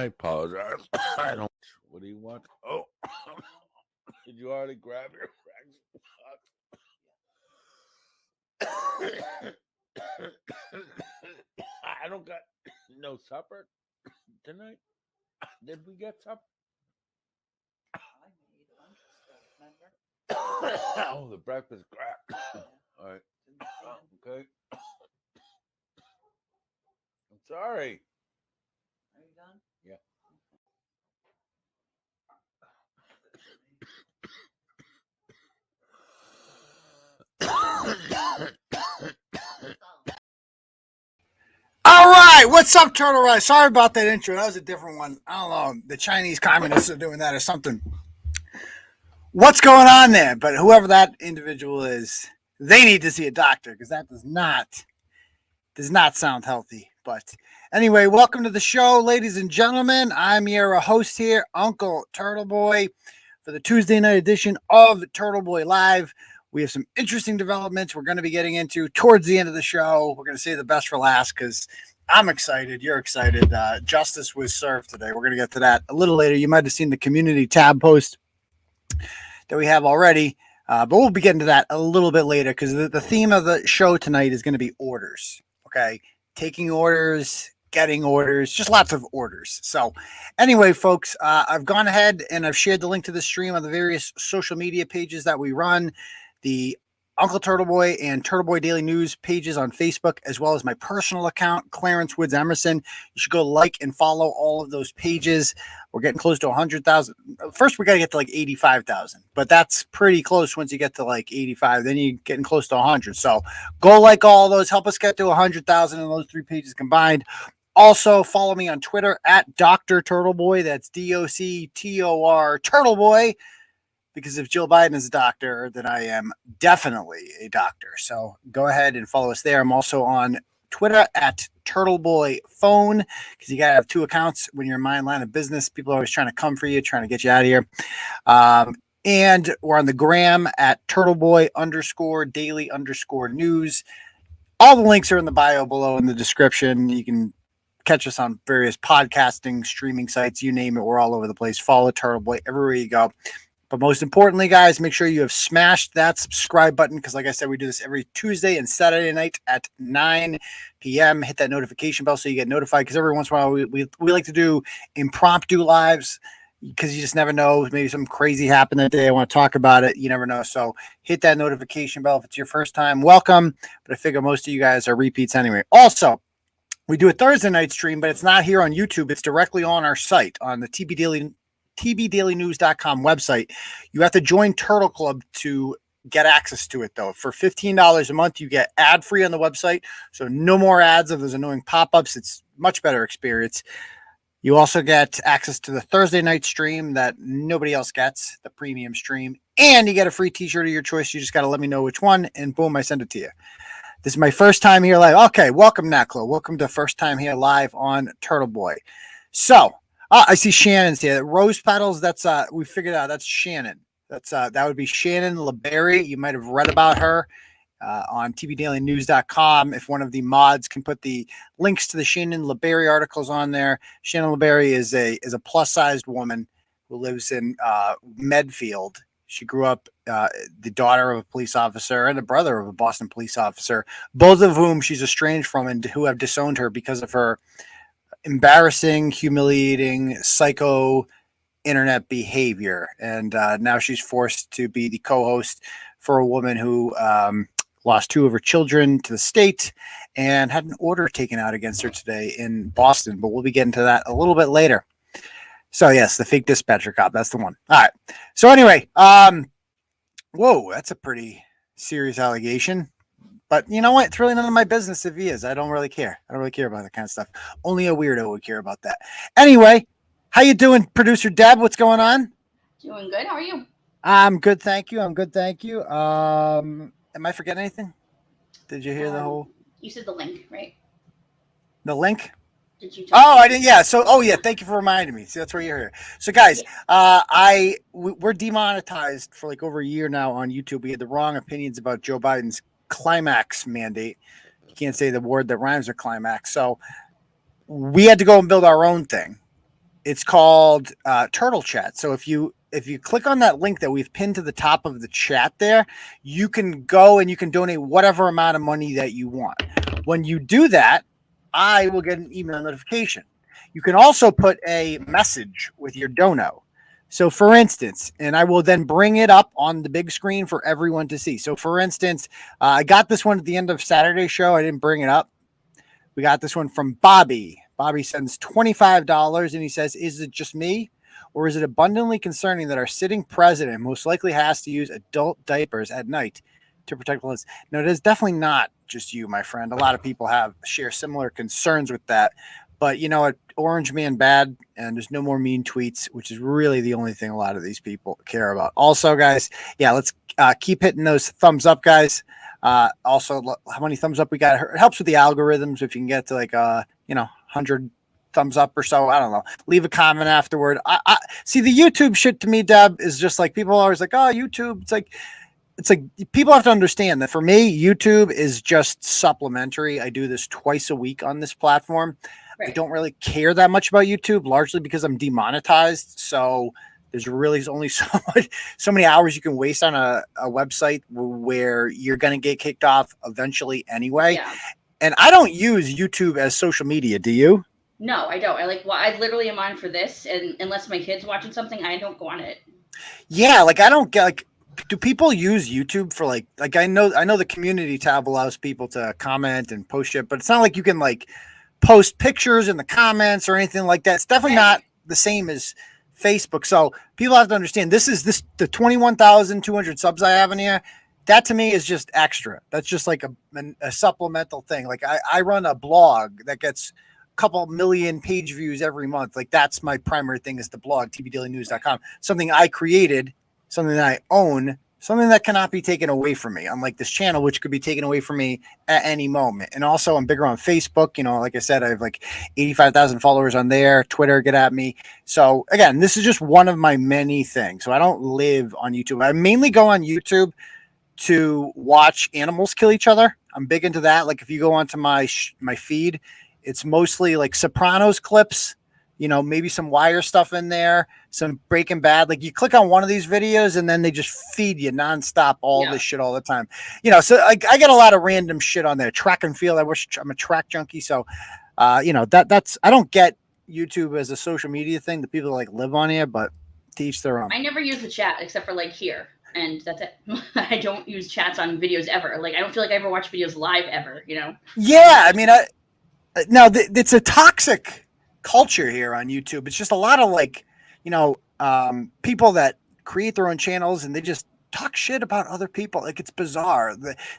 apologize. I don't. What do you want? Oh, did you already grab your I don't got no supper tonight. Did we get supper? I made lunch stuff, remember? Oh, the breakfast crap. All right. Okay. I'm sorry. Are you done? Yeah. All right, what's up, Turtle Rise? Sorry about that intro. That was a different one. I don't know. The Chinese communists are doing that or something. What's going on there? But whoever that individual is, they need to see a doctor because that does not sound healthy. But anyway, welcome to the show, ladies and gentlemen. I'm your host here, Uncle Turtleboy, for the Tuesday night edition of Turtleboy Live. We have some interesting developments we're going to be getting into towards the end of the show. We're going to save the best for last because I'm excited. You're excited. Justice was served today. We're going to get to that a little later. You might have seen the community tab post that we have already, but we'll be getting to that a little bit later because the theme of the show tonight is going to be orders. Okay, taking orders, getting orders, just lots of orders. So anyway, folks, I've gone ahead and I've shared the link to the stream on the various social media pages that we run. The Uncle Turtleboy and Turtleboy Daily News pages on Facebook, as well as my personal account, Clarence Woods Emerson. You should go like and follow all of those pages. We're getting close to 100,000. First, we got to get to like 85,000, but that's pretty close once you get to like 85. Then you're getting close to 100. So go like all of those. Help us get to 100,000 in those three pages combined. Also, follow me on Twitter at Dr. Turtleboy. That's DOCTOR Turtleboy. Because if Joe Biden is a doctor, then I am definitely a doctor. So go ahead and follow us there. I'm also on Twitter at Turtleboy Phone because you got to have two accounts when you're in my line of business. People are always trying to come for you, trying to get you out of here. And we're on the gram at Turtleboy_daily_news. All the links are in the bio below in the description. You can catch us on various podcasting, streaming sites, you name it. We're all over the place. Follow Turtleboy everywhere you go. But most importantly, guys, make sure you have smashed that subscribe button because, like I said, we do this every Tuesday and Saturday night at 9 p.m. Hit that notification bell so you get notified because every once in a while we like to do impromptu lives because you just never know. Maybe something crazy happened that day. I want to talk about it. You never know. So hit that notification bell. If it's your first time, welcome. But I figure most of you guys are repeats anyway. Also, we do a Thursday night stream, but it's not here on YouTube. It's directly on our site on the TBDailyNews.com website. You have to join Turtle Club to get access to it, though. For $15 a month, you get ad-free on the website, so no more ads of those annoying pop-ups. It's much better experience. You also get access to the Thursday night stream that nobody else gets, the premium stream, and you get a free t-shirt of your choice. You just got to let me know which one, and boom, I send it to you. This is my first time here live. Okay, welcome, Naklo. Welcome to first time here live on Turtleboy. So, I see Shannon's here. Rose petals. That's we figured out that's Shannon. That's that would be Shannon LeBerry. You might have read about her on TBDailyNews.com. If one of the mods can put the links to the Shannon LeBerry articles on there. Shannon LeBerry is a plus-sized woman who lives in Medfield. She grew up the daughter of a police officer and the brother of a Boston police officer, both of whom she's estranged from and who have disowned her because of her embarrassing, humiliating, psycho internet behavior. And now she's forced to be the co-host for a woman who lost two of her children to the state and had an order taken out against her today in Boston. But we'll be getting to that a little bit later. So yes, the fake dispatcher cop. That's the one. All right. So anyway, whoa, that's a pretty serious allegation. But you know what? It's really none of my business if he is. I don't really care. I don't really care about that kind of stuff. Only a weirdo would care about that. Anyway, how you doing, producer Deb? What's going on? Doing good. How are you? I'm good, thank you. Am I forgetting anything? Did you hear the whole? You said the link, right? The link? Did you? Talk I didn't. Yeah. So, thank you for reminding me. See, that's where you're here. So, guys, we're demonetized for like over a year now on YouTube. We had the wrong opinions about Joe Biden's climax mandate. You can't say the word that rhymes with climax. So we had to go and build our own thing. It's called Turtle Chat. So if you click on that link that we've pinned to the top of the chat there, you can go and you can donate whatever amount of money that you want. When you do that, I will get an email notification. You can also put a message with your dono. So for instance, and I will then bring it up on the big screen for everyone to see. So for instance, I got this one at the end of Saturday's show. I didn't bring it up. We got this one from Bobby. Bobby sends $25 and he says, is it just me? Or is it abundantly concerning that our sitting president most likely has to use adult diapers at night to protect the lives? No, it is definitely not just you, my friend. A lot of people share similar concerns with that. But you know what? Orange man bad, and there's no more mean tweets, which is really the only thing a lot of these people care about. Also, guys, yeah, let's keep hitting those thumbs up, guys. Also, how many thumbs up we got? It helps with the algorithms if you can get to like 100 thumbs up or so. I don't know. Leave a comment afterward. I see the YouTube shit to me, Deb, is just like people are always like, oh, YouTube. It's like people have to understand that for me, YouTube is just supplementary. I do this twice a week on this platform. Right. I don't really care that much about YouTube, largely because I'm demonetized. So there's really only so many hours you can waste on a website where you're going to get kicked off eventually anyway. Yeah. And I don't use YouTube as social media. Do you? No, I don't. I literally am on for this, and unless my kid's watching something, I don't go on it. Yeah, like I don't get like. Do people use YouTube for like I know the community tab allows people to comment and post shit, but it's not like you can like post pictures in the comments or anything like that. It's definitely not the same as Facebook. So people have to understand the 21,200 subs I have in here. That to me is just extra. That's just like a supplemental thing. Like I run a blog that gets a couple million page views every month. Like that's my primary thing is the blog, tvdailynews.com. Something I created, something that I own, something that cannot be taken away from me, unlike this channel, which could be taken away from me at any moment. And also I'm bigger on Facebook. You know, like I said, I have like 85,000 followers on there, Twitter, get at me. So again, this is just one of my many things. So I don't live on YouTube. I mainly go on YouTube to watch animals kill each other. I'm big into that. Like if you go onto my feed, it's mostly like Sopranos clips, you know, maybe some Wire stuff in there, some Breaking Bad. Like you click on one of these videos and then they just feed you nonstop all this shit all the time. You know, so I get a lot of random shit on there. Track and field. I'm a track junkie. So, you know, that's, I don't get YouTube as a social media thing. The people like live on here, but to each their own. I never use the chat except for like here. And that's it. I don't use chats on videos ever. Like, I don't feel like I ever watch videos live ever, you know? Yeah. I mean, now it's a toxic culture here on YouTube. It's just a lot of like, you know, people that create their own channels and they just talk shit about other people. Like it's bizarre.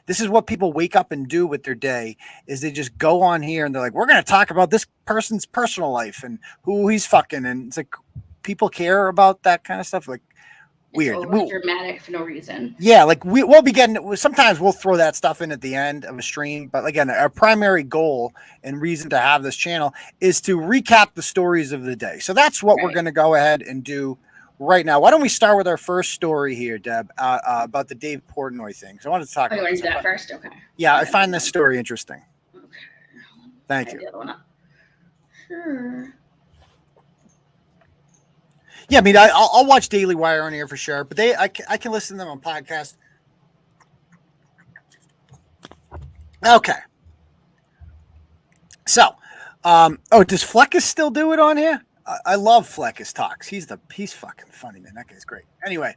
This is what people wake up and do with their day is they just go on here and they're like, we're going to talk about this person's personal life and who he's fucking. And it's like, people care about that kind of stuff. Like weird. It's dramatic for no reason. Yeah. Like we'll be getting, sometimes we'll throw that stuff in at the end of a stream, but again, our primary goal and reason to have this channel is to recap the stories of the day. So that's what we're going to go ahead and do right now. Why don't we start with our first story here, Deb, about the Dave Portnoy thing. So I wanted to talk about you want to do that first? Okay. Yeah, I find this story interesting. Okay. Thank you. The other one up. Sure. Yeah, I mean, I'll watch Daily Wire on here for sure, but I can listen to them on podcast. Okay. So, does Fleckus still do it on here? I love Fleckus Talks. He's fucking funny, man. That guy's great. Anyway,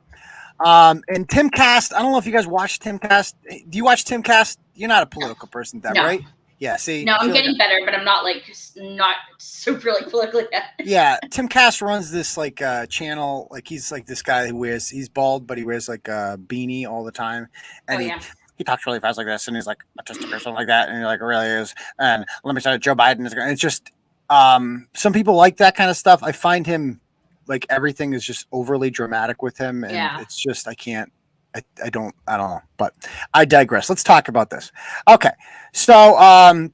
and Timcast, I don't know if you guys watch Timcast. Do you watch Timcast? You're not a political person, Deb, right? Yeah, see. No, I'm getting better, but I'm not not super politically. Yeah, Timcast runs this like channel. Like he's like this guy who he's bald, but he wears like a beanie all the time, and he talks really fast like this, and he's like autistic or something like that, and you're like, it really is. And let me say, Joe Biden is. It's just some people like that kind of stuff. I find him like everything is just overly dramatic with him, and it's just I can't. I don't know, but I digress. Let's talk about this. Okay. So,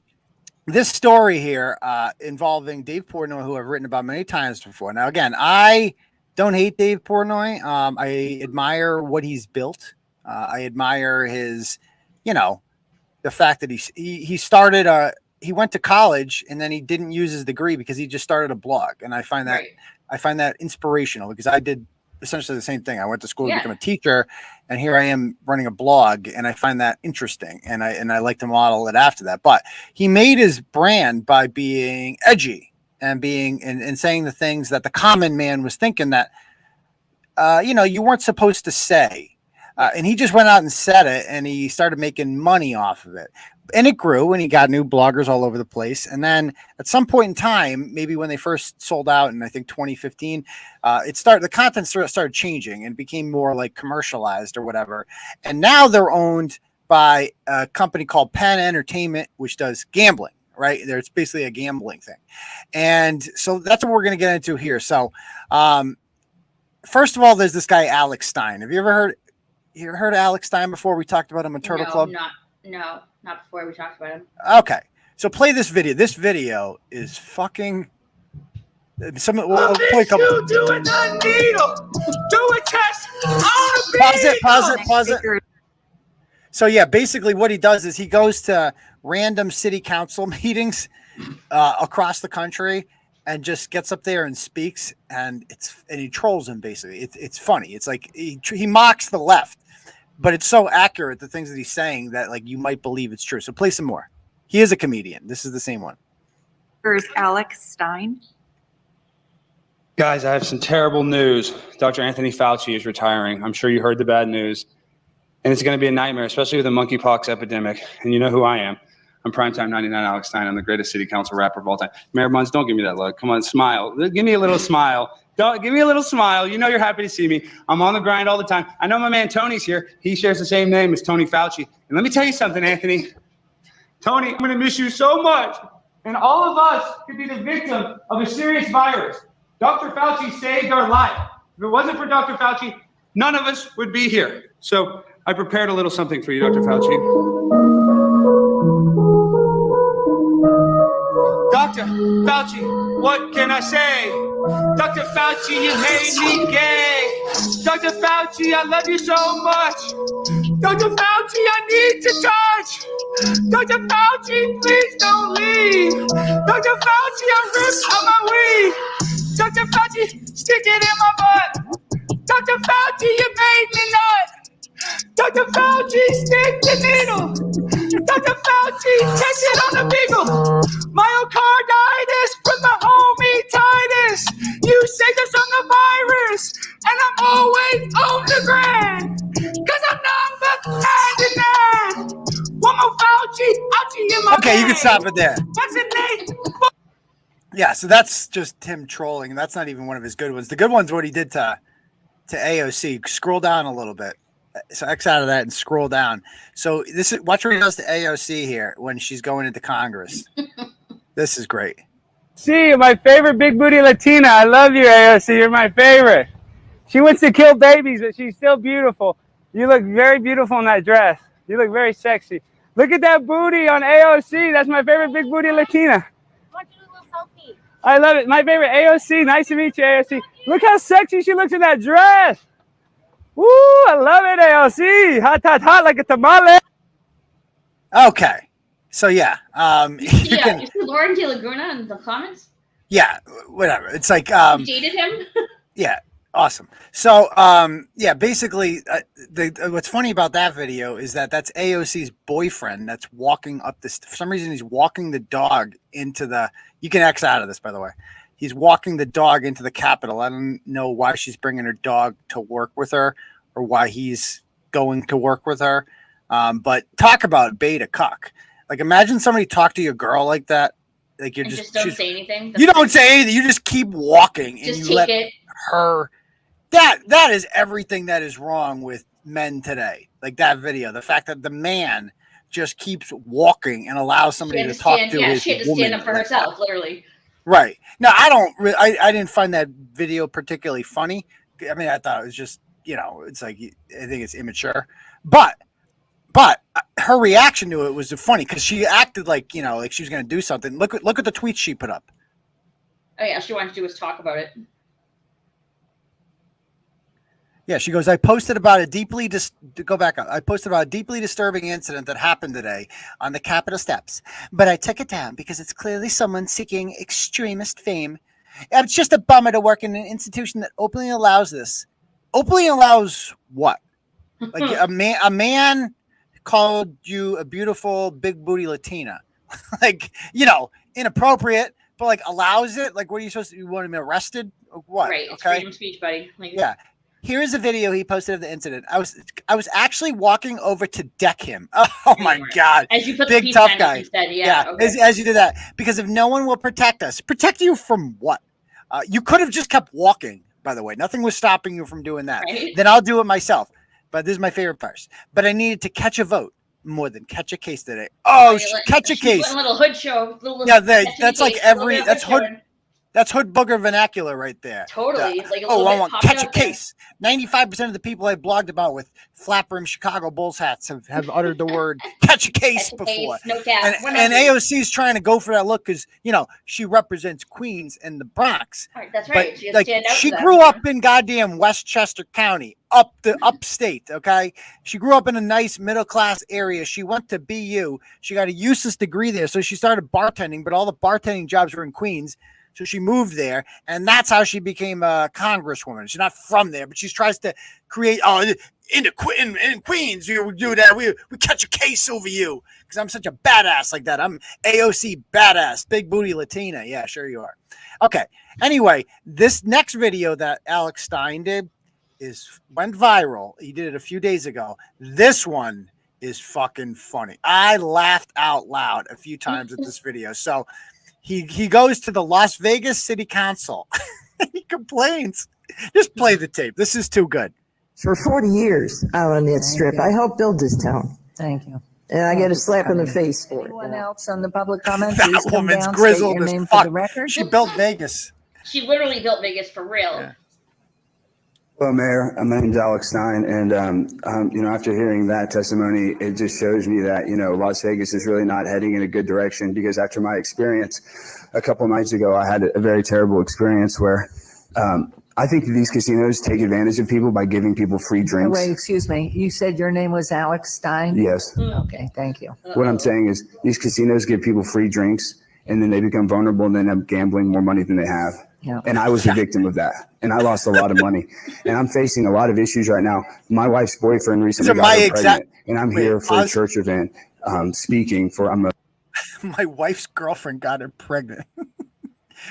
this story here, involving Dave Portnoy, who I've written about many times before. Now, again, I don't hate Dave Portnoy. I admire what he's built. I admire his, you know, the fact that he started he went to college and then he didn't use his degree because he just started a blog. And I find that inspirational because I did essentially the same thing. I went to school to become a teacher, and here I am running a blog, and I find that interesting, and I like to model it after that. But he made his brand by being edgy and being and saying the things that the common man was thinking that you weren't supposed to say. And he just went out and said it, and he started making money off of it. And it grew, and he got new bloggers all over the place. And then at some point in time, maybe when they first sold out in, I think, 2015, the content started changing and became more like commercialized or whatever. And now they're owned by a company called Penn Entertainment, which does gambling, right? It's basically a gambling thing. And so that's what we're going to get into here. So first of all, there's this guy, Alex Stein. Have you ever heard of Alex Stein before? We talked about him on Turtle Club? Not before we talked about him. Okay. So play this video. This video is fucking... We'll play a couple... You doing a needle. Do a test on a Pause it. So yeah, basically what he does is he goes to random city council meetings across the country and just gets up there and speaks, and he trolls them basically. It's funny. It's like he mocks the left, but it's so accurate, the things that he's saying, that like you might believe it's true. So play some more. He is a comedian. This is the same one. Here's Alex Stein. Guys, I have some terrible news. Dr. Anthony Fauci is retiring. I'm sure you heard the bad news. And it's going to be a nightmare, especially with the monkeypox epidemic. And you know who I am. I'm Primetime 99 Alex Stein. I'm the greatest city council rapper of all time. Mayor Buns, don't give me that look. Come on, smile. Give me a little smile. Don't give me a little smile. You know you're happy to see me. I'm on the grind all the time. I know my man Tony's here. He shares the same name as Tony Fauci. And let me tell you something, Anthony. Tony, I'm going to miss you so much. And all of us could be the victim of a serious virus. Dr. Fauci saved our life. If it wasn't for Dr. Fauci, none of us would be here. So I prepared a little something for you, Dr. Fauci. Dr. Fauci, what can I say? Dr. Fauci, you made me gay. Dr. Fauci, I love you so much. Dr. Fauci, I need to touch. Dr. Fauci, please don't leave. Dr. Fauci, I ripped on my weed. Dr. Fauci, stick it in my butt. Dr. Fauci, you made me nut. Dr. Fauci, stick the needle. Dr. Fauci, test it on the beagle. Myocarditis from the homie Titus. You saved us from the virus, and I'm always on the grind. Cause I'm number 99. One more Fauci, Ouchie in my Okay, you can stop it there. What's the name? Yeah, so that's just him trolling. That's not even one of his good ones. The good one's what he did to AOC. Scroll down a little bit. So X out of that and scroll down. So this is watch what he does to AOC here when she's going into Congress. This is great. See, my favorite big booty Latina. I love you, AOC. You're my favorite. She wants to kill babies, but she's still beautiful. You look very beautiful in that dress. You look very sexy. Look at that booty on AOC. That's my favorite big booty Latina. I want you to do a little selfie. I love it. My favorite AOC. Nice to meet you, AOC. Look how sexy she looks in that dress. Woo, I love it, AOC. Hot, hot, hot like a tamale. Okay. So yeah. You see Lauren De Laguna in the comments? Yeah, whatever. It's like You dated him? yeah, awesome. So yeah, basically what's funny about that video is that that's AOC's boyfriend that's walking up this. For some reason he's walking the dog into the, you can X out of this by the way. He's walking the dog into the Capitol. I don't know why she's bringing her dog to work with her or why he's going to work with her. But talk about beta cuck. Like imagine somebody talk to your girl like that. Like you're just don't say anything. You don't say anything. You just keep walking and you let her. That is everything that is wrong with men today. Like that video, the fact that the man just keeps walking and allows somebody to talk to his woman. She had to stand up for herself, literally. Right. Now, I didn't find that video particularly funny. I mean, I thought it was just, it's like, I think it's immature. But her reaction to it was funny because she acted like, like she was going to do something. Look at the tweet she put up. Oh, yeah. All she wanted to do was talk about it. Yeah, she goes, I posted about a deeply I posted about a deeply disturbing incident that happened today on the Capitol steps, but I took it down because it's clearly someone seeking extremist fame. It's just a bummer to work in an institution that openly allows this. Openly allows what? Like a man called you a beautiful big booty Latina. Like, inappropriate, but like allows it. Like, what are you supposed to? You want him arrested? What? Right. It's okay. freedom of speech, buddy. Like, yeah. Here is a video he posted of the incident. I was actually walking over to deck him. Oh my God. As you put big the tough guy. Instead, yeah. Okay. As you do that. Because if no one will protect us, protect you from what? You could have just kept walking, by the way. Nothing was stopping you from doing that. Right? Then I'll do it myself. But this is my favorite part. But I needed to catch a vote more than catch a case today. Oh, catch a case. A little hood show. That's like that's hood booger vernacular right there. Totally. Like I want catch a case. 95% of the people I blogged about with flat brim Chicago Bulls hats have uttered the word catch a case before. No cap. And AOC is trying to go for that look because she represents Queens and the Bronx. Right, that's right. But she grew up in goddamn Westchester County, upstate. Okay, she grew up in a nice middle class area. She went to BU. She got a useless degree there, so she started bartending. But all the bartending jobs were in Queens. So she moved there, and that's how she became a congresswoman. She's not from there, but she tries to create in Queens. We do that. We catch a case over you because I'm such a badass like that. I'm AOC badass, big booty Latina. Yeah, sure you are. Okay. Anyway, this next video that Alex Stein did went viral. He did it a few days ago. This one is fucking funny. I laughed out loud a few times at this video. So. He goes to the Las Vegas City Council. He complains. Just play the tape. This is too good. For 40 years out on that strip, I helped build this town. Thank you. And I get a slap in the face for it. Anyone else on the public comment? That Please come woman's down, grizzled state your as name fuck. for the record. She built Vegas. She literally built Vegas for real. Yeah. Hello, Mayor. My name's Alex Stein, and after hearing that testimony, it just shows me that Las Vegas is really not heading in a good direction. Because after my experience a couple of nights ago, I had a very terrible experience where I think these casinos take advantage of people by giving people free drinks. Wait, excuse me. You said your name was Alex Stein? Yes. Okay, thank you. What I'm saying is these casinos give people free drinks, and then they become vulnerable and then end up gambling more money than they have. Yeah. And I was a victim of that. And I lost a lot of money. And I'm facing a lot of issues right now. My wife's boyfriend recently got her pregnant. And I'm here for a church event speaking for my wife's girlfriend got her pregnant.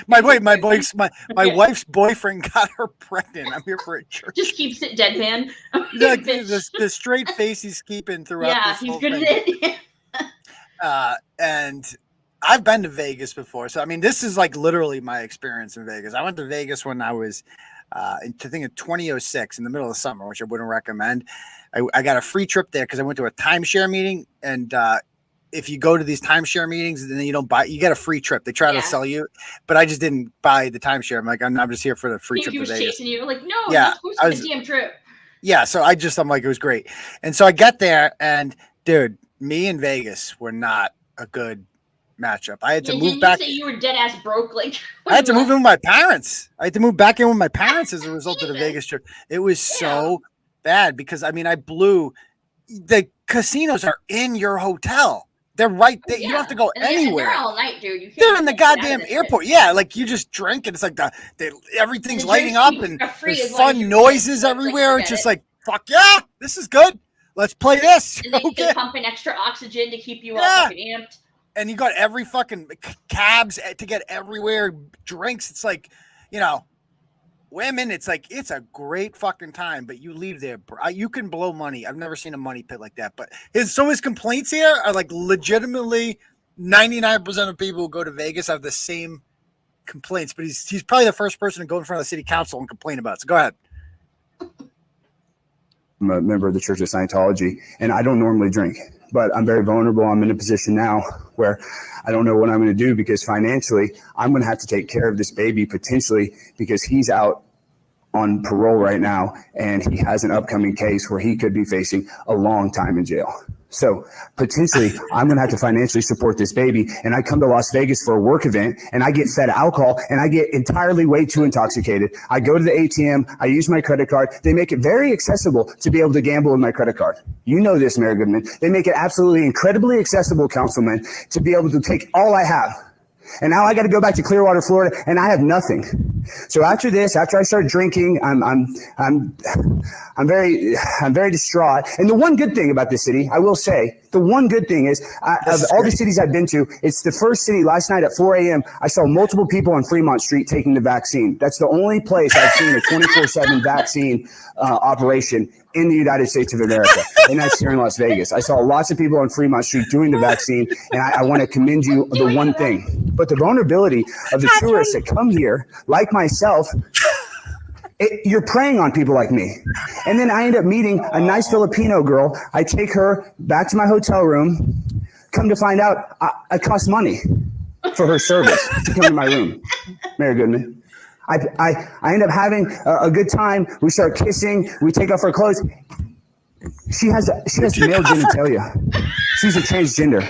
My wife's boyfriend got her pregnant. I'm here for a church. Just keeps it deadpan. Like the straight face he's keeping throughout. Yeah, this he's whole good thing. at it. And I've been to Vegas before. So, I mean, this is like literally my experience in Vegas. I went to Vegas when I was, in 2006 in the middle of the summer, which I wouldn't recommend. I got a free trip there because I went to a timeshare meeting. And if you go to these timeshare meetings, then you don't buy, you get a free trip. They try to sell you, but I just didn't buy the timeshare. I'm like, I'm just here for the free trip. He was chasing you. Like, no, yeah, you're not supposed to the damn trip. Yeah. So I'm like, it was great. And so I get there and dude, me and Vegas were not a good matchup. I had to move back. You say you were dead ass broke. Like I had to move in with my parents. I had to move back in with my parents as a result of the Vegas trip. It was so bad because I blew. The casinos are in your hotel. They're right there. You don't have to go anywhere. They're all night, dude. They're in the goddamn airport. Yeah, like you just drink and it's like everything's lighting up and there's fun noises everywhere. It's just like fuck yeah, this is good. Let's play this. And they pump in extra oxygen to keep you all fucking amped. And you got every fucking cabs to get everywhere, drinks. It's like, women. It's like, it's a great fucking time, but you leave there. You can blow money. I've never seen a money pit like that. But his complaints here are like legitimately 99% of people who go to Vegas have the same complaints. But he's probably the first person to go in front of the city council and complain about it. So go ahead. I'm a member of the Church of Scientology, and I don't normally drink. But I'm very vulnerable. I'm in a position now where I don't know what I'm going to do because financially I'm going to have to take care of this baby potentially because he's out on parole right now and he has an upcoming case where he could be facing a long time in jail. So potentially I'm going to have to financially support this baby. And I come to Las Vegas for a work event and I get fed alcohol and I get entirely way too intoxicated. I go to the ATM. I use my credit card. They make it very accessible to be able to gamble with my credit card. You know this, Mayor Goodman. They make it absolutely incredibly accessible, Councilman, to be able to take all I have. And now I got to go back to Clearwater, Florida, and I have nothing. So after this, after I start drinking, I'm very distraught. And the one good thing about this city, I will say, the one good thing is, of all the cities I've been to, it's the first city. Last night at 4 a.m., I saw multiple people on Fremont Street taking the vaccine. That's the only place I've seen a 24/7 vaccine operation in the United States of America, and that's here in Las Vegas. I saw lots of people on Fremont Street doing the vaccine, and I want to commend you the one thing. But the vulnerability of the tourists that come here, like myself, you're preying on people like me. And then I end up meeting a nice Filipino girl. I take her back to my hotel room. Come to find out, it costs money for her service to come to my room. Mayor Goodman. I end up having a good time. We start kissing. We take off our clothes. She has male genitalia. She's a transgender.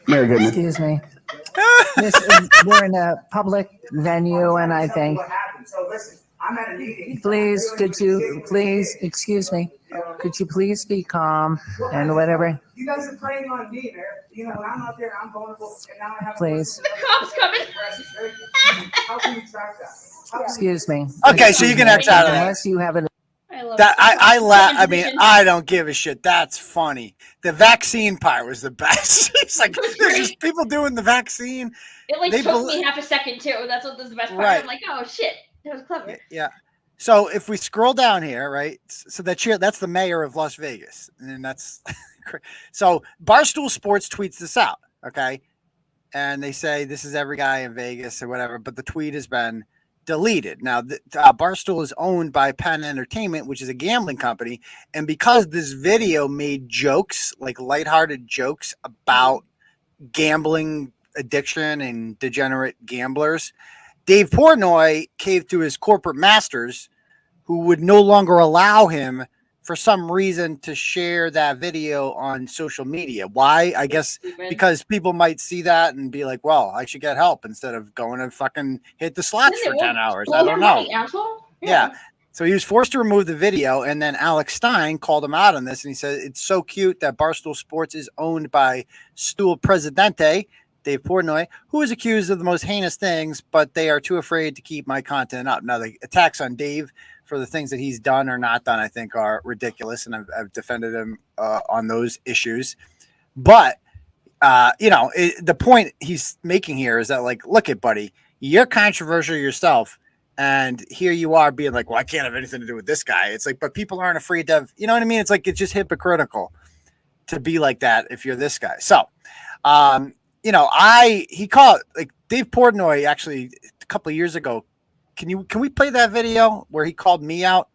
Mayor Goodman. Excuse me. We're in a public venue, and I think. So listen, I'm at a meeting. Please, excuse me. Could you please be calm and whatever? You guys are preying on me, Mayor. You know, when I'm out there, I'm vulnerable, and now I have. Please. The cops coming. How can we track that? Excuse me. Okay, so you can X out of that. Unless you have an. I laugh. I mean, I don't give a shit. That's funny. The vaccine part was the best. It's like there's just people doing the vaccine. It like took me half a second too. That's what was the best part. Right. I'm like, oh shit, that was clever. Yeah. So if we scroll down here, right? So that's the mayor of Las Vegas, and that's so Barstool Sports tweets this out, okay? And they say this is every guy in Vegas or whatever, but the tweet has been deleted. Now, Barstool is owned by Penn Entertainment, which is a gambling company, and because this video made jokes, like lighthearted jokes about gambling addiction and degenerate gamblers, Dave Portnoy caved to his corporate masters, who would no longer allow him, for some reason, to share that video on social media. Why? I guess because people might see that and be like, well, I should get help instead of going and fucking hit the slots for 10 hours. I don't know. Yeah. So he was forced to remove the video, and then Alex Stein called him out on this, and he said, it's so cute that Barstool Sports is owned by Stool Presidente, Dave Portnoy, who is accused of the most heinous things, but they are too afraid to keep my content up. Now, the attacks on Dave for the things that he's done or not done, I think, are ridiculous, and I've defended him on those issues. But, the point he's making here is that, like, look it, buddy, you're controversial yourself, and here you are being like, well, I can't have anything to do with this guy. It's like, but people aren't afraid to have, you know what I mean? It's like, it's just hypocritical to be like that if you're this guy. So, he called, like, Dave Portnoy actually a couple of years ago. Can we play that video where he called me out?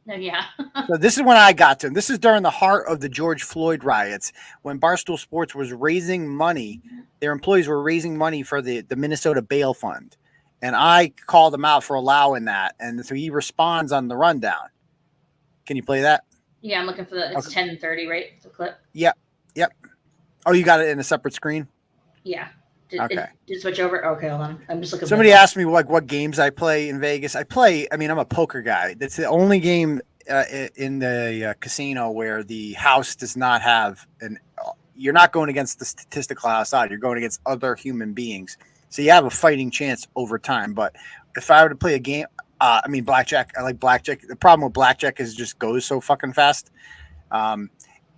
Yeah. So this is when I got to him. This is during the heart of the George Floyd riots, when Barstool Sports was raising money. Their employees were raising money for the Minnesota Bail Fund. And I called him out for allowing that. And so he responds on the rundown. Can you play that? Yeah, I'm looking for it's 10:30, right? The clip. Yep. Oh, you got it in a separate screen? Yeah. Okay. Did it switch over? Okay, hold on. I'm just looking. Somebody asked me like what games I play in Vegas. I'm a poker guy. That's the only game in the casino where the house does not have you're not going against the statistical outside. You're going against other human beings. So you have a fighting chance over time. But if I were to play a game, blackjack. I like blackjack. The problem with blackjack is it just goes so fucking fast.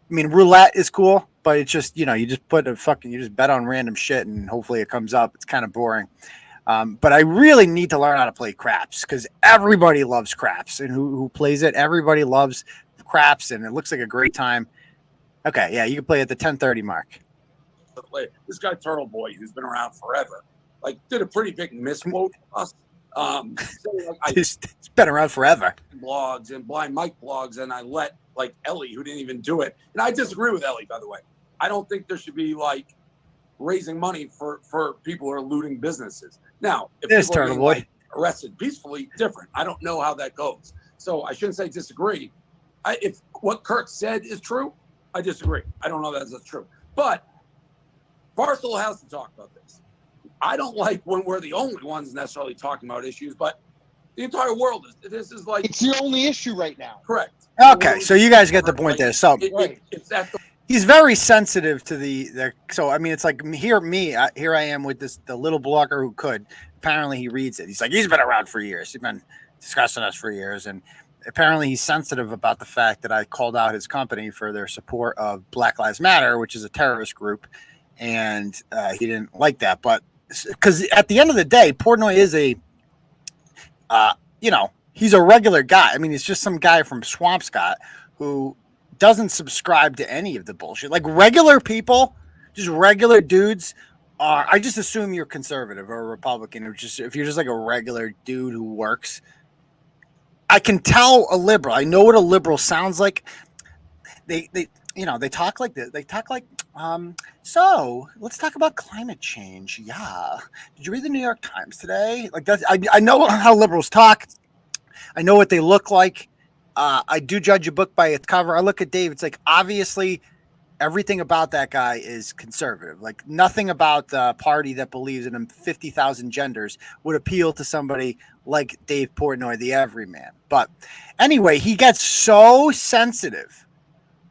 Roulette is cool, but it's just, you just you just bet on random shit and hopefully it comes up. It's kind of boring. But I really need to learn how to play craps because everybody loves craps, and who plays it, everybody loves craps, and it looks like a great time. Okay, yeah, you can play at the 10:30 mark. This guy Turtleboy, who's been around forever, did a pretty big misquote for us. He's been around forever. Blogs and Blind Mike blogs, and I let Ellie, who didn't even do it. And I disagree with Ellie, by the way. I don't think there should be raising money for people who are looting businesses. Now, if there's people are being, arrested peacefully, different. I don't know how that goes. So I shouldn't say disagree. If what Kirk said is true, I disagree. I don't know that's true. But Barstool has to talk about this. I don't like when we're the only ones necessarily talking about issues, but the entire world is. This is like it's the only issue right now. Correct. Okay, so you guys get the point there. So it's at the he's very sensitive to the. So I mean, it's like here I am with the little blogger who could. Apparently, he reads it. He's like, he's been around for years. He's been discussing us for years, and apparently, he's sensitive about the fact that I called out his company for their support of Black Lives Matter, which is a terrorist group, and he didn't like that. But because at the end of the day, Portnoy is a, he's a regular guy. I mean, he's just some guy from Swampscott who doesn't subscribe to any of the bullshit. Like regular people, just regular dudes. I just assume you're conservative or a Republican, or just if you're just like a regular dude who works. I can tell a liberal. I know what a liberal sounds like. They talk like this. They talk like, so let's talk about climate change. Yeah. Did you read the New York Times today? Like that. I know how liberals talk. I know what they look like. I do judge a book by its cover. I look at Dave. It's like, obviously, everything about that guy is conservative. Like nothing about the party that believes in 50,000 genders would appeal to somebody like Dave Portnoy, the everyman. But anyway, he gets so sensitive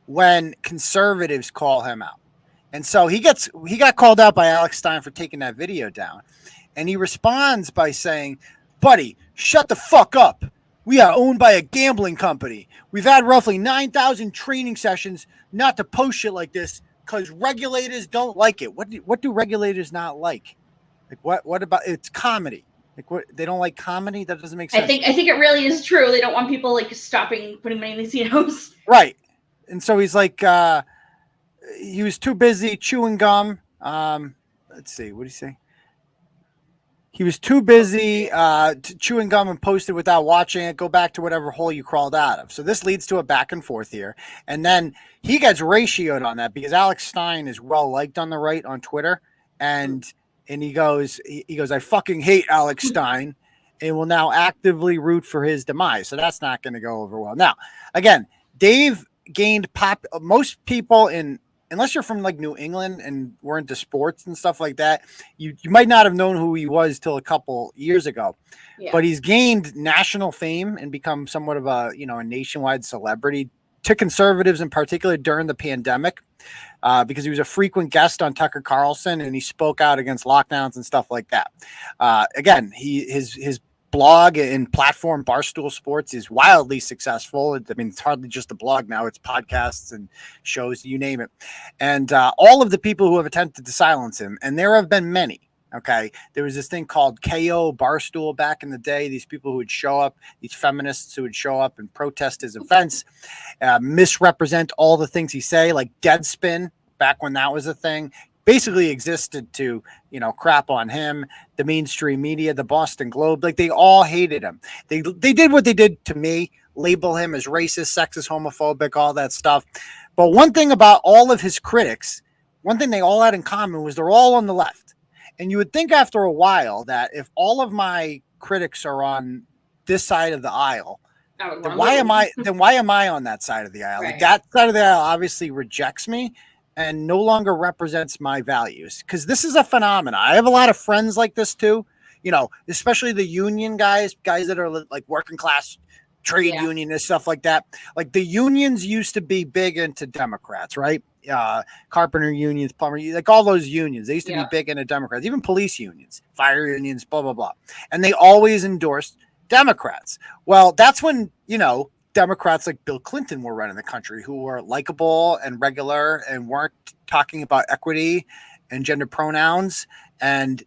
when conservatives call him out. And so he got called out by Alex Stein for taking that video down. And he responds by saying, buddy, shut the fuck up. We are owned by a gambling company. We've had roughly 9,000 training sessions not to post shit like this because regulators don't like it. What do regulators not like? Like what about it's comedy? Like what they don't like comedy? That doesn't make sense. I think it really is true. They don't want people like stopping putting money in the casinos. Right. And so he's like he was too busy chewing gum. Let's see, what did he say? He was too busy chewing gum and posted without watching it. Go back to whatever hole you crawled out of. So this leads to a back and forth here. And then he gets ratioed on that because Alex Stein is well liked on the right on Twitter. And he goes, I fucking hate Alex Stein and will now actively root for his demise. So that's not going to go over well. Now, again, Dave gained most people unless you're from like New England and were into sports and stuff like that, you might not have known who he was till a couple years ago. Yeah. But he's gained national fame and become somewhat of a nationwide celebrity to conservatives in particular during the pandemic, because he was a frequent guest on Tucker Carlson and he spoke out against lockdowns and stuff like that. Again, his blog and platform Barstool Sports is wildly successful. I mean, it's hardly just a blog now. It's podcasts and shows, you name it. And all of the people who have attempted to silence him, and there have been many, okay? There was this thing called KO Barstool back in the day. These people who would show up, these feminists who would show up and protest his events, misrepresent all the things he say, like Deadspin, back when that was a thing. Basically existed to, crap on him, the mainstream media, the Boston Globe, like they all hated him. They did what they did to me, label him as racist, sexist, homophobic, all that stuff. But one thing about all of his critics, one thing they all had in common was they're all on the left. And you would think after a while that if all of my critics are on this side of the aisle, then why am I on that side of the aisle? Right. Like that side of the aisle obviously rejects me and no longer represents my values, because this is a phenomenon. I have a lot of friends like this too, especially the union guys that are like working class trade union and stuff like that. Like the unions used to be big into Democrats, right? Carpenter unions, plumber, like all those unions, they used to be big into Democrats, even police unions, fire unions, blah, blah, blah. And they always endorsed Democrats. Well, that's when, Democrats like Bill Clinton were running the country, who were likable and regular and weren't talking about equity and gender pronouns and,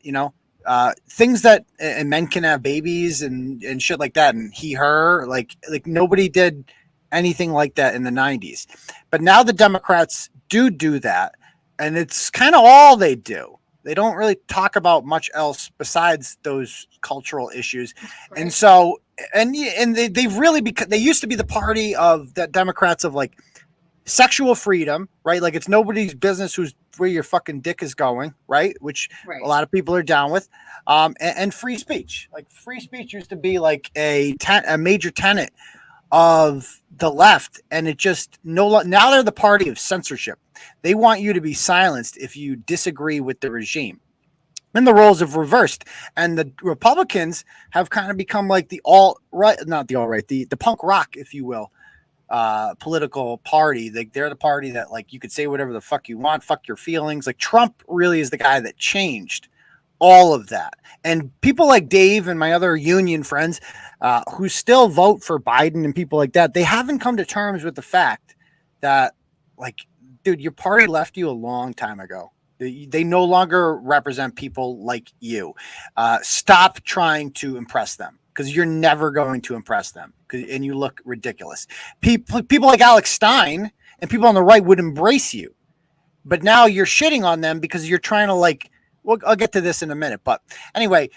things that and men can have babies and shit like that. And he, her, like nobody did anything like that in the 90s. But now the Democrats do that. And it's kind of all they do. They don't really talk about much else besides those cultural issues. Right. And so, and they've really become, they used to be the party of the Democrats of like sexual freedom, right? Like it's nobody's business where your fucking dick is going, right? Which a lot of people are down with. And free speech. Like free speech used to be like a major tenet of the left, and it just now they're the party of censorship. They want you to be silenced if you disagree with the regime. And the roles have reversed, and the Republicans have kind of become like the the punk rock, if you will, political party. They're the party that, like, you could say whatever the fuck you want, fuck your feelings. Like, Trump really is the guy that changed all of that. And people like Dave and my other union friends who still vote for Biden and people like that, they haven't come to terms with the fact that, like, dude, your party left you a long time ago. They no longer represent people like you. Stop trying to impress them, because you're never going to impress them, and you look ridiculous. People like Alex Stein and people on the right would embrace you, but now you're shitting on them because you're trying to, like, well, I'll get to this in a minute. But anyway,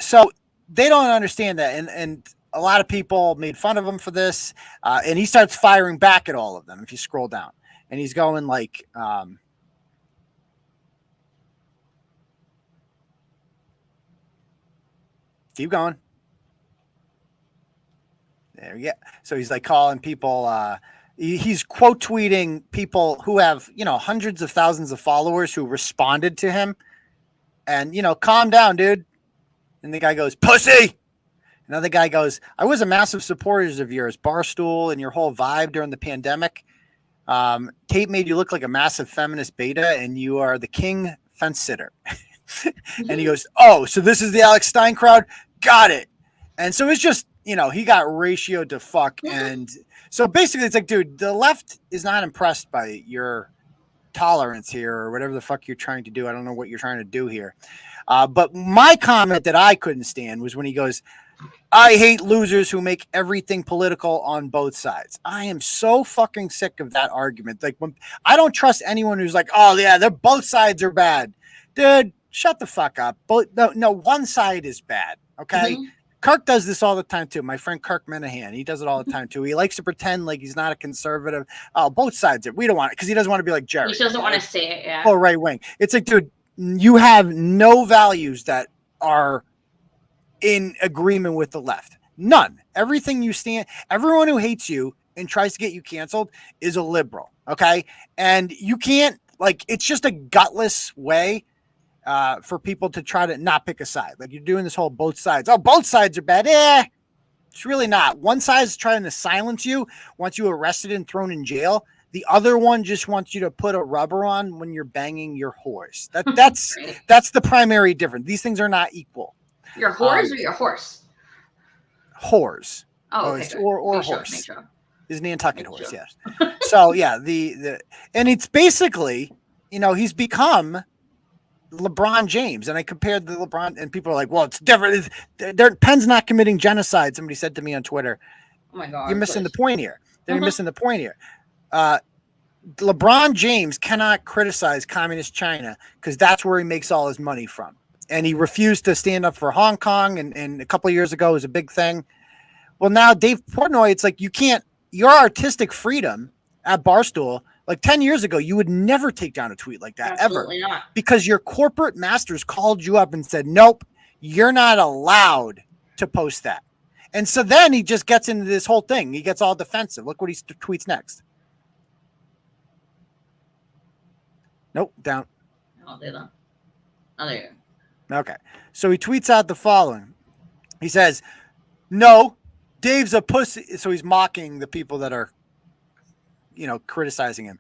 so they don't understand that, and a lot of people made fun of him for this, and he starts firing back at all of them if you scroll down, and he's going like, keep going. There you go. So he's like calling people, he's quote tweeting people who have, hundreds of thousands of followers who responded to him, and, calm down, dude. And the guy goes, pussy. Another guy goes, I was a massive supporter of yours, Barstool, and your whole vibe during the pandemic. Tate made you look like a massive feminist beta, and you are the king fence sitter. And he goes, oh, so this is the Alex Stein crowd? Got it. And so it's just, he got ratioed to fuck. And so basically it's like, dude, the left is not impressed by your tolerance here or whatever the fuck you're trying to do. I don't know what you're trying to do here. But my comment that I couldn't stand was when he goes, I hate losers who make everything political on both sides. I am so fucking sick of that argument. Like, when I don't trust anyone who's like, oh yeah, they're both sides are bad. Dude, shut the fuck up. No, one side is bad. Okay. Mm-hmm. Kirk does this all the time too. My friend Kirk Minihane, he does it all the time too. He likes to pretend like he's not a conservative. Oh, both sides. We don't want it because he doesn't want to be like Jerry. He doesn't want to say it. Yeah. Oh, right wing. It's like, dude, you have no values that are in agreement with the left. None. Everything you stand. Everyone who hates you and tries to get you canceled is a liberal. Okay, and you can't, like, it's just a gutless way for people to try to not pick a side. Like, you're doing this whole both sides. Oh, both sides are bad. It's really not. One side is trying to silence you, wants you arrested and thrown in jail. The other one just wants you to put a rubber on when you're banging your horse. That's the primary difference. These things are not equal. Your whores or your horse? Whores. Oh, okay. Or horse. Sure. Is Nantucket horse, yes. So yeah, and it's basically, he's become LeBron James, and I compared the LeBron, and people are like, well, it's different. Penn's not committing genocide. Somebody said to me on Twitter. Oh my God. You're missing the point here. You're missing the point here. LeBron James cannot criticize communist China because that's where he makes all his money from. And he refused to stand up for Hong Kong, and a couple of years ago was a big thing. Well, now Dave Portnoy, it's like, you can't, your artistic freedom at Barstool, like 10 years ago, you would never take down a tweet like that. Absolutely ever. Not. Because your corporate masters called you up and said, nope, you're not allowed to post that. And so then he just gets into this whole thing. He gets all defensive. Look what he tweets next. Nope, down. Oh, they don't. Oh, there you go. Okay. So he tweets out the following. He says, no, Dave's a pussy. So he's mocking the people that are, criticizing him.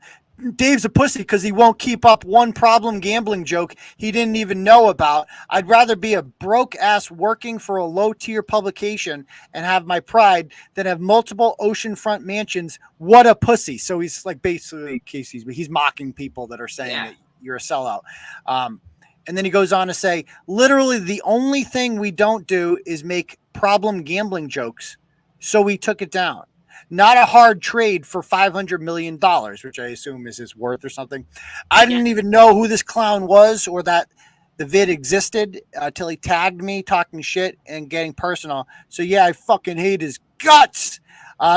Dave's a pussy because he won't keep up one problem gambling joke he didn't even know about. I'd rather be a broke ass working for a low tier publication and have my pride than have multiple oceanfront mansions. What a pussy. So he's like, basically, he's mocking people that are saying that you're a sellout. And then he goes on to say, literally the only thing we don't do is make problem gambling jokes. So we took it down. Not a hard trade for $500 million, which I assume is his worth or something. I didn't even know who this clown was or that the vid existed till he tagged me talking shit and getting personal. So yeah, I fucking hate his guts.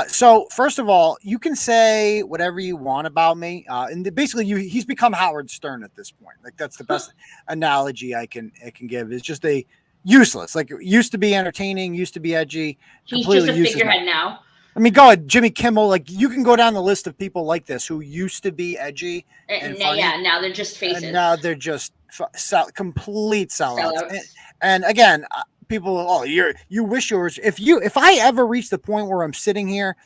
So first of all, you can say whatever you want about me. And basically he's become Howard Stern at this point. Like, that's the best analogy I can give. It's just Useless. Like used to be entertaining, used to be edgy. He's Completely just a useless figurehead now. I mean, go ahead, Jimmy Kimmel. Like you can go down the list of people like this who used to be edgy and funny, now they're just faces. and now they're just complete sellouts. Sellouts. And again, people, oh, you wish yours. If I ever reach the point where I'm sitting here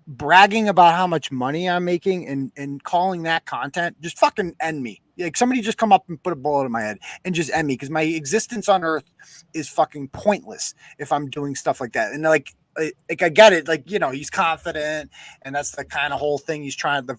bragging about how much money I'm making and calling that content, just fucking end me. Like somebody just come up and put a bullet in my head and just end me, because my existence on earth is fucking pointless if I'm doing stuff like that. And like I get it, like, you know, he's confident, and that's the kind of whole thing the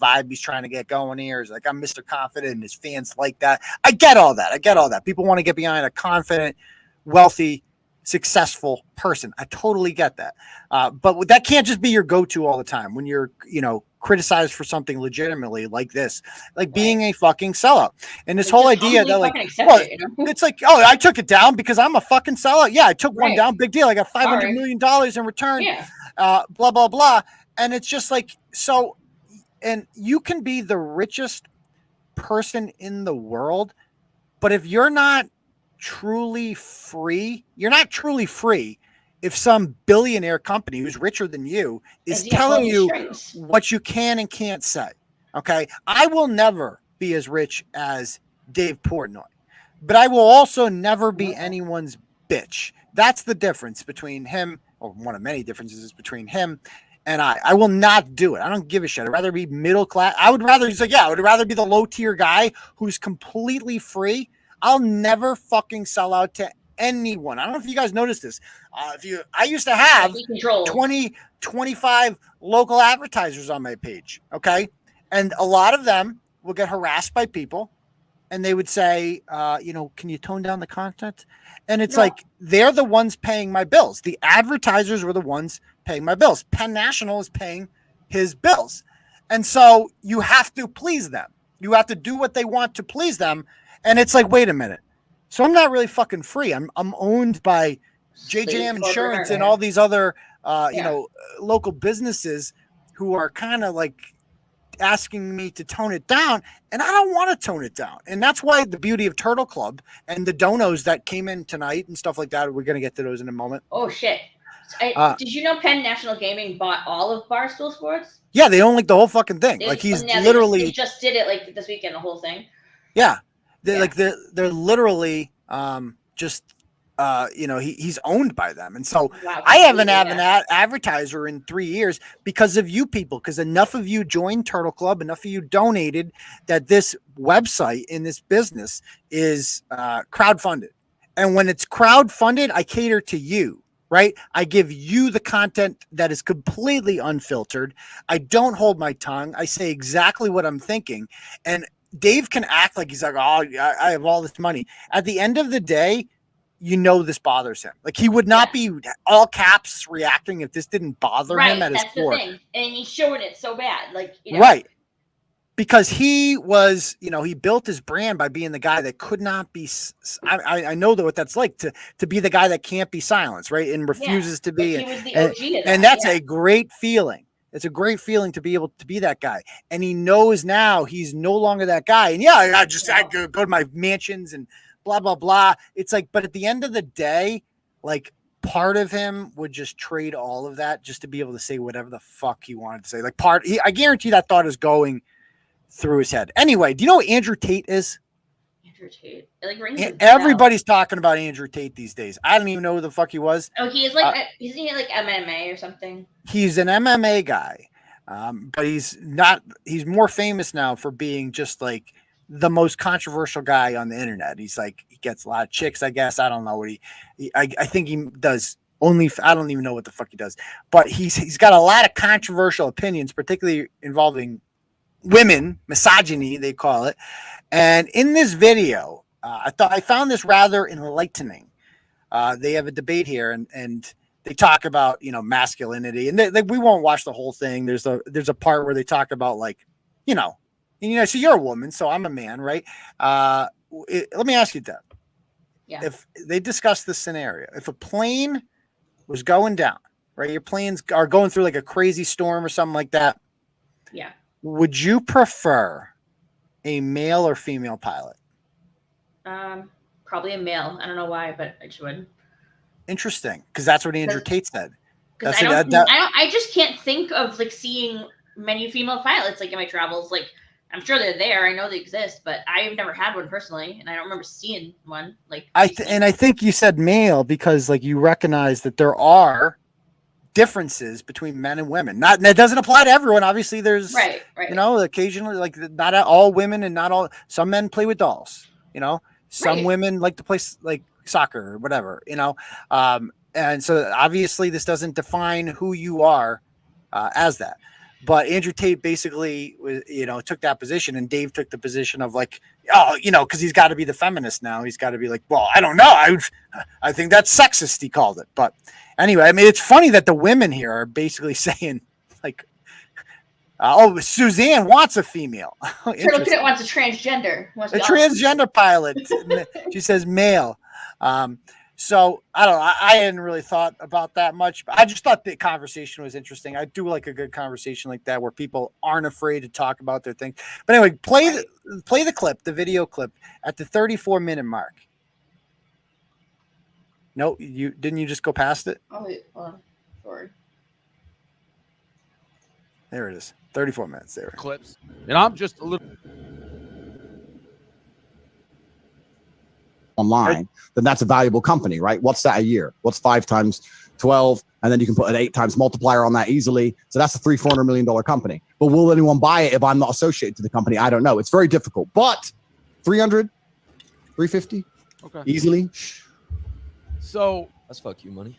vibe he's trying to get going here is like, I'm Mr. Confident, and his fans like that. I get all that. People want to get behind a confident, wealthy, successful person. I totally get that. But that can't just be your go-to all the time when you're, you know, criticized for something legitimately like this, like being a fucking sellout. And this whole idea that like, well, it's like, oh, I took it down because I'm a fucking sellout. Yeah, I took one down, big deal. I got $500 million in return, blah, blah, blah. And it's just like, so, and you can be the richest person in the world, but if you're not truly free, you're not truly free if some billionaire company who's richer than you is telling you what you can and can't say. Okay. I will never be as rich as Dave Portnoy, but I will also never be anyone's bitch. That's the difference between him, or one of many differences is between him and I will not do it. I don't give a shit. I'd rather be middle class. I would rather be the low tier guy who's completely free. I'll never fucking sell out to anyone. I don't know if you guys noticed this. I used to have 20, 25 local advertisers on my page. Okay. And a lot of them will get harassed by people and they would say, you know, can you tone down the content? And it's like, they're the ones paying my bills. The advertisers were the ones paying my bills. Penn National is paying his bills. And so you have to please them. You have to do what they want to please them. And it's like, wait a minute. So I'm not really fucking free. I'm owned by JJM Insurance and all these other, you know, local businesses who are kind of like asking me to tone it down, and I don't want to tone it down. And that's why the beauty of Turtle Club and the donos that came in tonight and stuff like that. We're going to get to those in a moment. Oh shit. Did you know Penn National Gaming bought all of Barstool Sports? Yeah, they own like the whole fucking thing. Like he's literally they just did it like this weekend, the whole thing. Yeah. They're literally just you know, he's owned by them. And so I haven't had an advertiser in 3 years because of you people, because enough of you joined Turtle Club, enough of you donated that this website in this business is crowdfunded. And when it's crowdfunded, I cater to you, right? I give you the content that is completely unfiltered. I don't hold my tongue. I say exactly what I'm thinking. And Dave can act like he's like, oh, I have all this money. At the end of the day, you know this bothers him. Like he would not be all caps reacting if this didn't bother him at his core. That's the thing. And he's showing it so bad. Like, you know. Right. Because he was, you know, he built his brand by being the guy that could not be. I know what that's like to be the guy that can't be silenced, right? And refuses to be. He was the OG of that, and that's a great feeling. It's a great feeling to be able to be that guy. And he knows now he's no longer that guy. And I go to my mansions and blah, blah, blah. It's like, but at the end of the day, like part of him would just trade all of that just to be able to say whatever the fuck he wanted to say. Like I guarantee that thought is going through his head. Anyway, do you know who Andrew Tate is? Andrew Tate. Like everybody's talking about Andrew Tate these days. I don't even know who the fuck he was. Oh, he is like, isn't he like MMA or something? He's an MMA guy. But he's more famous now for being just like the most controversial guy on the internet. He's like, he gets a lot of chicks, I guess. I don't know what I think he does I don't even know what the fuck he does, but he's got a lot of controversial opinions, particularly involving women, misogyny, they call it. And in this video, I found this rather enlightening. They have a debate here and they talk about, you know, masculinity, and we won't watch the whole thing. There's a part where they talk about like, you know, so you're a woman, so I'm a man, right? Let me ask you that. Yeah. If they discuss this scenario, if a plane was going down, right? Your planes are going through like a crazy storm or something like that. Yeah. Would you prefer a male or female pilot? Probably a male. I don't know why, but I just would. Interesting, because that's what Andrew Tate said. Because I just can't think of like seeing many female pilots like in my travels. Like I'm sure they're there. I know they exist, but I've never had one personally, and I don't remember seeing one. Like I think you said male because like you recognize that there are differences between men and women. That doesn't apply to everyone. Obviously, there's right. You know, occasionally like not all women and not all. Some men play with dolls. You know, some women like to play like soccer or whatever. You know, and so obviously this doesn't define who you are as that. But Andrew Tate basically, took that position, and Dave took the position of like, oh, because he's got to be the feminist now. He's got to be like, well, I don't know. I think that's sexist. He called it. But anyway, I mean, it's funny that the women here are basically saying like, oh, Suzanne wants a female. Turtle Kit wants a transgender. A transgender pilot. She says male. So I don't know. I hadn't really thought about that much, but I just thought the conversation was interesting. I do like a good conversation like that where people aren't afraid to talk about their thing. But anyway, play the clip, the video clip at the 34-minute mark. No, didn't you just go past it? Oh wait, hold on. Sorry. There it is. 34 minutes there. Clips. And I'm just a little online, then that's a valuable company, right? What's that a year? What's 5 times 12? And then you can put an 8 times multiplier on that easily. So that's a $300-400 million company. But will anyone buy it if I'm not associated to the company? I don't know. It's very difficult. But 300, 350, easily. So that's fuck you money.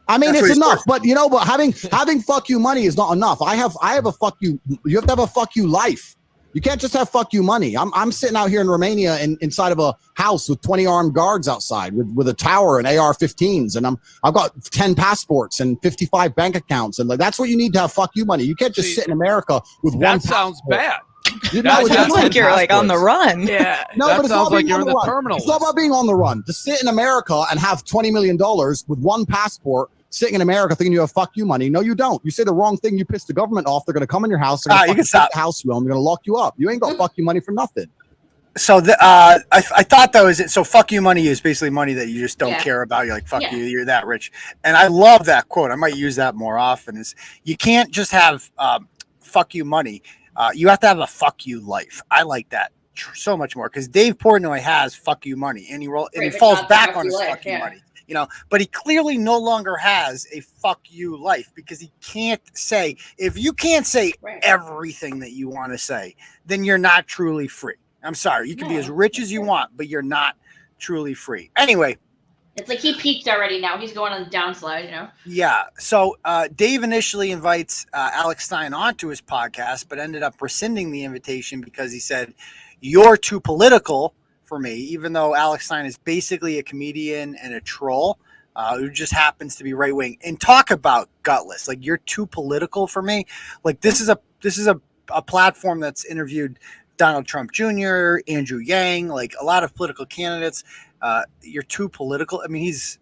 I mean, it's enough, but but having fuck you money is not enough. I have a fuck you. You have to have a fuck you life. You can't just have fuck you money. I'm sitting out here in Romania inside of a house with 20 armed guards outside with a tower and AR-15s, and I've got 10 passports and 55 bank accounts, and that's what you need to have fuck you money. You can't just sit in America with one. That sounds bad. That sounds like you're like on the run. Yeah. No, that but it's sounds not like being you're on in the the run. terminal. It's not about being on the run. To sit in America and have $20 million with one passport, sitting in America thinking you have fuck you money. No, you don't. You say the wrong thing, you piss the government off. They're going to come in your house. They're going to take the house wheel. They're going to lock you up. You ain't got fuck you money for nothing. So I thought that was it. So fuck you money is basically money that you just don't care about. You're like, fuck you, you're that rich. And I love that quote. I might use that more often. Is you can't just have fuck you money. You have to have a fuck you life. I like that so much more because Dave Portnoy has fuck you money, and he falls back on his fuck you money. But he clearly no longer has a fuck you life because he can't say, if you can't say everything that you want to say, then you're not truly free. I'm sorry. You can be as rich as you want, but you're not truly free. Anyway. It's like he peaked already now. He's going on the downslide, Yeah. So Dave initially invites Alex Stein onto his podcast, but ended up rescinding the invitation because he said, you're too political for me, even though Alex Stein is basically a comedian and a troll who just happens to be right wing. And talk about gutless. Like, you're too political for me. Like, this is a platform that's interviewed Donald Trump Jr., Andrew Yang, like a lot of political candidates. You're too political. I mean, he's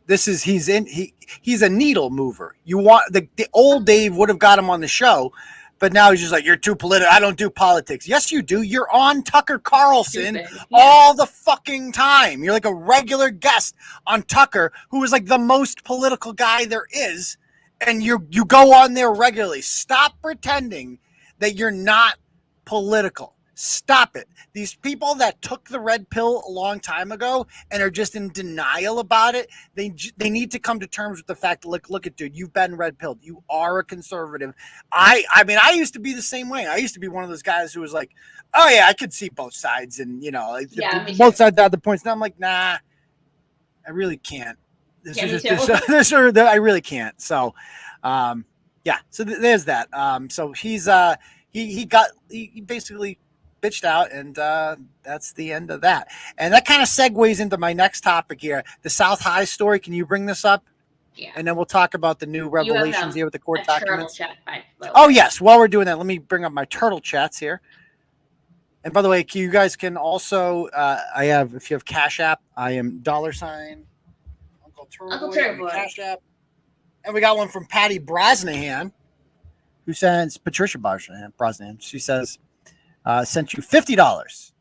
a needle mover. You want the old Dave would have got him on the show, but now he's just like, you're too political. I don't do politics. Yes, you do. You're on Tucker Carlson all the fucking time. You're like a regular guest on Tucker, who is like the most political guy there is. And you go on there regularly. Stop pretending that you're not political. Stop it. These people that took the red pill a long time ago and are just in denial about it, they need to come to terms with the fact that, look at, dude, you've been red pilled. You are a conservative. I mean, I used to be the same way. I used to be one of those guys who was like, oh yeah, I could see both sides, and both sides have the points. Now I'm like, nah, I really can't. I really can't. So, so there's that. So he basically bitched out, and that's the end of that. And that kind of segues into my next topic here, the South High story. Can you bring this up? Yeah. And then we'll talk about the new revelations here with the court documents. Chat, oh yes, while we're doing that, let me bring up my turtle chats here. And by the way, you guys can also if you have Cash App, I am $ Uncle Turtleboy Cash App. And we got one from Patty Brosnahan, who sends Patricia Brosnahan. She says, sent you $50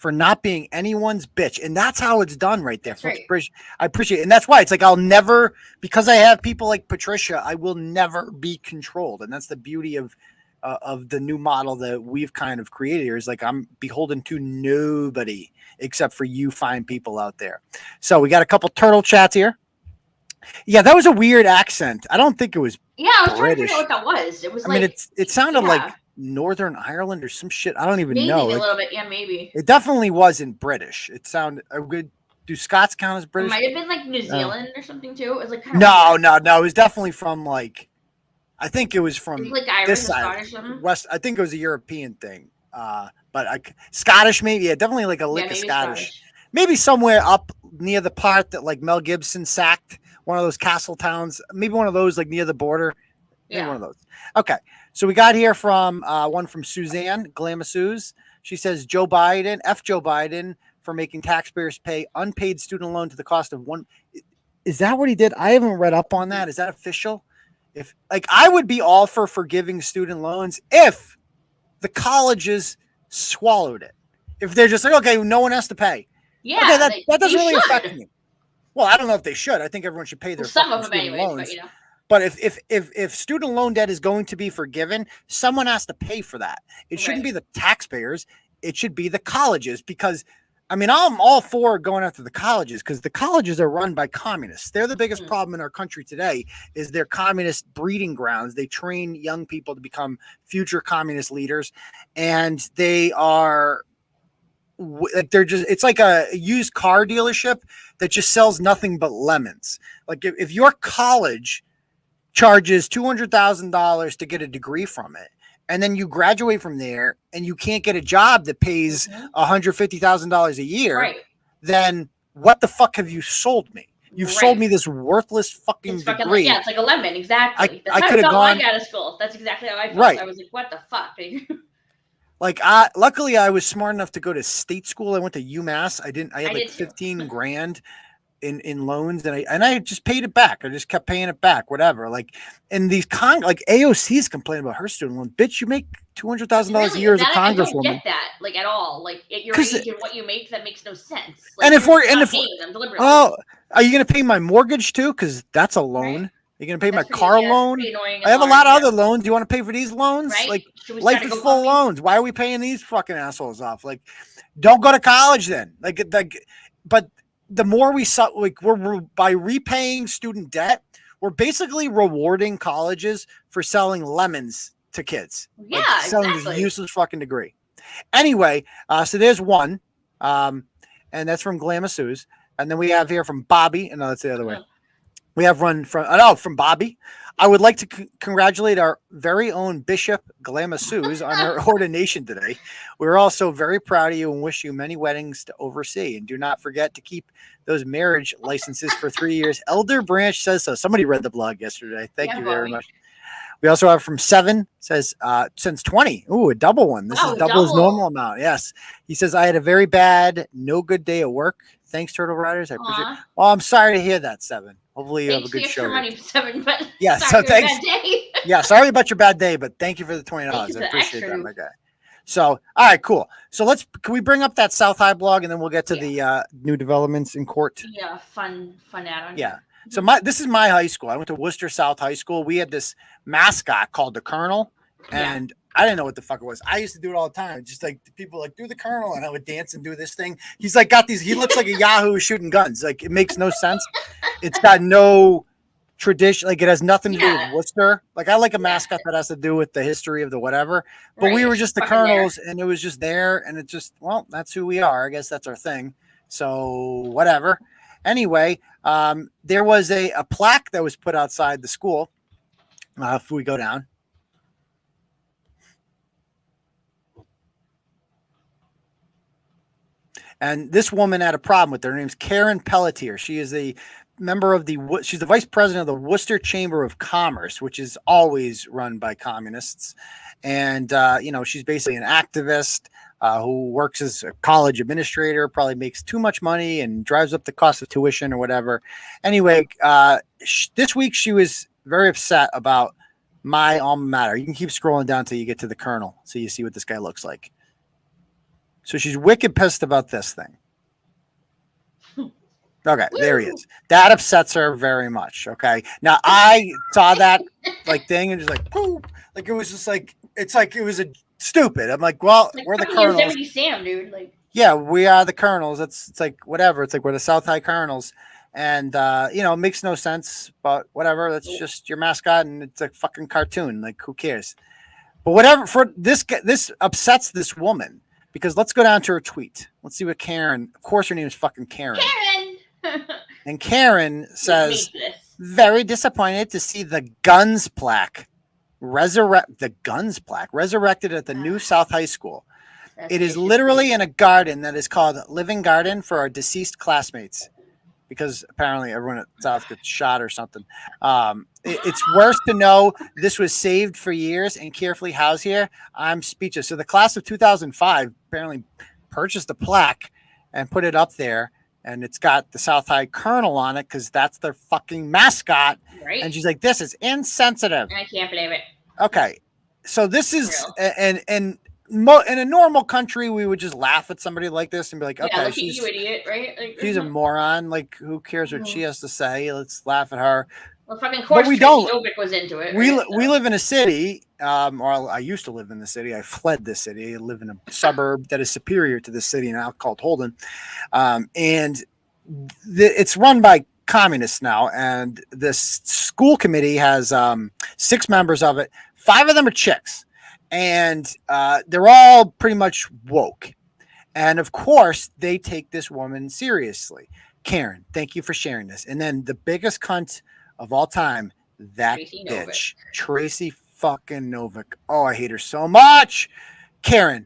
for not being anyone's bitch. And that's how it's done right there. That's right. I appreciate it. And that's why it's like I'll never, because I have people like Patricia, I will never be controlled. And that's the beauty of the new model that we've kind of created here, is like I'm beholden to nobody except for you fine people out there. So we got a couple turtle chats here. Yeah, that was a weird accent. I don't think it was I was trying to British. figure out what that was. It was I mean, it sounded yeah. like Northern Ireland or some shit. I don't even maybe know. a little bit. Yeah, maybe. It definitely wasn't British. It sounded good. Do Scots count as It British? might have been like New Zealand or something too. It was like kind No. of It was definitely from like, I think it was from like Irish this or side, Scottish or something. West. I think it was a European thing. But Scottish maybe. Yeah, definitely like a lick of Scottish. Maybe somewhere up near the part that like Mel Gibson sacked, one of those castle towns. Maybe one of those like near the border. Maybe one of those. Okay. So we got here from one from Suzanne, Glamasuz. She says, Joe Biden for making taxpayers pay unpaid student loan to the cost of one. Is that what he did? I haven't read up on that. Is that official? If like I would be all for forgiving student loans if the colleges swallowed it. If they're just like, okay, no one has to pay. Yeah, okay, that doesn't really affect me. Well, I don't know if they should. I think everyone should pay their some of them student anyways, loans. but you know. But if student loan debt is going to be forgiven, someone has to pay for that. It shouldn't be the taxpayers. It should be the colleges, because I mean, I'm all for going after the colleges because the colleges are run by communists. They're the biggest problem in our country today is they're communist breeding grounds. They train young people to become future communist leaders, and they are it's like a used car dealership that just sells nothing but lemons. Like if your college charges $200,000 to get a degree from it, and then you graduate from there and you can't get a job that pays $150,000 a year, then what the fuck have you sold me? You've sold me this worthless fucking degree. Yeah, it's like a lemon, exactly. I could have gone out of school. That's exactly how I felt. Right. I was like, what the fuck? Like luckily I was smart enough to go to state school. I went to UMass. I had like 15 grand in loans, and I just paid it back. I just kept paying it back, whatever. Like, and these like AOC's complaining about her student loan. Bitch, you make $200,000 a year as a congresswoman. I don't get that like at all. Like at your age and what you make, that makes no sense. Like, and if deliberately. Oh, are you going to pay my mortgage too? Because that's a loan. Right. You're going to pay my car loan. I have a lot of other loans. Do you want to pay for these loans? Right? Like life is full of loans. Why are we paying these fucking assholes off? Like, don't go to college then. But the more we're by repaying student debt, we're basically rewarding colleges for selling lemons to kids. Yeah, like selling exactly. this useless fucking degree. Anyway, so there's one, and that's from Glamasuz, and then we have here from Bobby, and no, that's the other way. We have one from Bobby. I would like to congratulate our very own Bishop Glamasuz on her ordination today. We're also very proud of you and wish you many weddings to oversee. And do not forget to keep those marriage licenses for 3 years. Elder Branch says so. Somebody read the blog yesterday. Thank you very much. We also have from 7, says since 20. Ooh, a double one. This is double his normal amount. Yes. He says, I had a very bad, no good day at work. Thanks, Turtle Riders. I appreciate it. Oh, I'm sorry to hear that, 7. Hopefully you have a good show. Money, 7, but yeah, so thanks. Yeah, sorry about your bad day, but thank you for the $20. I appreciate that, my guy. So, all right, cool. So can we bring up that South High blog, and then we'll get to the new developments in court? Yeah, fun add-on. Yeah. So this is my high school. I went to Worcester South High School. We had this mascot called the Colonel, and I didn't know what the fuck it was. I used to do it all the time. Just like people like do the Colonel, and I would dance and do this thing. He's like got these. He looks like a Yahoo shooting guns. Like it makes no sense. It's got no tradition. Like it has nothing to do with Worcester. Like I like a mascot that has to do with the history of the whatever. But we were just the Colonels, and it was just there, and it just that's who we are. I guess that's our thing. So whatever. Anyway, there was a plaque that was put outside the school. If we go down. And this woman had a problem with her. Her name's Karen Pelletier. She is a member of she's the vice president of the Worcester Chamber of Commerce, which is always run by communists. And, she's basically an activist who works as a college administrator, probably makes too much money and drives up the cost of tuition or whatever. Anyway, this week she was very upset about my alma mater. You can keep scrolling down till you get to the Colonel so you see what this guy looks like. So she's wicked pissed about this thing. Okay, there he is. That upsets her very much. Okay. Now I saw that like thing and just like poop. Like it was just like it was a stupid. I'm like, well, Like we're the fucking Colonels. Yosemite Sam, dude. Like, Yeah, we are the Colonels. It's like whatever. It's like we're the South High Colonels. And it makes no sense, but whatever. That's just your mascot, and it's a fucking cartoon. Like, who cares? But whatever. For this upsets this woman because let's go down to her tweet. Let's see what Karen. Of course, her name is fucking Karen. And Karen says, "Very disappointed to see the guns plaque resurrected at the new South High School. It is literally in a garden that is called Living Garden for our deceased classmates." Because apparently everyone at South gets shot or something. It's worse to know this was saved for years and carefully housed here. I'm speechless. So the class of 2005 apparently purchased a plaque and put it up there. And it's got the South High Colonel on it because that's their fucking mascot. Right. And she's like, this is insensitive. I can't believe it. Okay. So this is, in a normal country, we would just laugh at somebody like this and be like, okay, look at she's you, idiot, right? Like, she's a moron. Like, who cares what she has to say? Let's laugh at her. Well, fucking course, we don't. Novik was into it. We right? live in a city, or I used to live in the city. I fled the city. I live in a suburb that is superior to the city now called Holden. And it's run by communists now. And this school committee has 6 members of it. 5 of them are chicks. And they're all pretty much woke. And of course, they take this woman seriously. Karen, thank you for sharing this. And then the biggest cunt of all time, that Tracy bitch, Novik. Tracy fucking Novik. Oh, I hate her so much. Karen,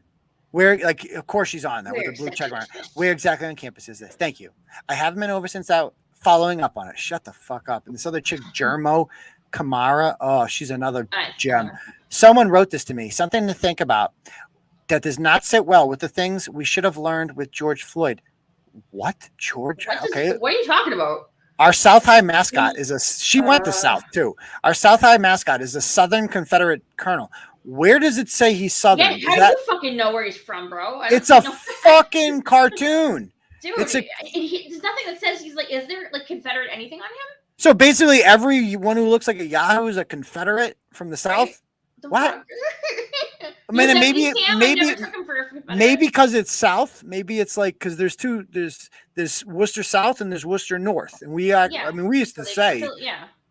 where, like, of course she's on that with the blue check mark. Where exactly on campus is this? Thank you. I haven't been over since out following up on it. Shut the fuck up. And this other chick, Germo Kamara. Oh, she's another gem. Someone wrote this to me. Something to think about that does not sit well with the things we should have learned with George Floyd. What? George? Okay. What are you talking about? Our South High mascot she went to South too. Our South High mascot is a Southern Confederate colonel. Where does it say he's Southern? Yeah, how do you fucking know where he's from, bro? It's a fucking cartoon. Dude, there's nothing that says he's like, is there like Confederate anything on him? So basically everyone who looks like a Yahoo is a Confederate from the South? What? I mean, maybe because it's South. Maybe it's like because there's Worcester South and there's Worcester North, and we are. Yeah. I mean, we used to say,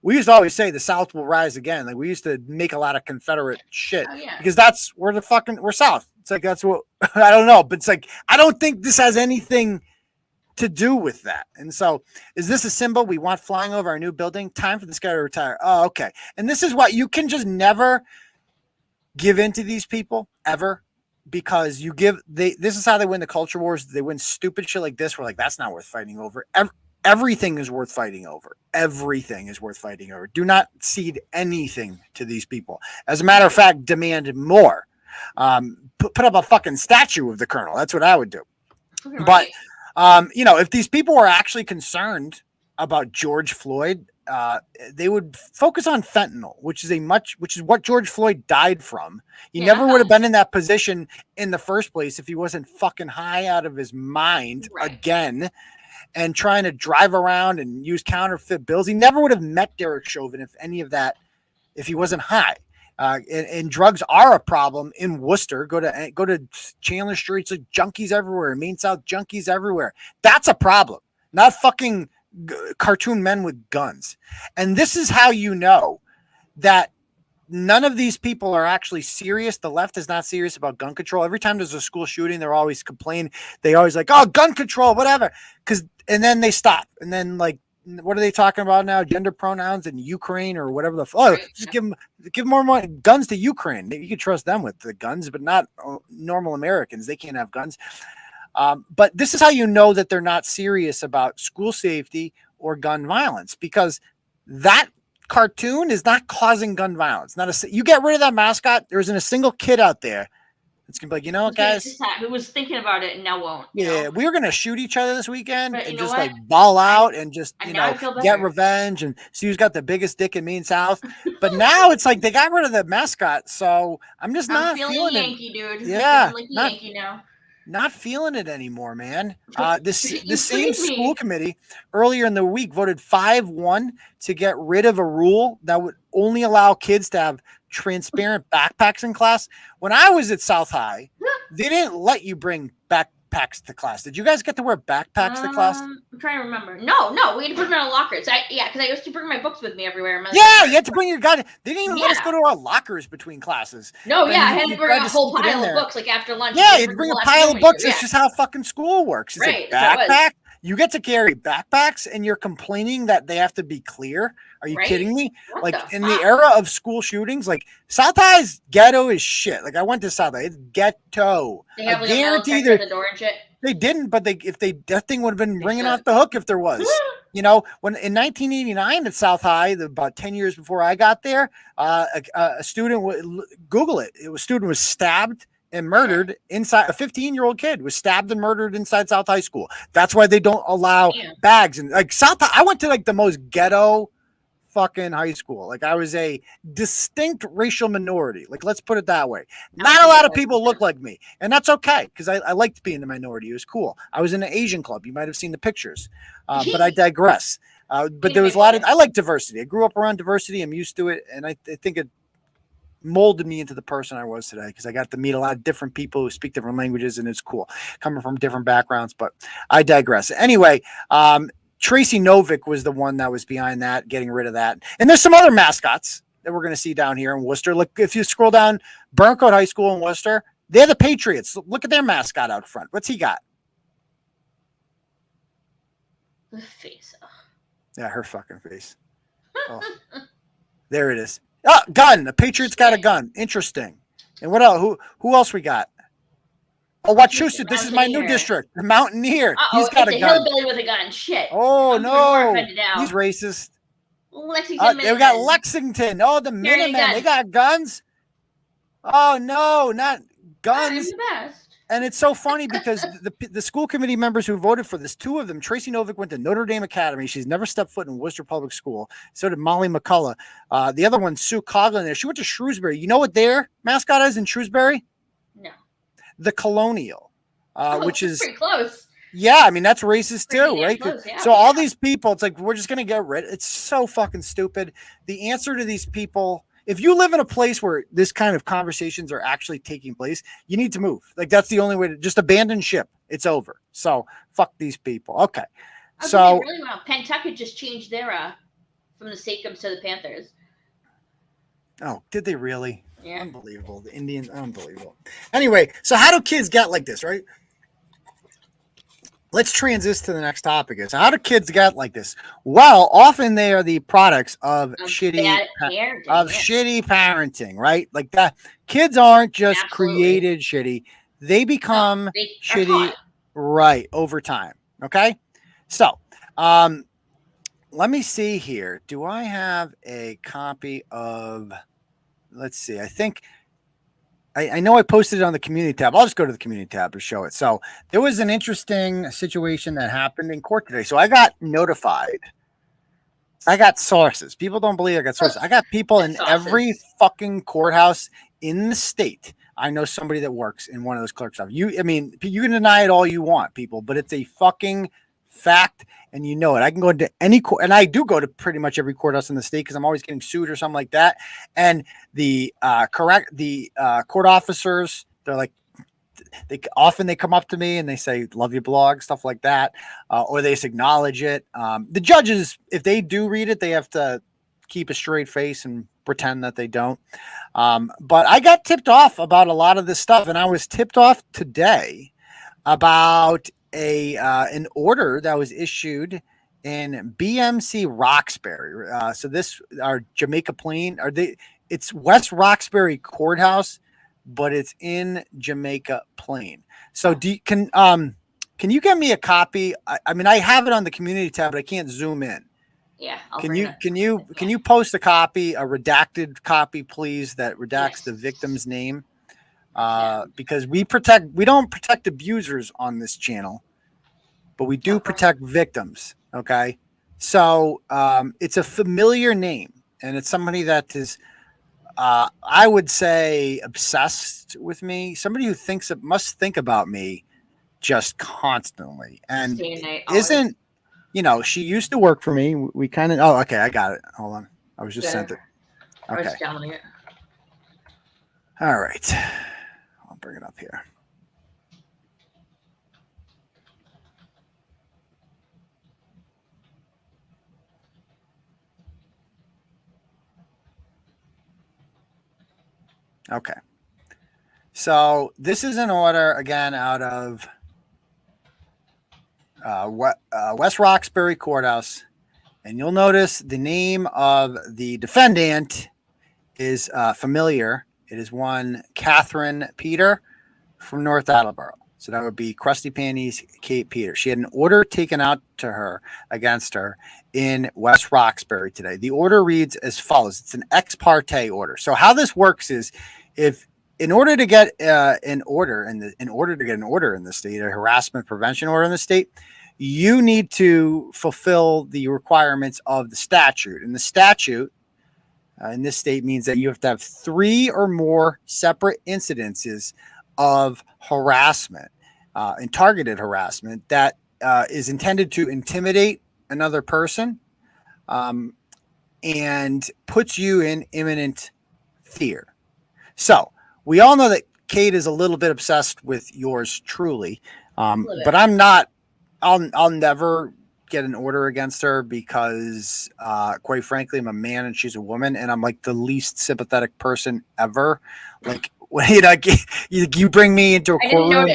we used to always say the South will rise again. Like we used to make a lot of Confederate shit because we're South. It's like that's what I don't know, but it's like I don't think this has anything to do with that. And so, is this a symbol we want flying over our new building? Time for this guy to retire. Oh, okay. And this is what you can just never give in to these people ever, because this is how they win the culture wars. They win stupid shit like this. We're like, that's not worth fighting over. Everything is worth fighting over. Everything is worth fighting over. Do not cede anything to these people. As a matter of fact, demand more. Put up a fucking statue of the colonel. That's what I would do. Right. But if these people were actually concerned about George Floyd, they would focus on fentanyl, which is what George Floyd died from. He never would have been in that position in the first place if he wasn't fucking high out of his mind again and trying to drive around and use counterfeit bills. He never would have met Derek Chauvin if he wasn't high. And drugs are a problem in Worcester. Go to Chandler Street. It's like junkies everywhere. Main South junkies everywhere. That's a problem. Not fucking cartoon men with guns. And this is how you know that none of these people are actually serious. The left is not serious about gun control. Every time there's a school shooting, they're always complaining. They always like, oh, gun control, whatever. And then they stop. And then like, what are they talking about now? Gender pronouns in Ukraine or whatever just give more money, guns to Ukraine. You can trust them with the guns, but not normal Americans. They can't have guns. But this is how you know that they're not serious about school safety or gun violence, because that cartoon is not causing gun violence. You get rid of that mascot, there isn't a single kid out there that's gonna be like, you know what, guys? Who was thinking about it and now won't. Yeah, we were gonna shoot each other this weekend and just like ball out and just get revenge and see who's got the biggest dick in Main South. But now it's like they got rid of the mascot, so I'm not feeling feeling Yankee, it. dude. Yeah, I'm Yankee now. not feeling it anymore, man. The You same freed me. school committee earlier in the week voted 5-1 to get rid of a rule that would only allow kids to have transparent backpacks in class. When I was at South High, they didn't let you bring backpacks to class. Did you guys get to wear backpacks to class? I'm trying to remember. No, we had to put them in our lockers. Because I used to bring my books with me everywhere. Yeah, you had to bring your gun. They didn't even let us go to our lockers between classes. No, I And had to bring a whole pile of books like after lunch. Yeah, you'd bring a pile of books. It's just how fucking school works. It's Right, a backpack. You get to carry backpacks, and you're complaining that they have to be clear. Are you kidding me? Like in the era of school shootings, like South High's ghetto is shit. Like I went to South High, it's ghetto. They have I like a metal guarantee detector at the door and shit. they didn't, but that thing would have been ringing off the hook if there was. You know, when in 1989 at South High, about 10 years before I got there, a student would Google it. A student was stabbed and murdered inside. A 15-year-old kid was stabbed and murdered inside South High School. That's why they don't allow bags. And like South High, I went to like the most ghetto fucking high school. Like I was a distinct racial minority. Like let's put it that way. Not a lot of people look like me, and that's okay because I liked being the minority. It was cool. I was in an Asian club. You might have seen the pictures, but I digress. But there was a lot of. I like diversity. I grew up around diversity. I'm used to it, and I think it molded me into the person I was today because I got to meet a lot of different people who speak different languages, and it's cool coming from different backgrounds. But I digress. Anyway, Tracy Novick was the one that was behind that, getting rid of that. And there's some other mascots that we're going to see down here in Worcester. Look, if you scroll down, Burncoat High School in Worcester, they're the Patriots. Look at their mascot out front. What's he got? The face. Yeah, her fucking face. Oh. There it is. Oh, gun. The Patriots got a gun. Interesting. And what else? Who else we got? Oh, Wachusett. This is my new district. The Mountaineer. He's got a gun. Hillbilly with a gun. Shit. Oh, no. He's racist. Lexington. We got Lexington. Oh, the Minutemen. They got guns. Oh, no, not guns. And it's so funny because the school committee members who voted for this, two of them, Tracy Novick went to Notre Dame Academy. She's never stepped foot in Worcester Public School. So did Molly McCullough. The other one, Sue Coughlin there. She went to Shrewsbury. You know what their mascot is in Shrewsbury? No. The Colonial, which is pretty close. Yeah, I mean, that's racist too, right? Close, yeah. So all these people, it's like, we're just going to get rid. It's so fucking stupid. The answer to these people, if you live in a place where this kind of conversations are actually taking place, you need to move. Like, that's the only way to just abandon ship. It's over. So fuck these people. Okay. So really well. Pentucket just changed their from the Sakums to the Panthers. Oh, did they really? Yeah. Unbelievable. The Indians, unbelievable. Anyway, so how do kids get like this, right? Let's transition to the next topic. So how do kids get like this? Well, often they are the products of shitty parenting, right? Like that. Kids aren't just created shitty. They become shitty right over time. Okay. So let me see here. Do I have a copy of, let's see, I think I know I posted it on the community tab. I'll just go to the community tab to show it. So there was an interesting situation that happened in court today. So I got notified. I got sources. People don't believe I got sources. I got people in every fucking courthouse in the state. I know somebody that works in one of those clerk's offices. You can deny it all you want, people, but it's a fucking fact, and you know it. I can go into any court, and I do go to pretty much every courthouse in the state because I'm always getting sued or something like that. And the court officers, they're like, they come up to me and they say, "Love your blog," stuff like that, or they just acknowledge it. The judges, if they do read it, they have to keep a straight face and pretend that they don't. But I got tipped off about a lot of this stuff, and I was tipped off today about an order that was issued in BMC Roxbury. So this our Jamaica Plain, it's West Roxbury Courthouse, but it's in Jamaica Plain. So can you get me a copy? I mean, I have it on the community tab, but I can't zoom in. Yeah. Can you post a copy, a redacted copy, please, that redacts the victim's name? Because we don't protect abusers on this channel, but we do protect victims. Okay. So, it's a familiar name, and it's somebody that is, I would say, obsessed with me. Somebody who must think about me just constantly. And Day and night, always. isn't, you know, she used to work for me. We kind of, oh, okay, I got it. Hold on. I was just sent it. I was Okay. downloading it. All right. I'll bring it up here. Okay. So this is an order again out of West Roxbury Courthouse, and you'll notice the name of the defendant is familiar. It is one Catherine Peter from North Attleboro. So that would be Krusty Panties Kate Peter. She had an order taken out to her against her in West Roxbury today. The order reads as follows. It's an ex parte order. So how this works is if in order to get an order in the state, a harassment prevention order in the state, you need to fulfill the requirements of the statute. And the statute in this state means that you have to have 3 or more separate incidences of harassment and targeted harassment that is intended to intimidate another person and puts you in imminent fear. So we all know that Kate is a little bit obsessed with yours truly, but I'm not. I'll never get an order against her because, quite frankly, I'm a man and she's a woman, and I'm like the least sympathetic person ever. Like when you bring me into a courtroom,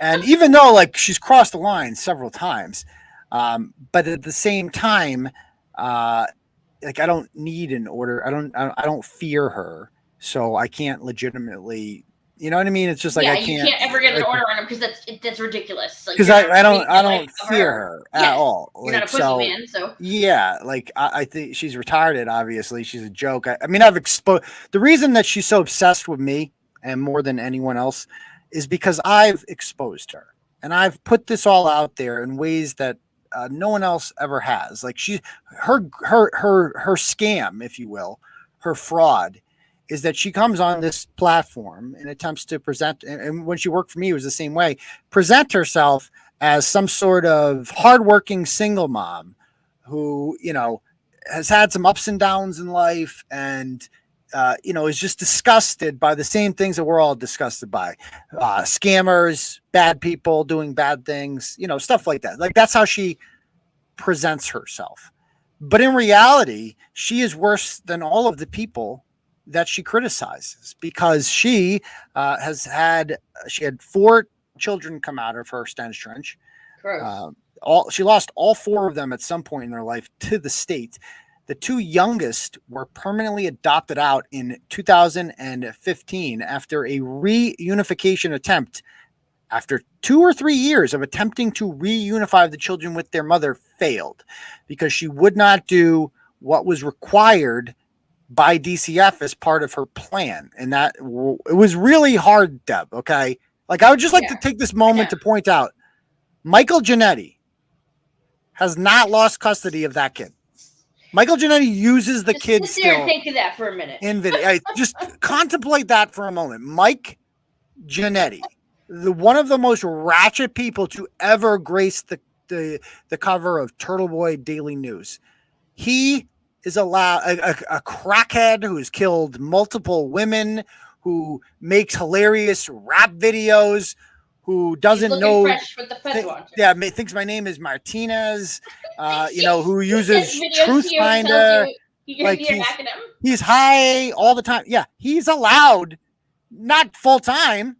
and even though like she's crossed the line several times, but at the same time, like I don't need an order. I don't fear her, so I can't legitimately. You know what I mean? It's just like I can't. You can't ever get an order on him because that's ridiculous. Because I don't fear her at all. You're not a pussy man, so yeah. Like I think she's retarded. Obviously, she's a joke. I mean, I've exposed the reason that she's so obsessed with me and more than anyone else is because I've exposed her and I've put this all out there in ways that no one else ever has. Like her scam, if you will, her fraud. Is that she comes on this platform and attempts to present, and when she worked for me, it was the same way, present herself as some sort of hardworking single mom who, you know, has had some ups and downs in life and, you know, is just disgusted by the same things that we're all disgusted by. Scammers, bad people doing bad things, you know, stuff like that. Like that's how she presents herself. But in reality, she is worse than all of the people that she criticizes because she had 4 children come out of her stench trench. She lost all 4 of them at some point in their life to the state. The 2 youngest were permanently adopted out in 2015 after a reunification attempt. After 2 or 3 years of attempting to reunify the children with their mother failed because she would not do what was required by DCF as part of her plan. And that it was really hard, Deb. Okay. Like I would just like to take this moment to point out Michael Giannetti has not lost custody of that kid. Michael Giannetti uses the kid still. And think of that for a minute. In video. Just contemplate that for a moment. Mike Giannetti, one of the most ratchet people to ever grace the cover of Turtleboy Daily News. He is allowed a crackhead who's killed multiple women, who makes hilarious rap videos, who doesn't know. Fresh with the thinks my name is Martinez. You know, who uses Truthfinder. Like he's high all the time. Yeah, he's allowed, not full time,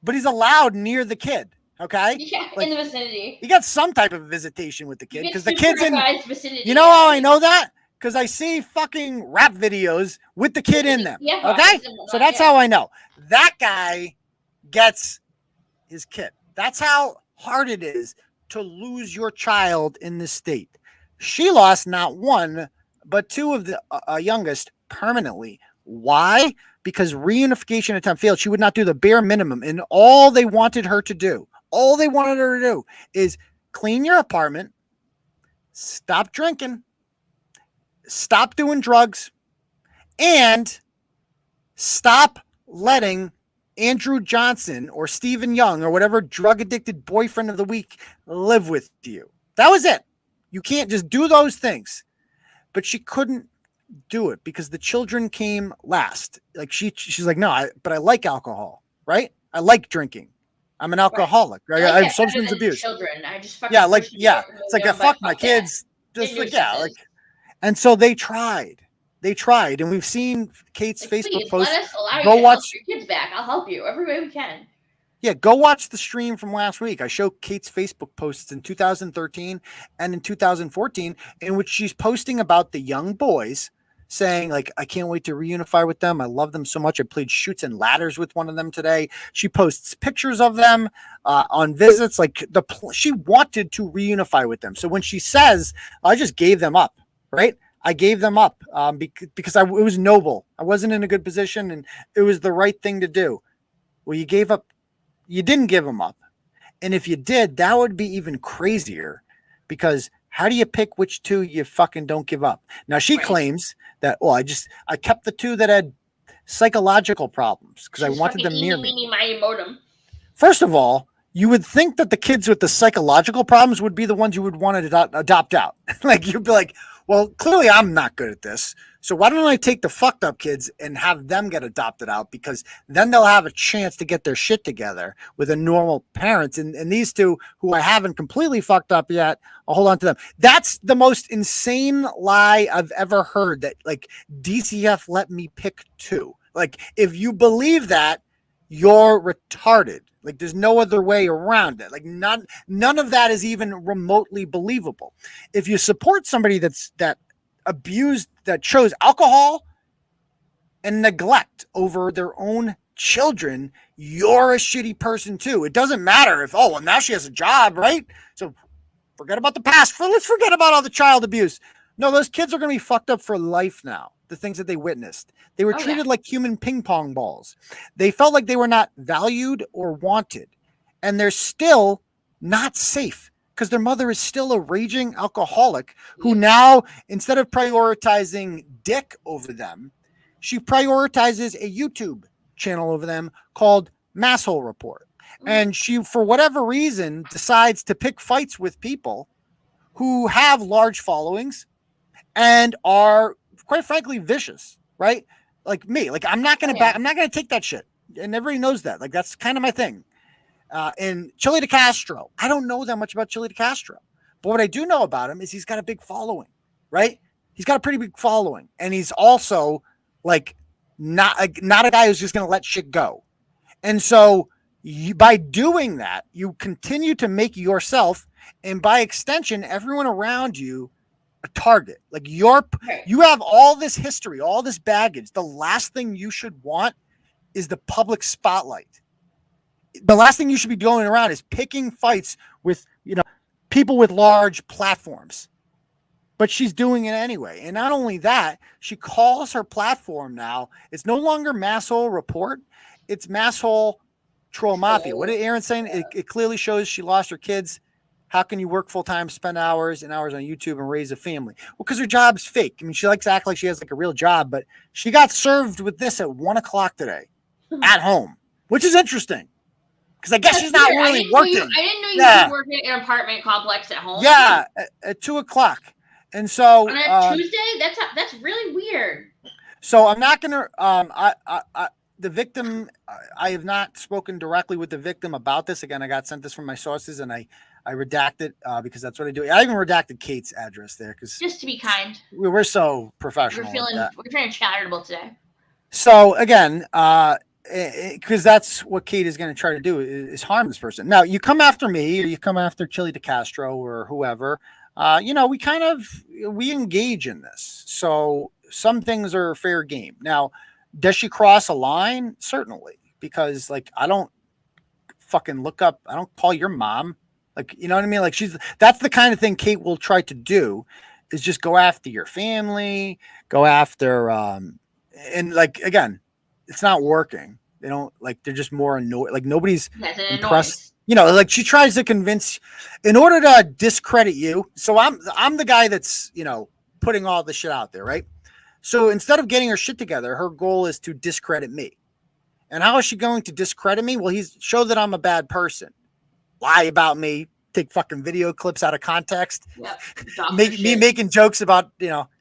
but he's allowed near the kid. Okay. Yeah, like, in the vicinity. He got some type of visitation with the kid because the kid's in. Vicinity. You know how I know that? Because I see fucking rap videos with the kid in them. Yeah, okay? So that's how I know. That guy gets his kid. That's how hard it is to lose your child in this state. She lost not 1, but 2 of the youngest permanently. Why? Because reunification attempt failed. She would not do the bare minimum. And all they wanted her to do is clean your apartment, stop drinking, stop doing drugs, and stop letting Andrew Johnson or Stephen Young or whatever drug addicted boyfriend of the week live with you. That was it. You can't just do those things. But she couldn't do it because the children came last. Like she's like, no, but I like alcohol, right? I like drinking. I'm an alcoholic. Right? I have substance abuse. Children. I just yeah, like it's like I fuck my kids. Just like like, and so they tried. And we've seen Kate's Facebook post. Let us allow go you watch to help your kids back. I'll help you every way we can. Yeah, go watch the stream from last week. I show Kate's Facebook posts in 2013 and in 2014, in which she's posting about the young boys, saying like, I can't wait to reunify with them. I love them so much. I played Chutes and Ladders with one of them today. She posts pictures of them on visits. Like she wanted to reunify with them. So when she says, I just gave them up, right? I gave them up because it was noble. I wasn't in a good position and it was the right thing to do. Well, you gave up. You didn't give them up. And if you did, that would be even crazier because how do you pick which two you fucking don't give up? Now she claims that, I kept the two that had psychological problems because I wanted them near me. First of all, you would think that the kids with the psychological problems would be the ones you would want to adopt out. Like you'd be like, well, clearly I'm not good at this. So why don't I take the fucked up kids and have them get adopted out? Because then they'll have a chance to get their shit together with a normal parents. And these two who I haven't completely fucked up yet, I'll hold on to them. That's the most insane lie I've ever heard, that like DCF let me pick two. Like if you believe that, you're retarded. Like there's no other way around it. Like none of that is even remotely believable. If you support somebody that chose alcohol and neglect over their own children, you're a shitty person too. It doesn't matter if, now she has a job, right? So forget about the past. Let's forget about all the child abuse. No, those kids are going to be fucked up for life now. The things that they witnessed. They were treated like human ping pong balls. They felt like they were not valued or wanted. And they're still not safe because their mother is still a raging alcoholic who now, instead of prioritizing dick over them, she prioritizes a YouTube channel over them called Masshole Report. And she, for whatever reason, decides to pick fights with people who have large followings and are, quite frankly, vicious, right? Like me. Like I'm not gonna I'm not gonna take that shit. And everybody knows that. Like that's kind of my thing. And Chili de Castro, I don't know that much about Chili de Castro, but what I do know about him is he's got a big following, right? He's got a pretty big following, and he's also like not a guy who's just gonna let shit go. And so by doing that, you continue to make yourself, and by extension, everyone around you, a target. Like you have all this history, all this baggage. The last thing you should want is the public spotlight. The last thing you should be going around is picking fights with, people with large platforms. But she's doing it anyway. And not only that, she calls her platform now, it's no longer Masshole Report, it's Masshole Troll Mafia. What did Aaron say? It clearly shows she lost her kids. How can you work full-time, spend hours and hours on YouTube and raise a family? Well, because her job's fake. I mean, she likes to act like she has like a real job, but she got served with this at 1:00 today at home, which is interesting. Because I guess she's not really working. I didn't know you could work in an apartment complex at home. Yeah, at 2:00. And so on a Tuesday, that's really weird. So I'm not gonna the victim, I have not spoken directly with the victim about this. Again, I got sent this from my sources and I redacted because that's what I do. I even redacted Kate's address there because just to be kind. We're so professional. We're trying charitable today. So again, because that's what Kate is going to try to do is harm this person. Now you come after me or you come after Chili de Castro or whoever. We engage in this. So some things are fair game. Now, does she cross a line? Certainly, because like I don't fucking look up. I don't call your mom. Like, you know what I mean? Like that's the kind of thing Kate will try to do is just go after your family, go after, and like, again, it's not working. They don't like, they're just more annoyed. Like nobody's impressed. Like she tries to convince in order to discredit you. So I'm the guy that's, putting all the shit out there. Right. So instead of getting her shit together, her goal is to discredit me. And how is she going to discredit me? Well, he's show that I'm a bad person, lie about me, take fucking video clips out of context, making jokes about,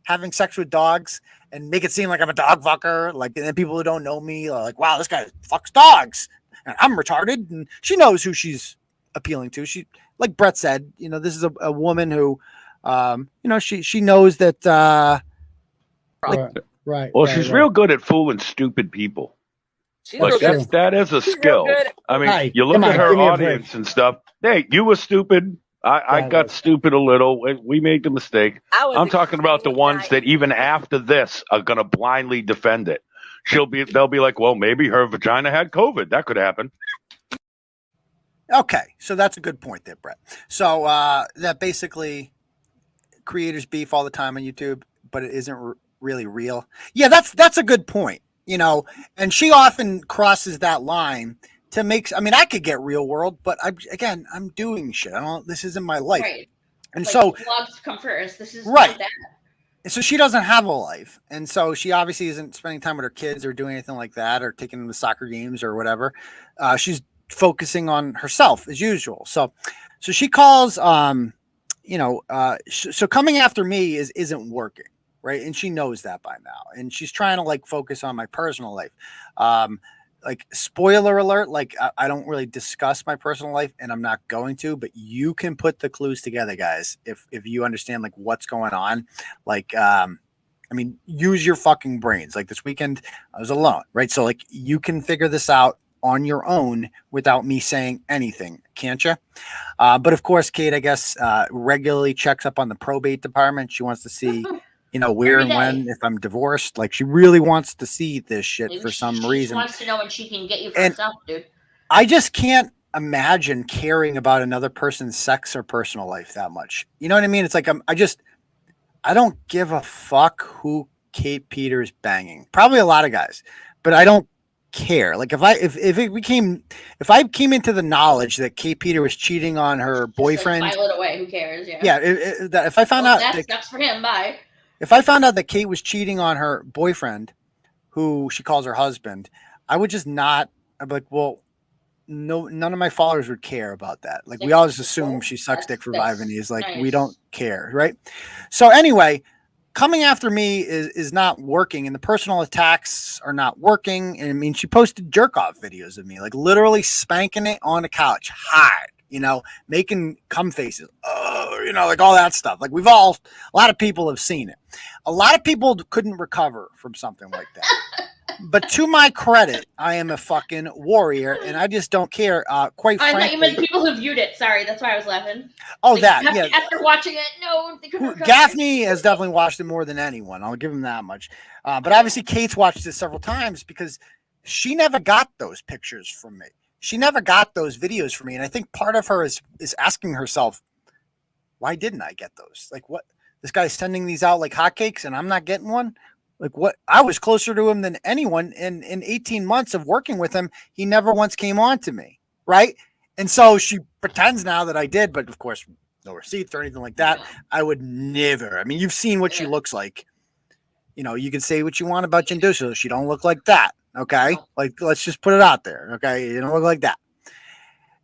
having sex with dogs and make it seem like I'm a dog fucker. Like, and then people who don't know me are like, wow, this guy fucks dogs and I'm retarded. And she knows who she's appealing to. She, like Bret said, this is a woman who, she knows that, right. Well, she's real good at fooling stupid people. Like that is a skill. I mean, you look at her audience and stuff. Hey, you were stupid. I got stupid a little. We made the mistake. I'm talking about the ones that even after this are going to blindly defend it. They'll be like, well, maybe her vagina had COVID. That could happen. Okay, so that's a good point there, Bret. So that basically creators beef all the time on YouTube, but it isn't really real. Yeah, that's a good point. And she often crosses that line to make. I mean, I could get real world, but I'm doing shit. This isn't my life, right? And so vlogs come first. This is right. Not that. And so she doesn't have a life, and so she obviously isn't spending time with her kids or doing anything like that, or taking them to soccer games or whatever. She's focusing on herself as usual. So she calls. So coming after me isn't working. Right. And she knows that by now. And she's trying to focus on my personal life. Spoiler alert, I don't really discuss my personal life and I'm not going to, but you can put the clues together, guys. If you understand what's going on, use your fucking brains. This weekend I was alone. Right. So you can figure this out on your own without me saying anything. Can't you? But of course, Kate, I guess, regularly checks up on the probate department. She wants to see, where and when, if I'm divorced. She really wants to see this shit for some reason. She wants to know when she can get you for herself, dude. I just can't imagine caring about another person's sex or personal life that much. You know what I mean? It's I don't give a fuck who Kate Peters banging. Probably a lot of guys, but I don't care. If I came into the knowledge that Kate Peters was cheating on her boyfriend, file it away. Who cares? Yeah. Yeah. If I found out that sucks for him, bye. If I found out that Kate was cheating on her boyfriend, who she calls her husband, I would just not. I'd be like, well, no, none of my followers would care about that. We all just assume she sucks dick for 5 minutes. Nice. We don't care, right? So anyway, coming after me is not working, and the personal attacks are not working. And I mean, she posted jerk off videos of me, literally spanking it on the couch hard. Making cum faces, all that stuff. A lot of people have seen it. A lot of people couldn't recover from something like that. But to my credit, I am a fucking warrior, and I just don't care. Quite frankly, I thought you meant people who viewed it. Sorry, that's why I was laughing. Oh, yeah. After watching it, no, they couldn't recover. Gaffney has definitely watched it more than anyone. I'll give him that much. But obviously, Kate's watched it several times because she never got those pictures from me. She never got those videos from me. And I think part of her is asking herself, why didn't I get those? What? This guy's sending these out like hotcakes and I'm not getting one? What? I was closer to him than anyone. In 18 months of working with him, he never once came on to me. Right. And so she pretends now that I did, but of course, no receipts or anything like that. I would never. I mean, you've seen what she looks like. You can say what you want about Jindusha. She don't look like that. Okay. Let's just put it out there. Okay. You don't look like that.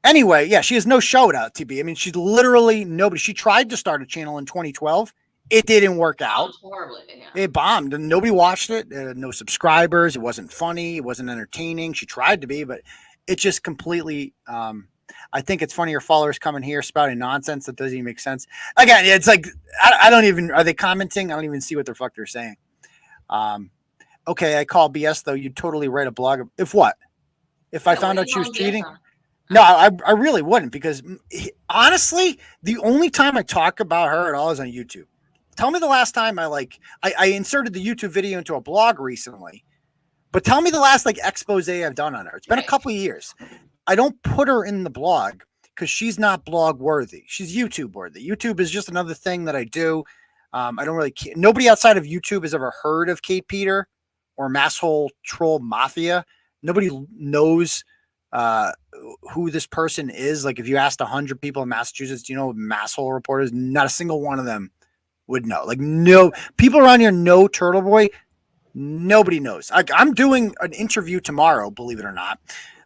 Anyway, yeah, she has no show at TV. I mean, she's literally nobody. She tried to start a channel in 2012. It didn't work out. Horribly, yeah. It bombed and nobody watched it. No subscribers. It wasn't funny. It wasn't entertaining. She tried to be, but it just completely, I think it's funny. Your followers coming here spouting nonsense that doesn't even make sense. Again, it's I don't even, are they commenting? I don't even see what the fuck they're saying. Okay, I call BS though. You'd totally write a blog. If what? If I found out she was cheating? No, I really wouldn't, because honestly, the only time I talk about her at all is on YouTube. Tell me the last time I inserted the YouTube video into a blog recently, but tell me the last expose I've done on her. It's been a couple of years. I don't put her in the blog because she's not blog worthy. She's YouTube worthy. YouTube is just another thing that I do. I don't really care. Nobody outside of YouTube has ever heard of Kate Peter or Masshole Troll Mafia. Nobody knows who this person is. If you asked 100 people in Massachusetts, do you know what Masshole Report is? Not a single one of them would know. No people around here know Turtleboy. Nobody knows. I'm doing an interview tomorrow, believe it or not.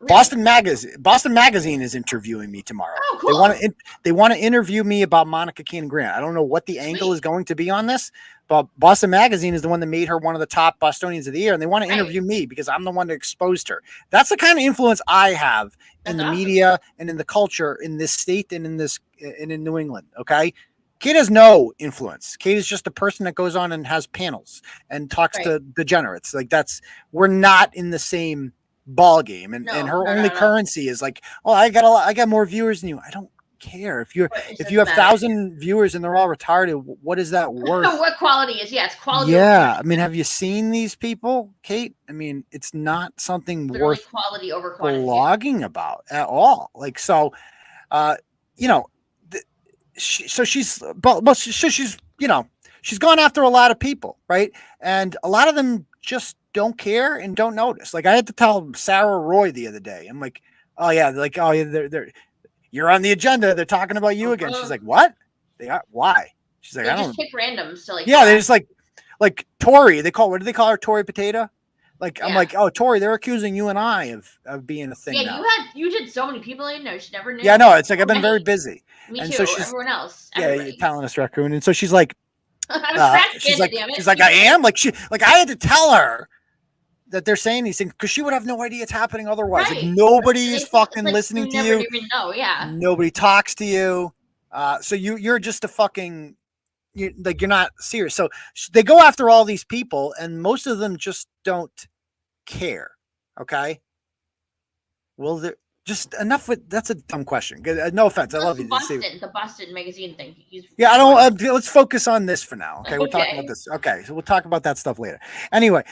Boston Magazine is interviewing me tomorrow. Oh, cool. They want to interview me about Monica Keenan Grant. I don't know what the angle is going to be on this, but Boston Magazine is the one that made her one of the top Bostonians of the year, and they want to interview me because I'm the one that exposed her. That's the kind of influence I have in the media and in the culture in this state and in New England. Okay. Kate has no influence. Kate is just a person that goes on and has panels and talks to degenerates. Like we're not in the same ball game, and her only currency is like, oh, I got more viewers than you. I don't care if you have 1,000 viewers and they're all retarded. What is that worth? What quality is? Yeah, it's quality. Yeah, I mean, have you seen these people, Kate? I mean, it's not something worth quality over quantity. blogging about at all. Like so, you know, she's gone after a lot of people, right? And a lot of them just don't care and don't notice. Like I had to tell Sarah Roy the other day. I'm like, oh yeah, you're on the agenda. They're talking about you again. She's like, what? They are? Why? She's like, they I don't just pick randoms to like. Yeah, they just like Tori. What do they call her? Tori Potato. Like I'm like, oh Tori, they're accusing you and I of being a thing. Yeah, you did so many people I didn't know. She never knew. Yeah, no, it's like I've been very busy. Me and too. So she's, everyone else. Yeah, Talentless Raccoon. And so she's like, she's like, I am like I had to tell her that they're saying these things because she would have no idea it's happening otherwise. Like nobody is fucking listening to you. Even know, yeah. Nobody talks to you. So you're just a fucking, you're not serious. So they go after all these people, and most of them just don't care. Okay. Well, they're just enough with that's a dumb question. No offense. I love you. The Boston Magazine thing. Yeah, I don't. Let's focus on this for now. Okay, we're talking about this. Okay, so we'll talk about that stuff later. Anyway,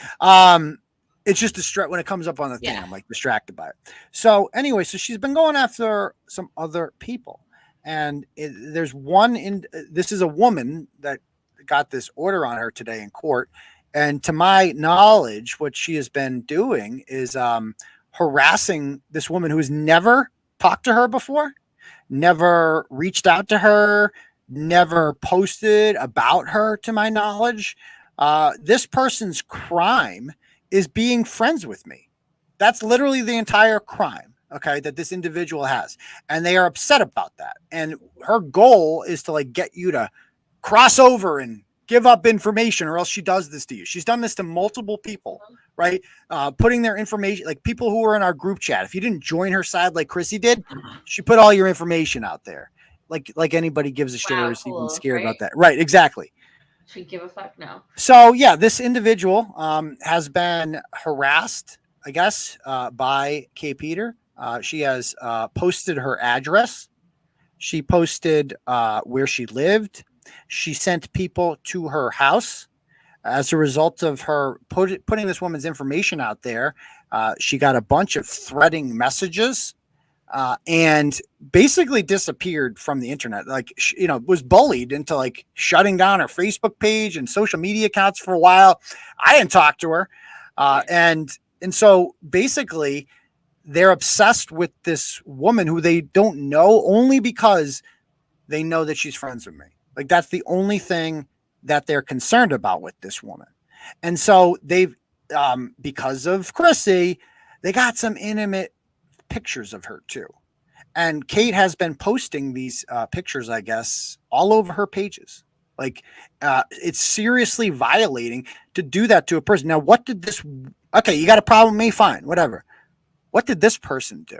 it's just when it comes up on the thing, I'm like distracted by it. So anyway, so she's been going after some other people, and there's one this is a woman that got this order on her today in court, and to my knowledge, what she has been doing is harassing this woman who's never talked to her before, never reached out to her, never posted about her, to my knowledge. This person's crime is being friends with me. That's literally the entire crime, okay, that this individual has. And they are upset about that. And her goal is to like get you to cross over and give up information, or else she does this to you. She's done this to multiple people, right? Putting their information, like people who were in our group chat. If you didn't join her side like Chrissy did, she put all your information out there. Like anybody gives a shit or is even scared about that. Right, exactly. Should give a fuck now. So yeah, this individual has been harassed, I guess, by K. Peter. She has posted her address. She posted where she lived. She sent people to her house. As a result of her putting this woman's information out there, she got a bunch of threatening messages and basically disappeared from the internet. Like, was bullied into like shutting down her Facebook page and social media accounts for a while. I didn't talk to her. And so basically they're obsessed with this woman who they don't know only because they know that she's friends with me. Like that's the only thing that they're concerned about with this woman. And so they've, because of Chrissy, they got some intimate pictures of her too. And Kate has been posting these pictures, I guess, all over her pages. Like it's seriously violating to do that to a person. Now, okay, you got a problem with me? Fine, whatever. What did this person do?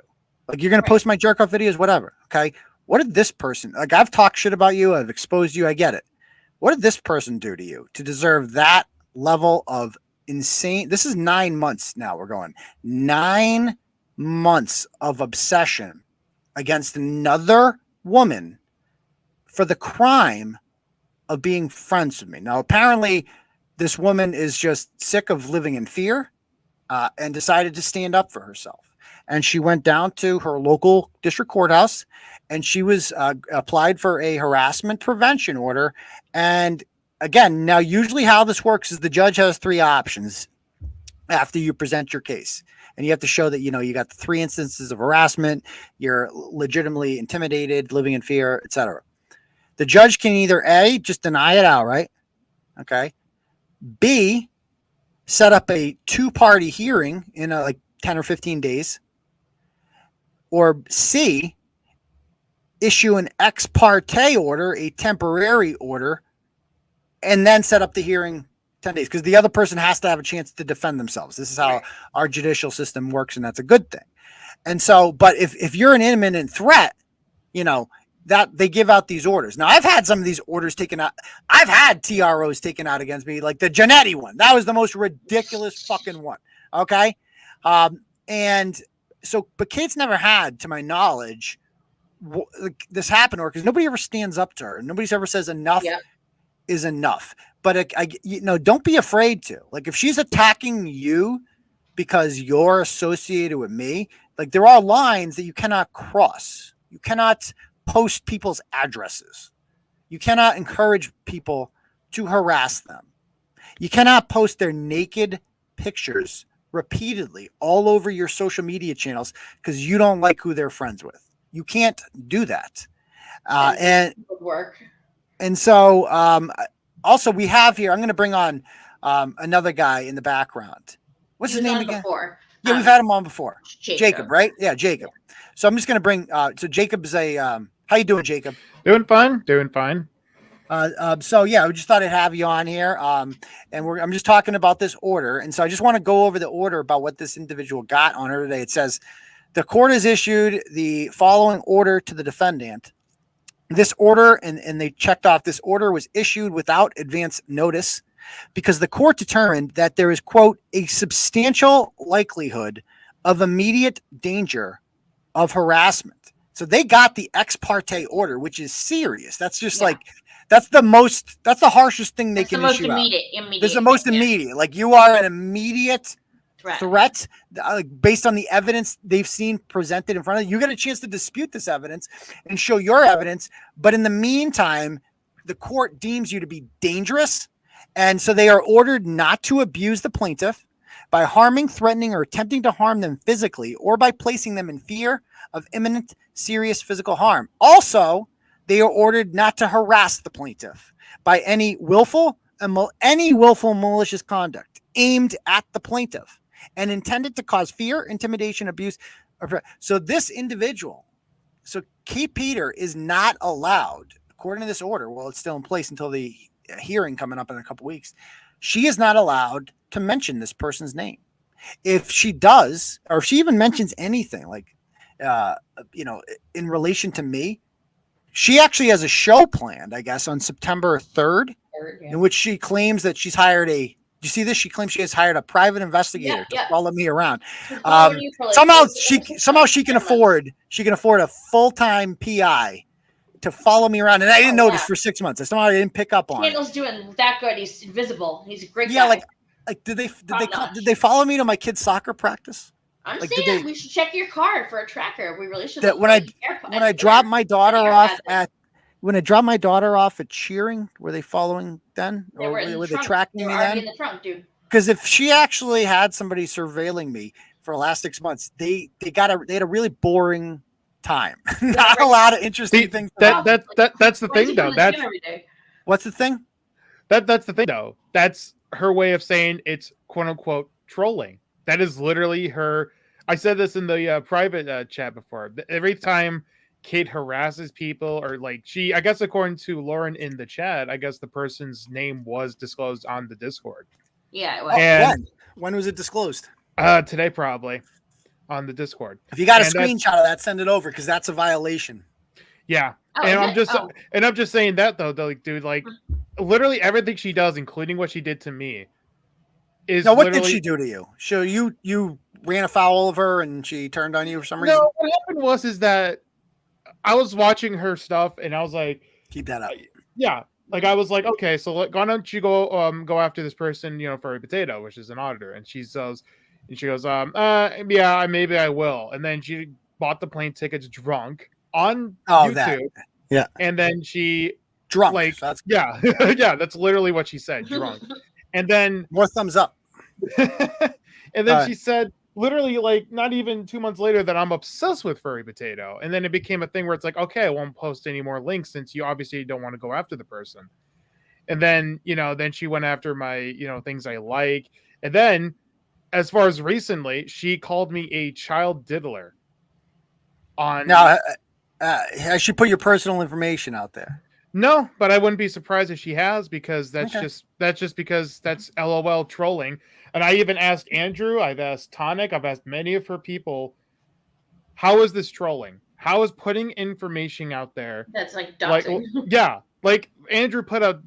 Like you're going to post my jerk off videos, whatever. Okay. What did this person, like I've talked shit about you. I've exposed you. I get it. What did this person do to you to deserve that level of insane? This is 9 months now. We're going 9 months of obsession against another woman for the crime of being friends with me. Now, apparently this woman is just sick of living in fear and decided to stand up for herself. And she went down to her local district courthouse and she was applied for a harassment prevention order. And again, now usually how this works is the judge has 3 options after you present your case. And you have to show that, you got the 3 instances of harassment, you're legitimately intimidated, living in fear, etc. The judge can either A, just deny it outright, okay? B, set up a 2-party hearing in like 10 or 15 days, or C, issue an ex parte order, a temporary order, and then set up the hearing 10 days, because the other person has to have a chance to defend themselves. This is how our judicial system works, and that's a good thing. And so, but if you're an imminent threat, that they give out these orders. Now, I've had some of these orders taken out. I've had TROs taken out against me, like the Giannetti one. That was the most ridiculous fucking one. Okay. And so, but Kate's never had, to my knowledge, this happen, or because nobody ever stands up to her. Nobody ever says enough is enough. But don't be afraid to. Like, if she's attacking you because you're associated with me, like, there are lines that you cannot cross. You cannot post people's addresses. You cannot encourage people to harass them. You cannot post their naked pictures repeatedly all over your social media channels because you don't like who they're friends with. You can't do that. And so also we have here, I'm going to bring on another guy in the background. What's his name again? Before. Yeah, we've had him on before. Jacob, right? Yeah, Jacob. So I'm just going to bring, so Jacob's how you doing, Jacob? Doing fine. So yeah, we just thought I'd have you on here. And I'm just talking about this order. And so I just want to go over the order about what this individual got on her today. It says, the court has issued the following order to the defendant. This order, and they checked off, this order was issued without advance notice because the court determined that there is, quote, a substantial likelihood of immediate danger of harassment. So they got the ex parte order, which is serious. That's just that's the harshest thing they can issue. That's the most immediate. Like, you are an immediate threat based on the evidence they've seen presented in front of you. You get a chance to dispute this evidence and show your evidence. But in the meantime, the court deems you to be dangerous. And so they are ordered not to abuse the plaintiff by harming, threatening, or attempting to harm them physically, or by placing them in fear of imminent serious physical harm. Also, they are ordered not to harass the plaintiff by any willful malicious conduct aimed at the plaintiff and intended to cause fear, intimidation, abuse. So this individual, so Kate Peter, is not allowed, according to this order, well, it's still in place until the hearing coming up in a couple weeks, she is not allowed to mention this person's name. If she does, or if she even mentions anything like, in relation to me, she actually has a show planned, I guess, on September 3rd, in which she claims that she's hired you see this? She claims she has hired a private investigator to follow me around. Somehow she can afford a full-time PI to follow me around, and I didn't notice for 6 months. Somehow I didn't pick up on it. Candle's doing that good. He's invisible. He's a great guy. Yeah, like did they follow me to my kid's soccer practice? I'm saying we should check your card for a tracker. We really should. That when I dropped my daughter off at cheering, were they following then, or were they tracking me then? In the trunk, dude. Because if she actually had somebody surveilling me for the last 6 months, they had a really boring time. Not a lot of interesting things. That's the thing, though. What's the thing? That's the thing, though. That's her way of saying it's quote unquote trolling. That is literally her. I said this in the private chat before. Every time Kate harasses people, or like I guess according to Lauren in the chat, I guess the person's name was disclosed on the Discord. Yeah. It was. When was it disclosed? Today, probably on the Discord. If you got a screenshot of that, send it over, because that's a violation. Yeah. I'm just saying that though, like, dude, like literally everything she does, including what she did to me, is now. What did she do to you? So you ran afoul of her and she turned on you for some reason? No, what happened is that I was watching her stuff and I was like, keep that up. Yeah. Like, I was like, okay, so why don't you go after this person, for a potato, which is an auditor. And she goes, yeah, maybe I will. And then she bought the plane tickets drunk on YouTube. That. Yeah. And then she drunk. Like, yeah, yeah, that's literally what she said, drunk. And then more thumbs up. And then she said, literally, like, not even 2 months later, that I'm obsessed with furry potato. And then it became a thing where it's like, okay, I won't post any more links since you obviously don't want to go after the person. And then, then she went after my, things I like. And then, as far as recently, she called me a child diddler. Now, has she put your personal information out there? No, but I wouldn't be surprised if she has, because that's just because that's LOL trolling. And I even asked Andrew, I've asked Tonic, I've asked many of her people, how is this trolling? How is putting information out there? That's like doxing. Like Andrew put out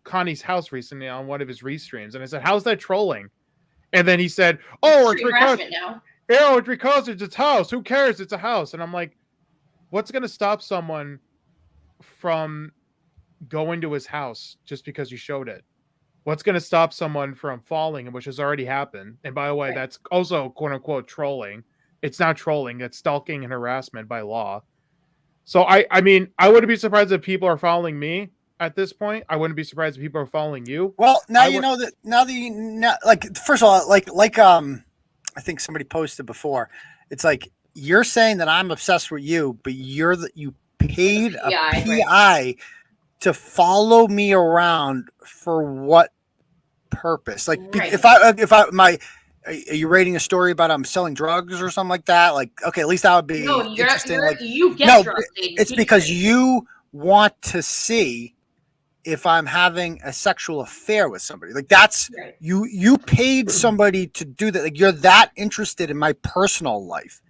Connie's house recently on one of his restreams, and I said, how's that trolling? And then he said, it's because it's its house. Who cares? It's a house. And I'm like, what's going to stop someone from going to his house just because you showed it? What's going to stop someone from falling, which has already happened? And by the way, that's also quote unquote trolling. It's not trolling. It's stalking and harassment by law. So I mean, I wouldn't be surprised if people are following me at this point. I wouldn't be surprised if people are following you. Well, now first of all, I think somebody posted before. It's like, you're saying that I'm obsessed with you, but you paid a PI to follow me around for what purpose? Like, are you rating a story about I'm selling drugs or something like that? Like, okay, at least that would be interesting. It's because you want to see if I'm having a sexual affair with somebody. Like, that's you paid somebody to do that. Like, you're that interested in my personal life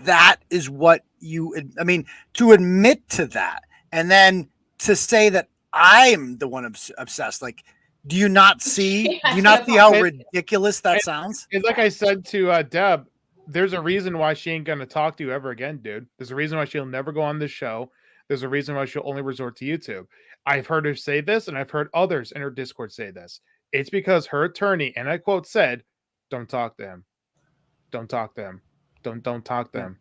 that is what to admit to that, and then to say that I'm the one obsessed. Like, do you not see how ridiculous that sounds? It's like I said to Deb, there's a reason why she ain't going to talk to you ever again, dude. There's a reason why she'll never go on this show. There's a reason why she'll only resort to YouTube. I've heard her say this, and I've heard others in her Discord say this. It's because her attorney, and I quote, said, don't talk to him. Don't talk to him. Don't talk to him.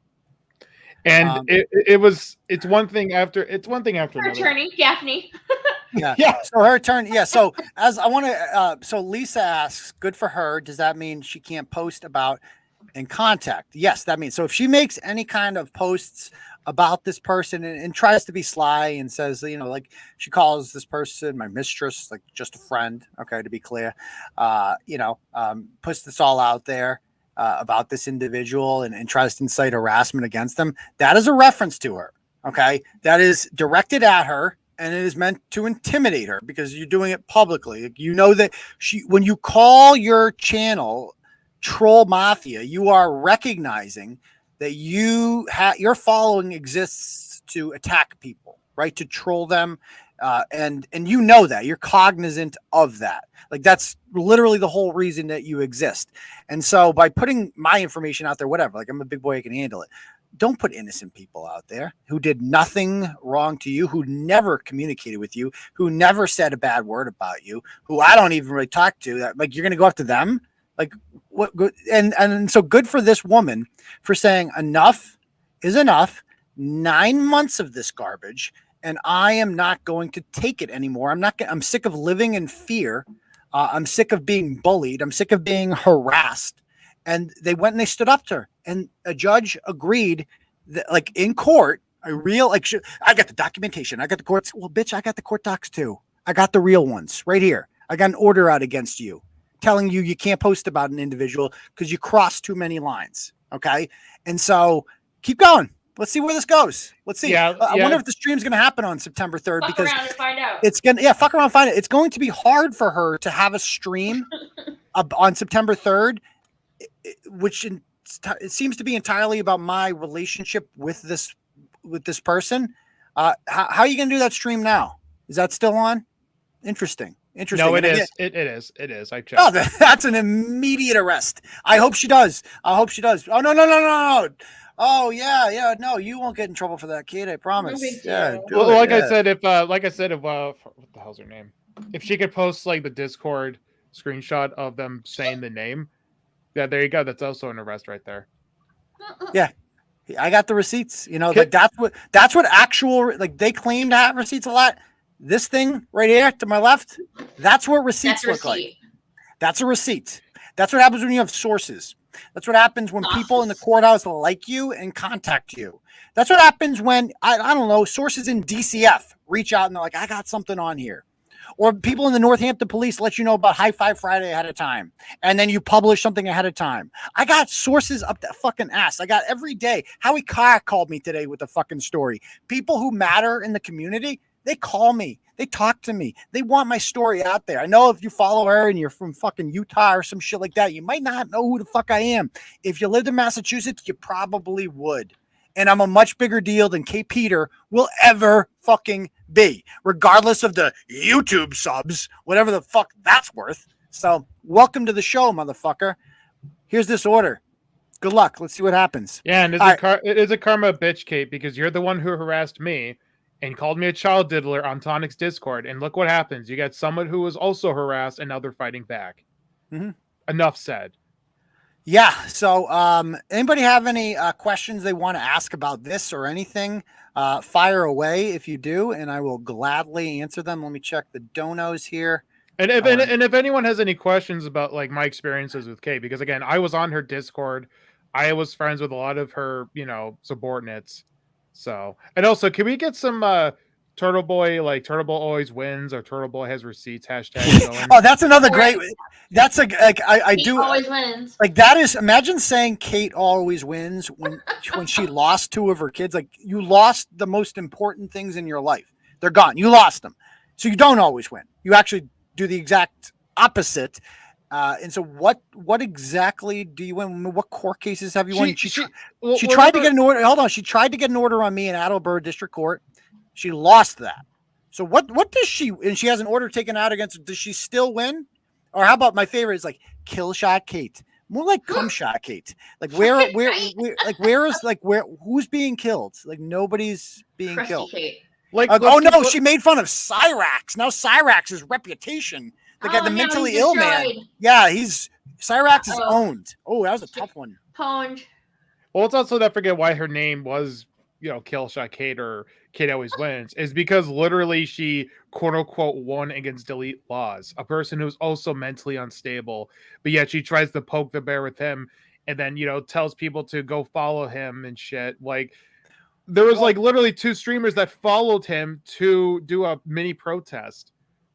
And it's one thing after another. Attorney Gaffney. So her attorney. So as I want to. So Lisa asks, good for her. Does that mean she can't post about and contact? Yes, that means. So if she makes any kind of posts about this person and tries to be sly and says, like she calls this person my mistress, like just a friend. Okay, to be clear, puts this all out there. About this individual and tries to incite harassment against them, that is a reference to her. Okay. That is directed at her, and it is meant to intimidate her because you're doing it publicly. You know that when you call your channel Troll Mafia, you are recognizing that your following exists to attack people, right? To troll them. And you know that you're cognizant of that. Like, that's literally the whole reason that you exist. And so by putting my information out there, whatever, like I'm a big boy, I can handle it. Don't put innocent people out there who did nothing wrong to you, who never communicated with you, who never said a bad word about you, who I don't even really talk to. That, like, you're going to go after them. Like, what? And so good for this woman for saying enough is enough. 9 months of this garbage. And I am not going to take it anymore. I'm sick of living in fear. I'm sick of being bullied. I'm sick of being harassed. And they went and they stood up to her. And a judge agreed that, like, in court, I got the documentation. I got the courts. Well, bitch, I got the court docs too. I got the real ones right here. I got an order out against you telling you can't post about an individual because you crossed too many lines. Okay. And so keep going. Let's see where this goes. Let's see. I wonder if the stream's going to happen on September 3rd because around and find out. It's going to, fuck around, find it. It's going to be hard for her to have a stream on September 3rd, which it seems to be entirely about my relationship with this person. How are you going to do that stream now? Is that still on? Interesting. No, it is. It is. I checked. Oh, that's an immediate arrest. I hope she does. Oh, no. Oh yeah. No, you won't get in trouble for that, kid. I promise. I said, if what the hell's her name? If she could post like the Discord screenshot of them saying the name, there you go. That's also an arrest right there. Yeah, I got the receipts. Like that's what actual, like, they claim to have receipts a lot. This thing right here to my left, that's what receipts look like. That's a receipt. That's what happens when you have sources. That's what happens when people in the courthouse like you and contact you. That's what happens when, I don't know, sources in DCF reach out and they're like, I got something on here. Or people in the Northampton police let you know about High Five Friday ahead of time. And then you publish something ahead of time. I got sources up that fucking ass. I got every day. Howie Carr called me today with a fucking story. People who matter in the community, they call me. They talk to me. They want my story out there. I know if you follow her and you're from fucking Utah or some shit like that, you might not know who the fuck I am. If you lived in Massachusetts, you probably would. And I'm a much bigger deal than Kate Peter will ever fucking be, regardless of the YouTube subs, whatever the fuck that's worth. So welcome to the show, motherfucker. Here's this order. Good luck. Let's see what happens. Yeah, and it is a karma bitch, Kate, because you're the one who harassed me and called me a child diddler on Tonic's Discord. And look what happens. You got someone who was also harassed, and now they're fighting back. Mm-hmm. Enough said. Yeah. So anybody have any questions they want to ask about this or anything? Fire away if you do, and I will gladly answer them. Let me check the donos here. And if anyone has any questions about like my experiences with Kate, because again, I was on her Discord. I was friends with a lot of her, subordinates. So, and also, can we get some Turtleboy, like Turtleboy always wins or Turtleboy has receipts hashtag going? Oh, that's another great. That's I Kate do always wins. Like that is, imagine saying Kate always wins when she lost 2 of her kids. Like you lost the most important things in your life. They're gone. You lost them. So you don't always win. You actually do the exact opposite. And so what exactly do you win? What court cases have you won? She tried to get an order. Hold on. She tried to get an order on me in Attleboro District Court. She lost that. So what does she, and she has an order taken out against her. Does she still win? Or how about my favorite is like kill shot Kate? More like cum shot Kate. Like where who's being killed? Like nobody's being Crusty killed. Kate. Like oh no, she made fun of Cyrax. Now Cyrax's reputation. The guy, the mentally ill man. Yeah, Cyrax is owned. Oh, that was a tough one. Pwned. Well, let's also not forget why her name was, Kill Shot Kate or Kate Always Wins, is because literally she quote unquote won against delete laws, a person who's also mentally unstable, but yet she tries to poke the bear with him and then, tells people to go follow him and shit. Like there was like literally 2 streamers that followed him to do a mini protest.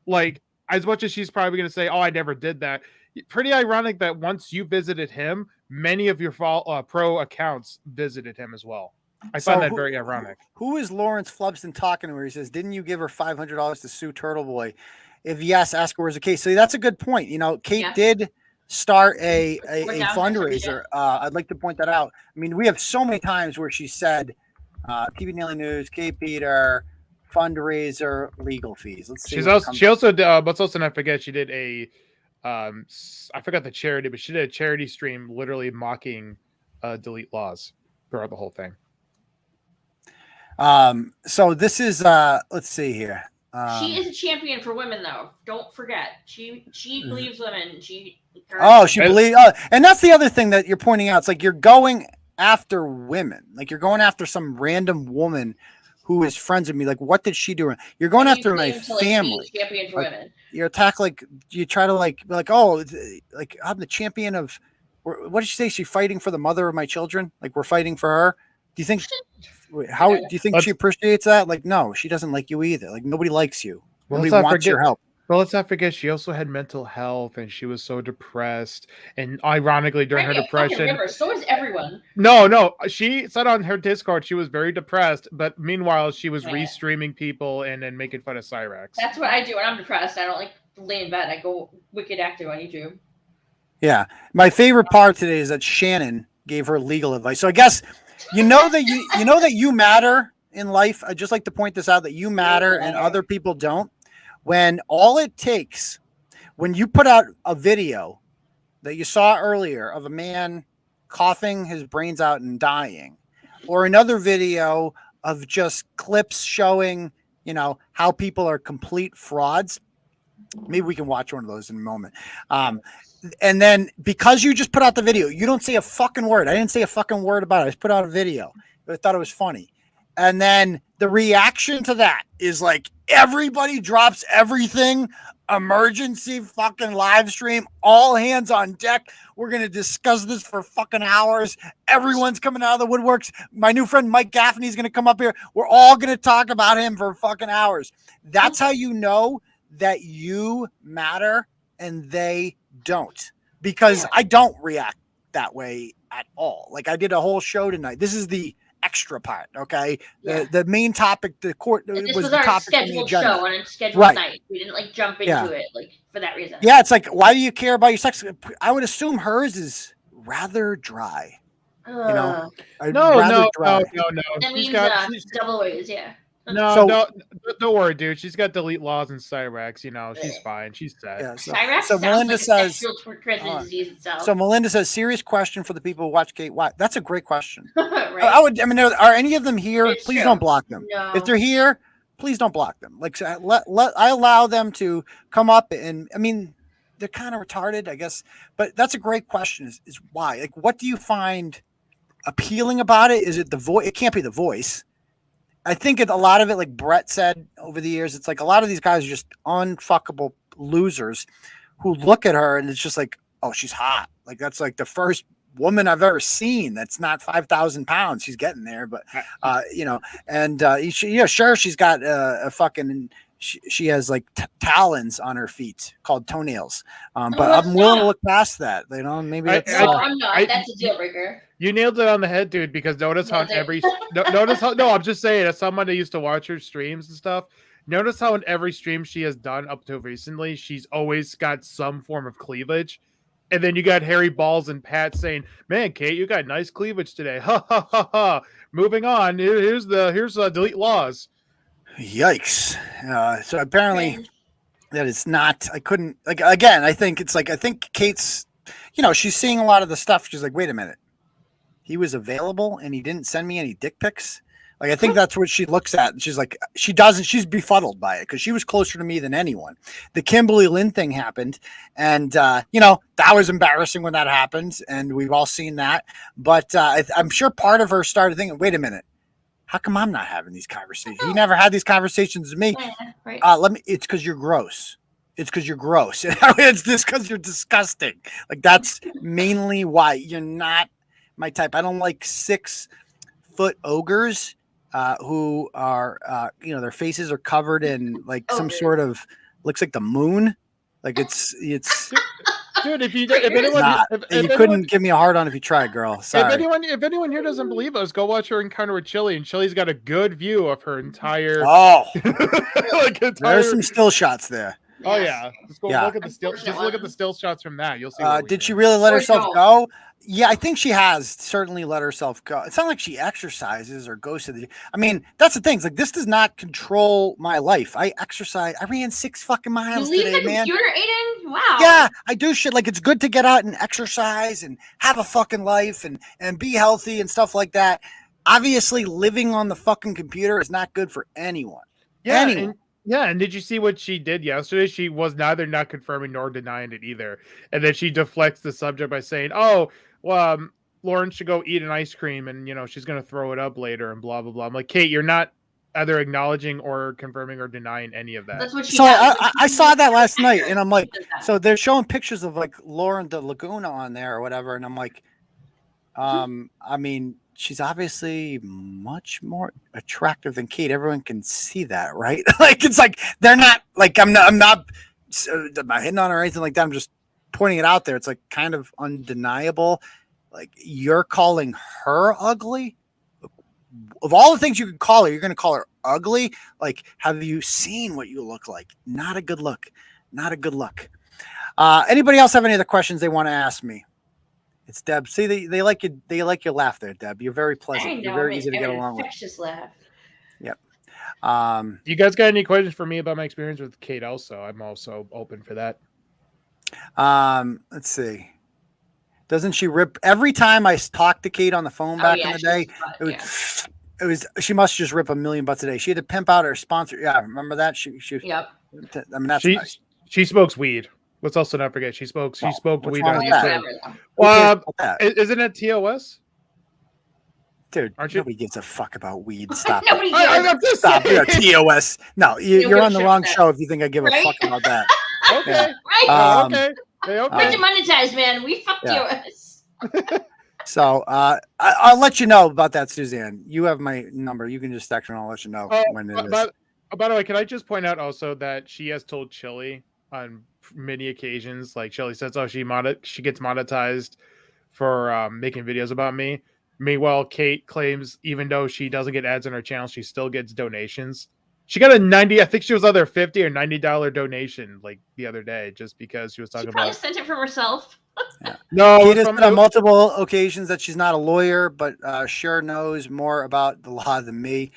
Like as much as she's probably going to say, oh, I never did that. Pretty ironic that once you visited him, many of your pro accounts visited him as well. I find that very ironic. Who is Lawrence Flubston talking to her? He says, didn't you give her $500 to sue Turtleboy? If yes, ask her where's the case. So that's a good point. Kate did start a fundraiser. I'd like to point that out. I mean, we have so many times where she said, TV Daily News, Kate Peter, fundraiser, legal fees. Let's see. She also let's also not forget she did a I forgot the charity, but she did a charity stream literally mocking delete laws throughout the whole thing. So this is let's see here. She is a champion for women, though. Don't forget, she believes women. She believes, and that's the other thing that you're pointing out. It's like you're going after women, like you're going after some random woman who is friends with me. Like, what did she do? You're going after my family. Champion for women. You attack you try to like oh, like I'm the champion of. What did she say? She's fighting for the mother of my children. Like we're fighting for her. Do you think? How do you think she appreciates that? Like, no, she doesn't like you either. Like, nobody likes you. Nobody wants your help. Well, let's not forget she also had mental health, and she was so depressed. And ironically, during her depression, so is everyone. No, she said on her Discord she was very depressed, but meanwhile she was restreaming people and then making fun of Cyrax. That's what I do when I'm depressed. I don't like to lay in bed. I go wicked active on YouTube. Yeah, my favorite part today is that Shannon gave her legal advice. So I guess. You know that you matter in life. I just like to point this out that you matter and other people don't. When all it takes, when you put out a video that you saw earlier of a man coughing his brains out and dying, or another video of just clips showing, how people are complete frauds. Maybe we can watch one of those in a moment. And then because you just put out the video, you don't say a fucking word. I didn't say a fucking word about it. I just put out a video. I thought it was funny. And then the reaction to that is like everybody drops everything. Emergency fucking live stream. All hands on deck. We're going to discuss this for fucking hours. Everyone's coming out of the woodworks. My new friend Mike Gaffney is going to come up here. We're all going to talk about him for fucking hours. That's how you know that you matter and they don't, because I don't react that way at all. Like I did a whole show tonight. This is the extra part. Okay. The main topic, the court This was was the our topic scheduled show on a scheduled night. We didn't like jump into it like for that reason. Yeah. It's like, why do you care about your sex? I would assume hers is rather dry. You know, No. That means double ways, yeah. No, don't worry, dude. She's got delete laws and Cyrax. You know, she's fine. She's set. Yeah, Cyrax so Melinda says. disease itself. So Melinda says, serious question for the people who watch Kate. Why? That's a great question. Right? I mean, are any of them here? It's please true. don't block them. No. If they're here, please don't block them. Like I allow them to come up, and I mean, they're kind of retarded, I guess. But that's a great question. Is why? Like, what do you find appealing about it? Is it the voice? It can't be the voice. I think a lot of it, like Bret said over the years, it's like a lot of these guys are just unfuckable losers who look at her and it's just like, oh, she's hot. Like that's like the first woman I've ever seen that's not 5,000 pounds. She's getting there, but you know, and sure, she's got a fucking. She has like talons on her feet called toenails, but I'm willing to look past that. You know, maybe I'm not. That's a deal breaker. You nailed it on the head, dude. Because notice how I'm just saying, as someone that used to watch her streams and stuff, notice how in every stream she has done up to recently, she's always got some form of cleavage. And then you got Harry Balls and Pat saying, "Man, Kate, you got nice cleavage today." Ha ha ha ha. Moving on. Here's delete laws. Yikes. So apparently that it's not, I couldn't, like, again, I think Kate's, you know, she's seeing a lot of the stuff. She's like, wait a minute. He was available and he didn't send me any dick pics. Like, I think that's what she looks at. And she's like, she's befuddled by it because she was closer to me than anyone. The Kimberly Lynn thing happened. And, you know, that was embarrassing when that happened. And we've all seen that. But I'm sure part of her started thinking, wait a minute. How come I'm not having these conversations? You never had these conversations with me. Right. It's because you're gross. It's because you're gross. It's just because you're disgusting. Like that's mainly why you're not my type. I don't like 6-foot ogres who are, you know, their faces are covered in like some sort of looks like the moon. Like it's. Dude, you couldn't give me a hard on if you tried, girl. Sorry. If anyone here doesn't believe us, go watch her encounter with Chili, and Chili's got a good view of her entire. Oh, there's some still shots there. Oh yeah, look at the still. Just look at the still shots from that. You'll see. Did she really let herself go? Yeah, I think she has certainly let herself go. It's not like she exercises or goes to the. I mean, that's the thing. It's like this does not control my life. I exercise. I ran 6 fucking miles today, man. Computer, Aiden? Wow. Yeah, I do shit. Like it's good to get out and exercise and have a fucking life and be healthy and stuff like that. Obviously, living on the fucking computer is not good for anyone. Yeah. And did you see what she did yesterday? She was neither not confirming nor denying it either. And then she deflects the subject by saying, "Oh, well, Lauren should go eat an ice cream and, you know, she's going to throw it up later and blah, blah, blah." I'm like, Kate, you're not either acknowledging or confirming or denying any of that. That's what she so I saw that last night and I'm like, so they're showing pictures of like Lauren the Laguna on there or whatever. And I'm like, I mean, she's obviously much more attractive than Kate. Everyone can see that, right? Like, it's like, they're not like, I'm not hitting on her or anything like that. I'm just pointing it out there. It's like kind of undeniable. Like you're calling her ugly. Of all the things you could call her, you're going to call her ugly. Like, have you seen what you look like? Not a good look. Not a good look. Anybody else have any other questions they want to ask me? It's Deb. See, they like you. They like your laugh there, Deb. You're very pleasant. You're very easy to get along with. Infectious laugh. Yep. You guys got any questions for me about my experience with Kate? Also, I'm also open for that. Let's see. Doesn't she rip every time I talked to Kate on the phone back in the day? It was she must just rip $1 million a day. She had to pimp out her sponsor. Yeah, remember that? She Yep. I mean, that's nice. She smokes weed. Let's also not forget she smoked weed on YouTube. Isn't it TOS? Dude, nobody gives a fuck about weed. Stop. Stop. You're TOS. No, you're on the wrong show if you think I give a fuck about that. Okay. Right. Okay. We're demonetized, man. We fuck TOS. So I'll let you know about that, Suzanne. You have my number. You can just text me and I'll let you know when it is. By the way, can I just point out also that she has told Chili on many occasions, like Chili says, oh, she gets monetized for making videos about me. Meanwhile, Kate claims even though she doesn't get ads on her channel, she still gets donations. She got a I think she was either $50 or $90 donation like the other day, just because she was talking probably about. Sent it from herself. No, Kate has said on multiple occasions that she's not a lawyer, but sure knows more about the law than me.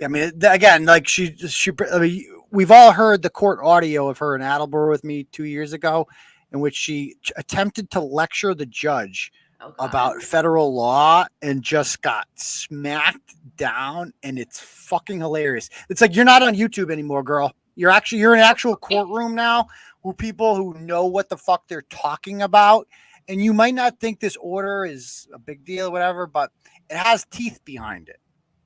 I mean, again, like I mean, we've all heard the court audio of her in Attleboro with me 2 years ago, in which she attempted to lecture the judge about federal law and just got smacked down, and it's fucking hilarious. It's like, you're not on YouTube anymore, girl. You're in an actual courtroom now with people who know what the fuck they're talking about. And you might not think this order is a big deal or whatever, but it has teeth behind it.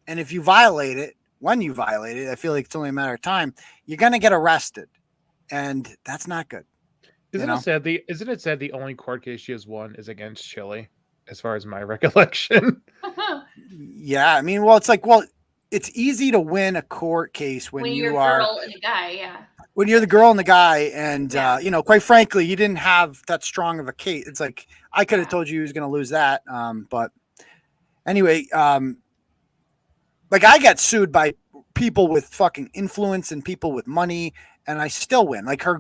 And if you violate it, when you violate it, I feel like it's only a matter of time, you're going to get arrested. And that's not good. Isn't it sad the only court case she has won is against Chili, as far as my recollection? Yeah, I mean, well, it's easy to win a court case when you are girl and a guy, yeah. When you're the girl and the guy, and quite frankly, you didn't have that strong of a case. It's like, I could have told you he was going to lose that, but anyway, like, I got sued by people with fucking influence and people with money, and I still win. Like, her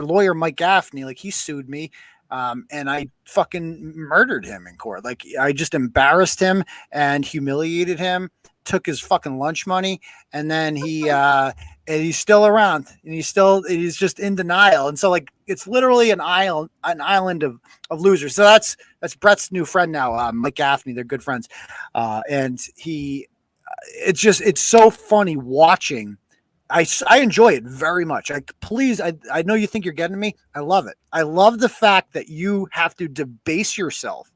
lawyer, Mike Gaffney, like, he sued me, and I fucking murdered him in court. Like, I just embarrassed him and humiliated him, took his fucking lunch money, and then and he's still around, and he's just in denial. And so, like, it's literally an island of losers. So that's Bret's new friend now, Mike Gaffney. They're good friends, and it's so funny watching. I enjoy it very much. I know you think you're getting me. I love it. I love the fact that you have to debase yourself,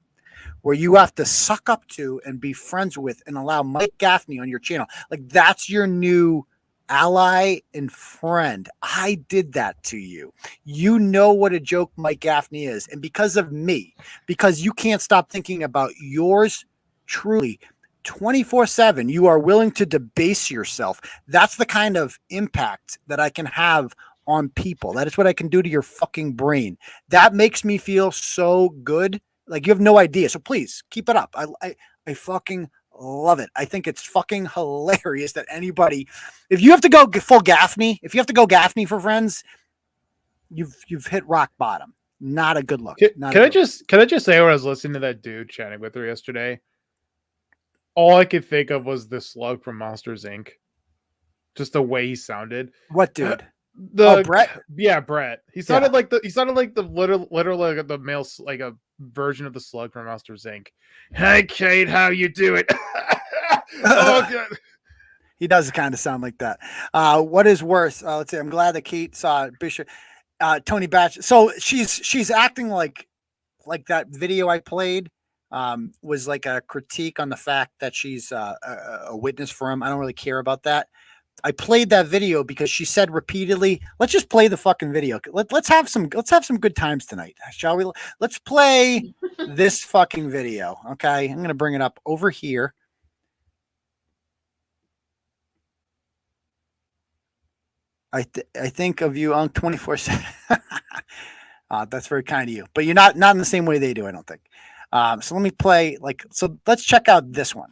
where you have to suck up to and be friends with and allow Mike Gaffney on your channel. Like, that's your new ally and friend. I did that to you. You know what a joke Mike Gaffney is. And because of me, because you can't stop thinking about yours truly 24/7, you are willing to debase yourself. That's the kind of impact that I can have on people. That is what I can do to your fucking brain. That makes me feel so good. Like, you have no idea. So please keep it up. I fucking love it. I think it's fucking hilarious that anybody, if you have to go full Gaffney, if you have to go Gaffney for friends, you've hit rock bottom. Not a good look. Can I just say, when I was listening to that dude chatting with her yesterday, all I could think of was the slug from Monsters Inc. Just the way he sounded. What dude? Bret? Yeah, Bret. He sounded like the literally like the male, like a version of the slug from Monsters Inc. Hey Kate, how you doing? Oh god. He does kind of sound like that. What is worse? Let's see. I'm glad that Kate saw Bishop, Tony Batch. So she's acting like that video I played was like a critique on the fact that she's a witness for him. I don't really care about that. I played that video because she said repeatedly, let's just play the fucking video. Let's have some good times tonight, shall we? Let's play this fucking video. Okay. I'm going to bring it up over here. I think of you on 24/7. That's very kind of you, but you're not in the same way they do, I don't think. So let me play, so let's check out this one.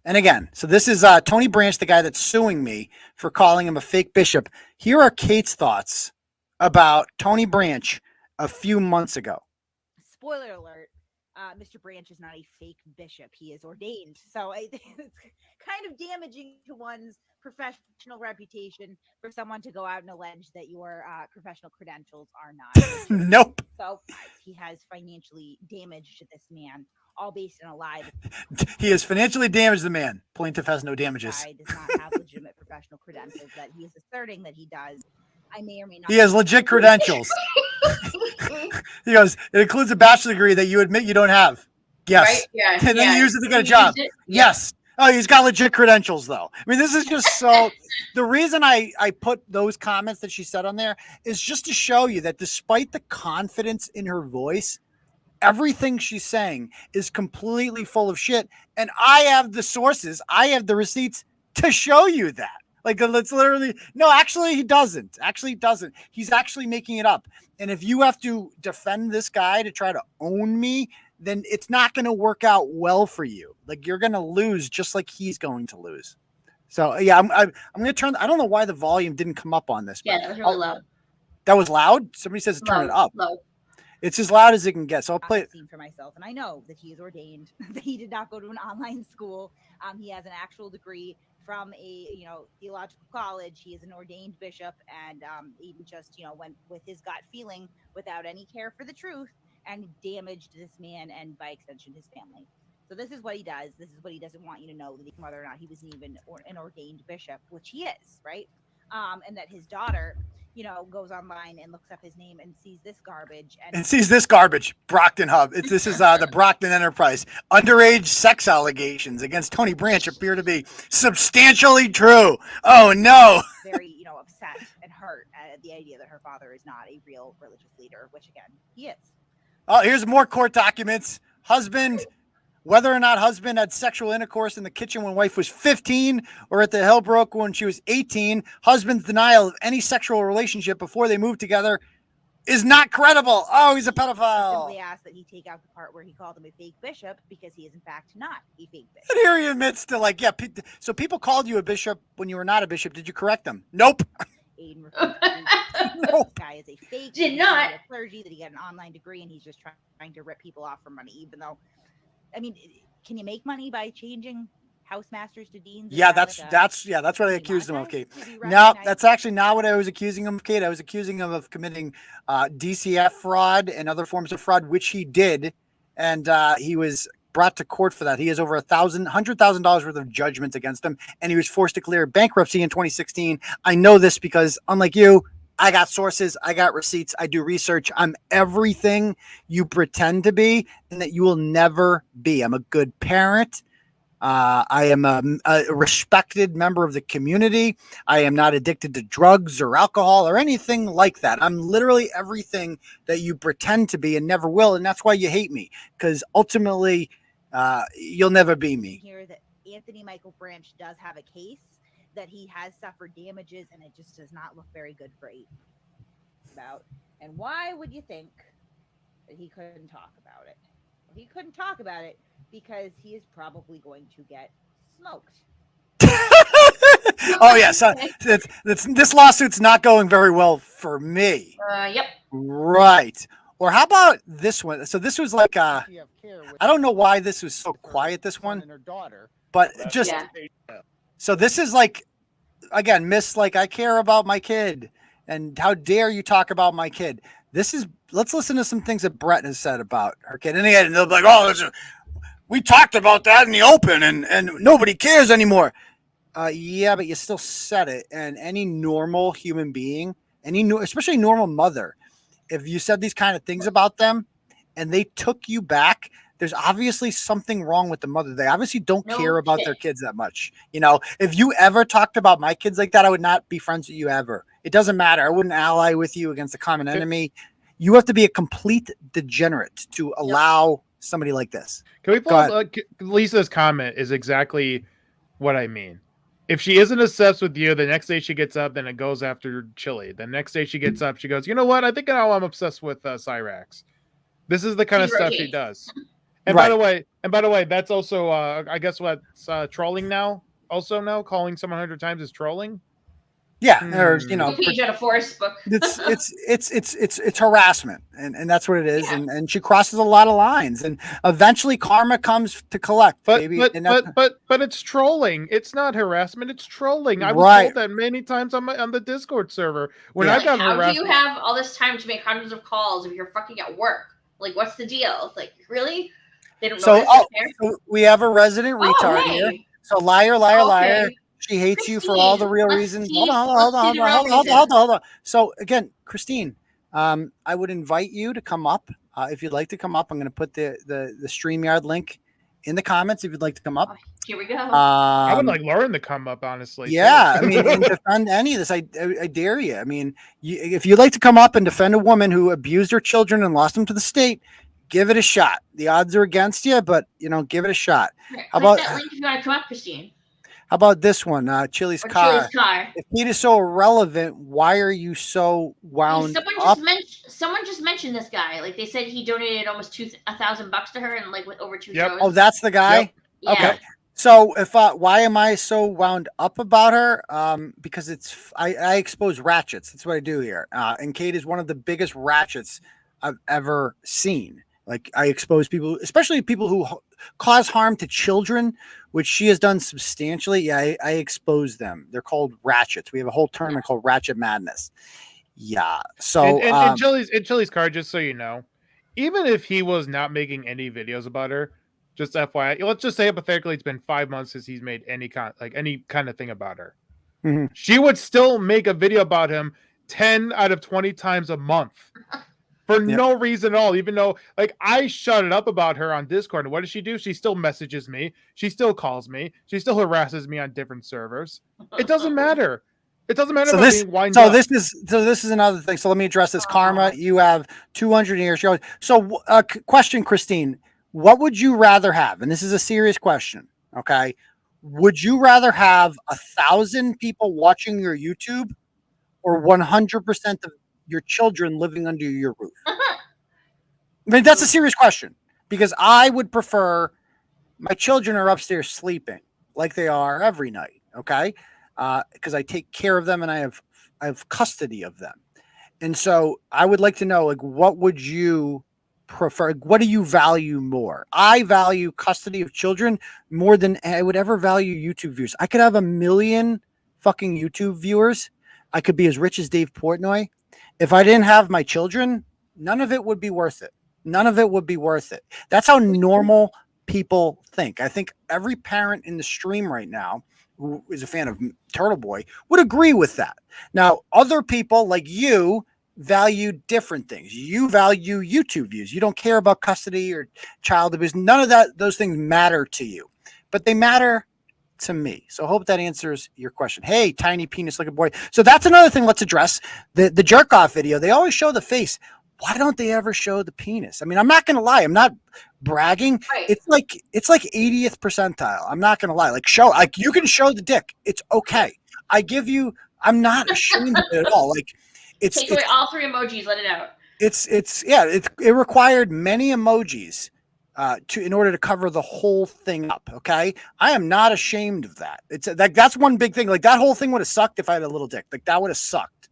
And again, so this is Tony Branch, the guy that's suing me for calling him a fake bishop. Here are Kate's thoughts about Tony Branch a few months ago. Spoiler alert, Mr. Branch is not a fake bishop. He is ordained. So it's kind of damaging to one's professional reputation for someone to go out and allege that your professional credentials are not. Nope. So he has financially damaged this man, all based on a lie. He has financially damaged the man. Plaintiff has no damages. He does not have legitimate professional credentials that he is asserting that he does. I may or may not. He has legit credentials. He goes, it includes a bachelor's degree that you admit you don't have. Yes. Right? Yeah. And then you use it to get a job. Yes. Oh, he's got legit credentials, though. I mean, this is just so. The reason I put those comments that she said on there is just to show you that despite the confidence in her voice, everything she's saying is completely full of shit. And I have the sources. I have the receipts to show you that. Like, it's literally, no, actually, he doesn't. He's actually making it up. And if you have to defend this guy to try to own me, then it's not going to work out well for you. Like, you're going to lose just like he's going to lose. So, yeah, I'm going to turn. I don't know why the volume didn't come up on this. Yeah, that was really loud. That was loud? Somebody says to turn it up. Low. It's as loud as it can get. So I'll play it for myself. And I know that he is ordained, that he did not go to an online school. He has an actual degree from a theological college. He is an ordained bishop, and even just went with his gut feeling without any care for the truth and damaged this man and by extension his family. So this is what he does. This is what he doesn't want you to know, that whether or not he was even an ordained bishop, which he is, right? And that his daughter goes online and looks up his name and sees this garbage. And sees this garbage. Brockton Hub. This is the Brockton Enterprise. Underage sex allegations against Tony Branch appear to be substantially true. Oh, no. Very, upset and hurt at the idea that her father is not a real religious leader, which, again, he is. Oh, here's more court documents. Whether or not husband had sexual intercourse in the kitchen when wife was 15 or at the Hellbrook when she was 18, husband's denial of any sexual relationship before they moved together is not credible. Oh, he's a pedophile. Simply asked that he take out the part where he called him a fake bishop because he is in fact not a fake bishop. And here he admits to so people called you a bishop when you were not a bishop. Did you correct them? Nope. Aiden this guy is a fake. Did not. A clergy, that he got an online degree and he's just trying to rip people off for money, even though, I mean, can you make money by changing housemasters to deans? Yeah, that's what I accused him of, Kate. No, that's actually not what I was accusing him of, Kate. I was accusing him of committing DCF fraud and other forms of fraud, which he did, and he was brought to court for that. He has over $100,000 worth of judgments against him, and he was forced to clear bankruptcy in 2016. I know this because, unlike you, I got sources, I got receipts, I do research. I'm everything you pretend to be and that you will never be. I'm a good parent. I am a respected member of the community. I am not addicted to drugs or alcohol or anything like that. I'm literally everything that you pretend to be and never will. And that's why you hate me, because ultimately you'll never be me. Here that Anthony Michael Branch does have a case that he has suffered damages, and it just does not look very good for Aiden about. And why would you think that he couldn't talk about it? Well, he couldn't talk about it because he is probably going to get smoked. Oh, yes. This lawsuit's not going very well for me. Yep. Right. Or how about this one? So this was like, I don't know why this was so quiet, this one. But just... Yeah. So this is like, again, I care about my kid, and how dare you talk about my kid? Let's listen to some things that Bret has said about her kid. And they'll be like, we talked about that in the open and nobody cares anymore. Yeah, but you still said it. And any normal human being, especially normal mother, if you said these kind of things about them and they took you back, there's obviously something wrong with the mother. They obviously don't care about their kids that much. If you ever talked about my kids like that, I would not be friends with you ever. It doesn't matter. I wouldn't ally with you against a common enemy. You have to be a complete degenerate to allow somebody like this. Can we pull Lisa's comment is exactly what I mean. If she isn't obsessed with you, the next day she gets up, then it goes after Chili. The next day she gets up, she goes, you know what? I think now I'm obsessed with Cyrax. This is the kind of stuff she does. And by the way, that's also I guess what's trolling now. Also now calling someone 100 times is trolling. Yeah, or page out of Forest book. it's harassment, and that's what it is. Yeah. And she crosses a lot of lines, and eventually karma comes to collect. But baby. But it's trolling. It's not harassment. It's trolling. I was told that many times on the Discord server when I got harassed. How do you have all this time to make hundreds of calls if you're fucking at work? Like, what's the deal? Like, really? They don't know. So we have a resident retard here. So liar. She hates you for all the real reasons. Hold on. So again, Christine, I would invite you to come up. If you'd like to come up, I'm going to put the StreamYard link in the comments. If you'd like to come up. Here we go. I would like Lauren to come up, honestly. Yeah, I mean, and defend any of this. I dare you. I mean, if you'd like to come up and defend a woman who abused her children and lost them to the state, give it a shot. The odds are against you, but give it a shot. How about that link if you want to come up, Christine? How about this one? Chili's car. If Pete is so irrelevant, why are you so wound up? Someone just mentioned this guy. Like they said, he donated almost $1,000 to her, and like with over 2 shows. Oh, that's the guy. Yep. Okay. So if why am I so wound up about her? Because I expose ratchets. That's what I do here. And Kate is one of the biggest ratchets I've ever seen. Like I expose people, especially people who cause harm to children, which she has done substantially. Yeah, I expose them. They're called ratchets. We have a whole tournament called Ratchet Madness. Yeah. So in Chili's car, just so you know, even if he was not making any videos about her, just FYI, let's just say hypothetically, it's been 5 months since he's made any kind of thing about her. Mm-hmm. She would still make a video about him 10 out of 20 times a month for no reason at all. Even though, like, I shut it up about her on Discord, and what does she do? She still messages me. She still calls me. She still harasses me on different servers. It doesn't matter. It doesn't matter about being wind up. This is another thing. So let me address this. Karma, you have 200 years. So question, Christine. What would you rather have? And this is a serious question. Okay. Would you rather have 1,000 people watching your YouTube or 100% of your children living under your roof? I mean, that's a serious question because I would prefer my children are upstairs sleeping like they are every night. Okay. Because I take care of them and I have custody of them. And so I would like to know, like, what would you prefer? What do you value more? I value custody of children more than I would ever value YouTube views. I could have 1 million fucking YouTube viewers. I could be as rich as Dave Portnoy. If I didn't have my children, none of it would be worth it. None of it would be worth it. That's how normal people think. I think every parent in the stream right now who is a fan of Turtleboy would agree with that. Now, other people like you value different things. You value YouTube views. You don't care about custody or child abuse. None of those things matter to you, but they matter to me. So I hope that answers your question. Hey, tiny penis looking boy. So that's another thing. Let's address the jerk off video. They always show the face. Why don't they ever show the penis? I mean, I'm not going to lie. I'm not bragging. Right. It's like 80th percentile. I'm not going to lie. Like you can show the dick. It's okay. I'm not ashamed of it at all. Like, take away all 3 emojis, let it out. It required many emojis in order to cover the whole thing up. Okay, I am not ashamed of that. It's like that's one big thing. Like that whole thing would have sucked if I had a little dick. Like that would have sucked.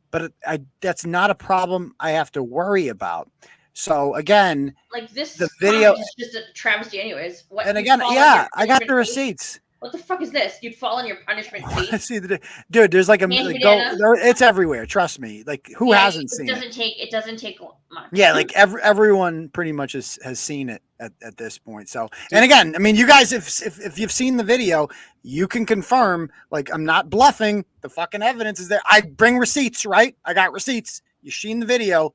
But that's not a problem I have to worry about. So again, like the video is just a travesty, anyways. And again, I got the receipts. What the fuck is this? You'd fall on your punishment face. See, dude, there's like it's everywhere. Trust me. Like who hasn't seen it? It doesn't take much. Yeah, like everyone pretty much has seen it at this point. So, and again, I mean, you guys, if you've seen the video, you can confirm. Like I'm not bluffing. The fucking evidence is there. I bring receipts, right? I got receipts. You've seen the video.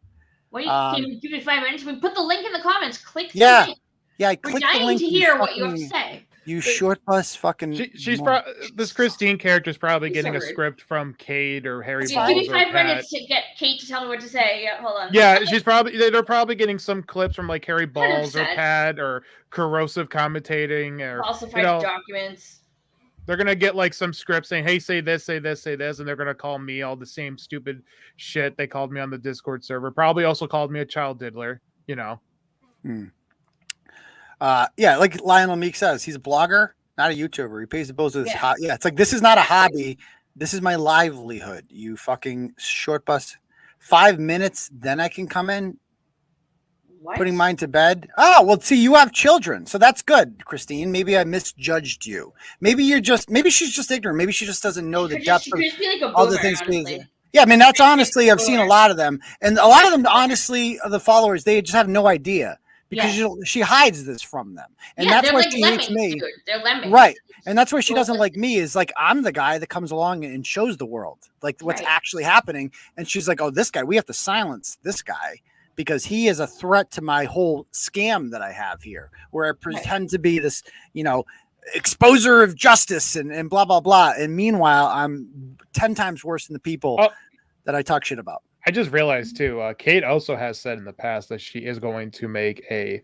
What do you give me 5 minutes? We put the link in the comments. Click the link. Yeah, I clicked the link to hear what you have to say. You short bus fucking. This Christine character is probably getting a script from Kate or Harry. Give me 5 minutes to get Kate to tell me what to say. Yeah, hold on. Yeah, they're probably getting some clips from like Harry Balls 100%. Or Pat or corrosive commentating or falsified documents. They're gonna get like some script saying, "Hey, say this, say this, say this," and they're gonna call me all the same stupid shit they called me on the Discord server. Probably also called me a child diddler. You know. Yeah, like Lionel Meek says, he's a blogger, not a YouTuber. He pays the bills with his it's like this is not a hobby. This is my livelihood. You fucking short bus. 5 minutes, then I can come in. What? Putting mine to bed. Oh, well, see, you have children, so that's good, Christine. Maybe I misjudged you. Maybe she's just ignorant. Maybe she just doesn't know the depth of other things. Yeah, I mean, that's honestly, I've seen a lot of them, and a lot of them, honestly, the followers, they just have no idea. Because she hides this from them. And that's why she hates me. Dude. They're lemmings. Right. And that's why she doesn't like me is like, I'm the guy that comes along and shows the world like what's actually happening. And she's like, oh, this guy, we have to silence this guy because he is a threat to my whole scam that I have here where I pretend to be this, exposer of justice and blah, blah, blah. And meanwhile, I'm 10 times worse than the people that I talk shit about. I just realized too, Kate also has said in the past that she is going to make a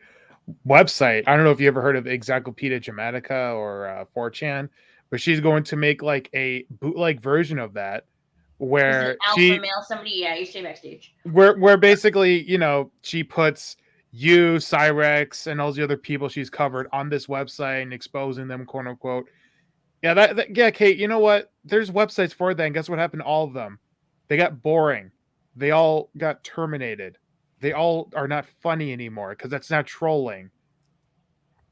website. I don't know if you ever heard of Encyclopedia Dramatica or 4chan, but she's going to make like a bootleg version of that where alpha male somebody, yeah, you stay backstage. Where basically, you know, she puts you, Cyrex, and all the other people she's covered on this website and exposing them, quote unquote. Yeah, yeah, Kate, you know what? There's websites for that, and guess what happened to all of them? They got boring. They all got terminated. They all are not funny anymore because that's not trolling.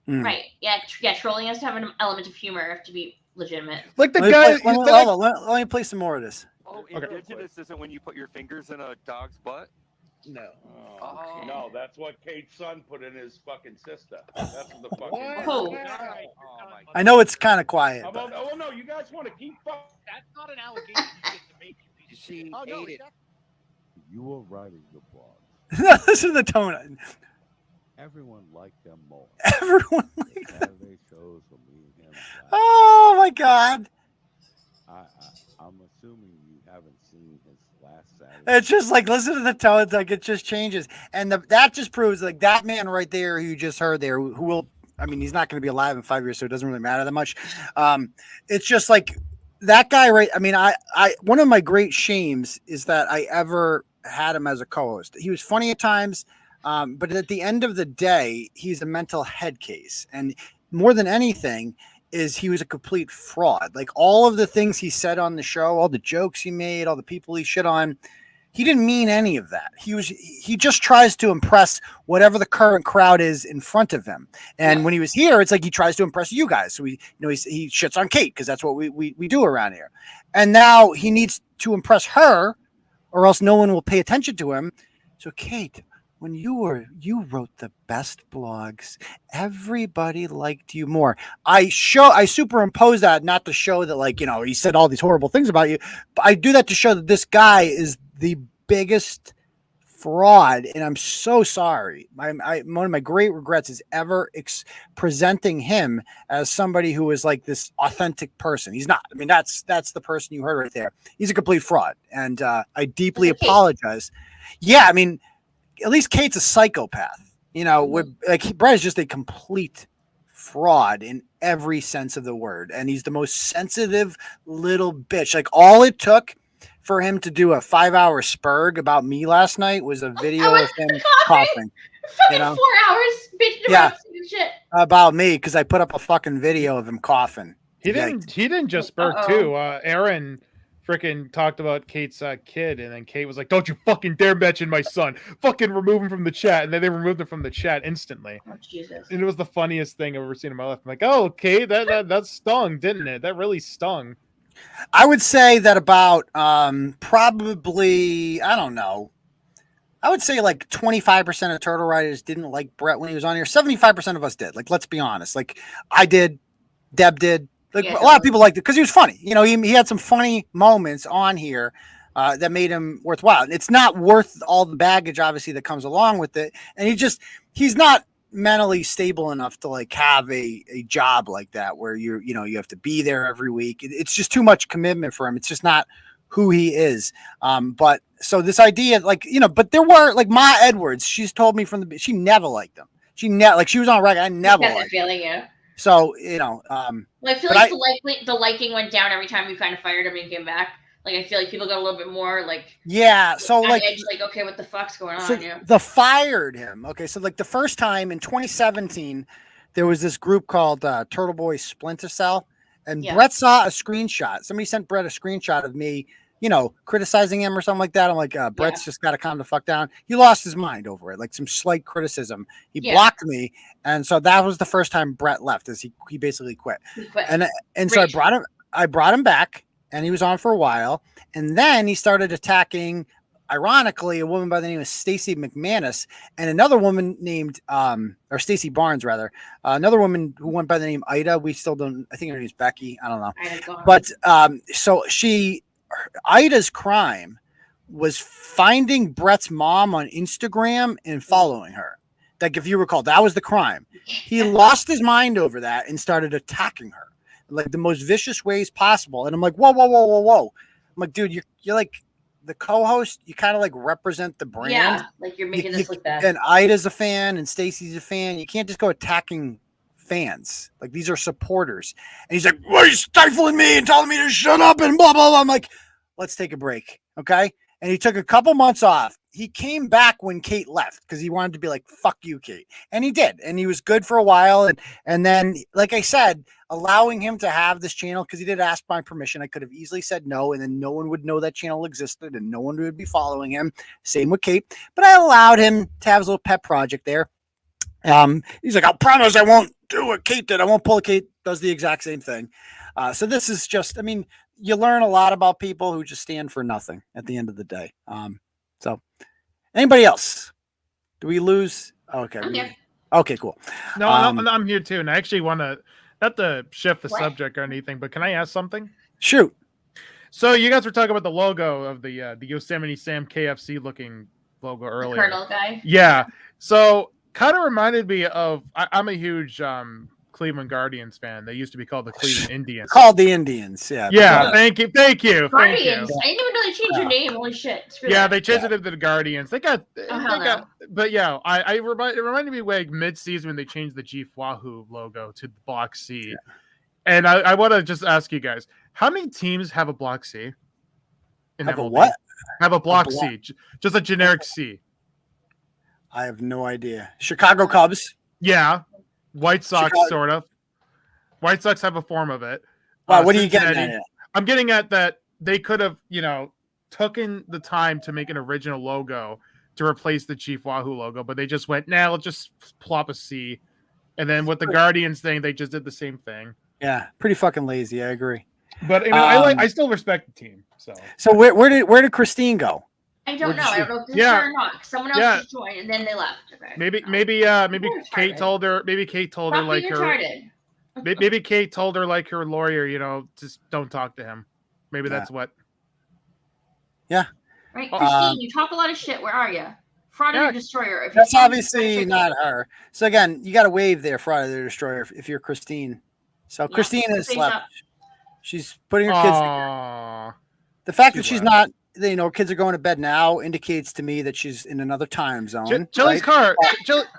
Right. Yeah, trolling has to have an element of humor to be legitimate. Like the guy. Let me play some more of this. Oh, indigenous isn't when you put your fingers in a dog's butt? No. Oh, no, that's what Kate's son put in his fucking sister. That's what the fucking. I know it's kind of quiet. Oh no, you guys want to keep fucking. That's not an allegation you get to make. You see, You were writing the blog. Listen to the tone. Everyone liked them more. Everyone liked them. Saturday shows for me and him. Oh my God. I'm assuming you haven't seen his last Saturday. It's just like, listen to the tone. It's like it just changes. And that just proves like that man right there who you just heard there, who will, I mean, he's not going to be alive in 5 years, so it doesn't really matter that much. It's just like that guy, right? I mean, I one of my great shames is that I ever had him as a co-host. He was funny at times, but at the end of the day, he's a mental head case. And more than anything is he was a complete fraud. Like all of the things he said on the show, all the jokes he made, all the people he shit on, he didn't mean any of that. He just tries to impress whatever the current crowd is in front of him. And when he was here, it's like he tries to impress you guys. So he shits on Kate because that's what we do around here. And now he needs to impress her, or else no one will pay attention to him. So Kate, when you wrote the best blogs, everybody liked you more. I superimpose that not to show that, like, you know, he said all these horrible things about you, but I do that to show that this guy is the biggest fraud, and I'm so sorry. One of my great regrets is ever presenting him as somebody who is like this authentic person. He's not. I mean, that's the person you heard right there. He's a complete fraud, and I deeply apologize. Yeah, I mean, at least Kate's a psychopath. You know, Bret is just a complete fraud in every sense of the word, and he's the most sensitive little bitch. Like all it took for him to do a 5-hour spurg about me last night was a video of him coughing. Fucking 4 hours bitching about shit. About me because I put up a fucking video of him coughing. He didn't just spurg too. Aaron freaking talked about Kate's kid, and then Kate was like, "Don't you fucking dare mention my son! Fucking remove him from the chat!" And then they removed him from the chat instantly. Oh, Jesus. And it was the funniest thing I've ever seen in my life. I'm like, "Oh, Kate, that stung, didn't it? That really stung." I would say that about probably, I don't know, I would say like 25% of Turtle Riders didn't like Bret when he was on here. 75% of us did. Like, let's be honest. Like, I did, Deb did. Like, a lot of people liked it because he was funny. You know, he had some funny moments on here that made him worthwhile. It's not worth all the baggage, obviously, that comes along with it. And he's not mentally stable enough to like have a job like that where you have to be there every week. It's just too much commitment for him. It's just not who he is. But so this idea, like, you know, but there were like Ma Edwards, she's told me she never liked them. She was on record. I never liked feeling you. So, you know, well, I feel like the liking went down every time we kind of fired him and came back. Like, I feel like people got a little bit more like, yeah. So like, okay, what the fuck's going on? So the fired him. Okay. So like the first time in 2017, there was this group called Turtleboy Splinter Cell, and Bret saw a screenshot. Somebody sent Bret a screenshot of me, you know, criticizing him or something like that. I'm like, Bret's just got to calm the fuck down. He lost his mind over it, like some slight criticism. He blocked me, and so that was the first time Bret left. As he basically quit. And so I brought him back, and he was on for a while, and then he started attacking, ironically, a woman by the name of Stacey McManus and another woman named or Stacey Barnes rather, another woman who went by the name Ida. We still don't. I think her name is Becky. I don't know, but so Ida's crime was finding Bret's mom on Instagram and following her. Like, if you recall, that was the crime. He lost his mind over that and started attacking her like the most vicious ways possible. And I'm like, whoa. I'm like, dude, you're like the co-host. You kind of like represent the brand. Yeah, like you're making this look bad. And Ida's a fan and Stacey's a fan. You can't just go attacking fans. Like, these are supporters. And he's like, "Well, he's stifling me and telling me to shut up and blah, blah, blah." I'm like, let's take a break. Okay. And he took a couple months off. He came back when Kate left because he wanted to be like, "Fuck you, Kate." And he did. And he was good for a while. And then, like I said, allowing him to have this channel, because he did ask my permission. I could have easily said no, and then no one would know that channel existed and no one would be following him. Same with Kate. But I allowed him to have his little pet project there. He's like, "I'll promise I won't do what Kate did. I won't pull." Kate does the exact same thing. So this is just, I mean, you learn a lot about people who just stand for nothing at the end of the day. So anybody else? Do we lose? Okay. Okay, cool. No, I'm here too. And I actually want to, not to shift the subject or anything, but can I ask something? Shoot. So you guys were talking about the logo of the Yosemite Sam KFC looking logo earlier. The Colonel guy. Yeah. So kind of reminded me of, I'm a huge Cleveland Guardians fan. They used to be called the Cleveland Indians. Called the Indians, yeah. Yeah, thank you. Guardians. I didn't even know they changed their name. Holy shit. They changed it to the Guardians. But yeah, it reminded me like mid-season when they changed the Chief Wahoo logo to Block C. Yeah. And I want to just ask you guys, how many teams have a Block C? Have a what? Have a Block C. Just a generic C. I have no idea. Chicago Cubs. Yeah. White Sox, sort of. White Sox have a form of it. Wow, what are you getting at? I'm getting at that they could have, taken the time to make an original logo to replace the Chief Wahoo logo, but they just went, let's just plop a C. And then with the Guardians thing, they just did the same thing. Yeah, pretty fucking lazy. I agree. But I still respect the team. So where did Christine go? I don't know. I don't know if this is her or not. Someone else just joined and then they left. Okay. Maybe Kate told her. Maybe Kate told her like her. Maybe Kate told her like her lawyer. Just don't talk to him. Maybe that's what. Yeah. Right, Christine. You talk a lot of shit. Where are you? Friday the Destroyer. If that's obviously not her. So again, you got to wave there, Friday the Destroyer, if you're Christine. So Christine has left. She's putting her kids together. The fact that she's not. Kids are going to bed now indicates to me that she's in another time zone. Chili's car.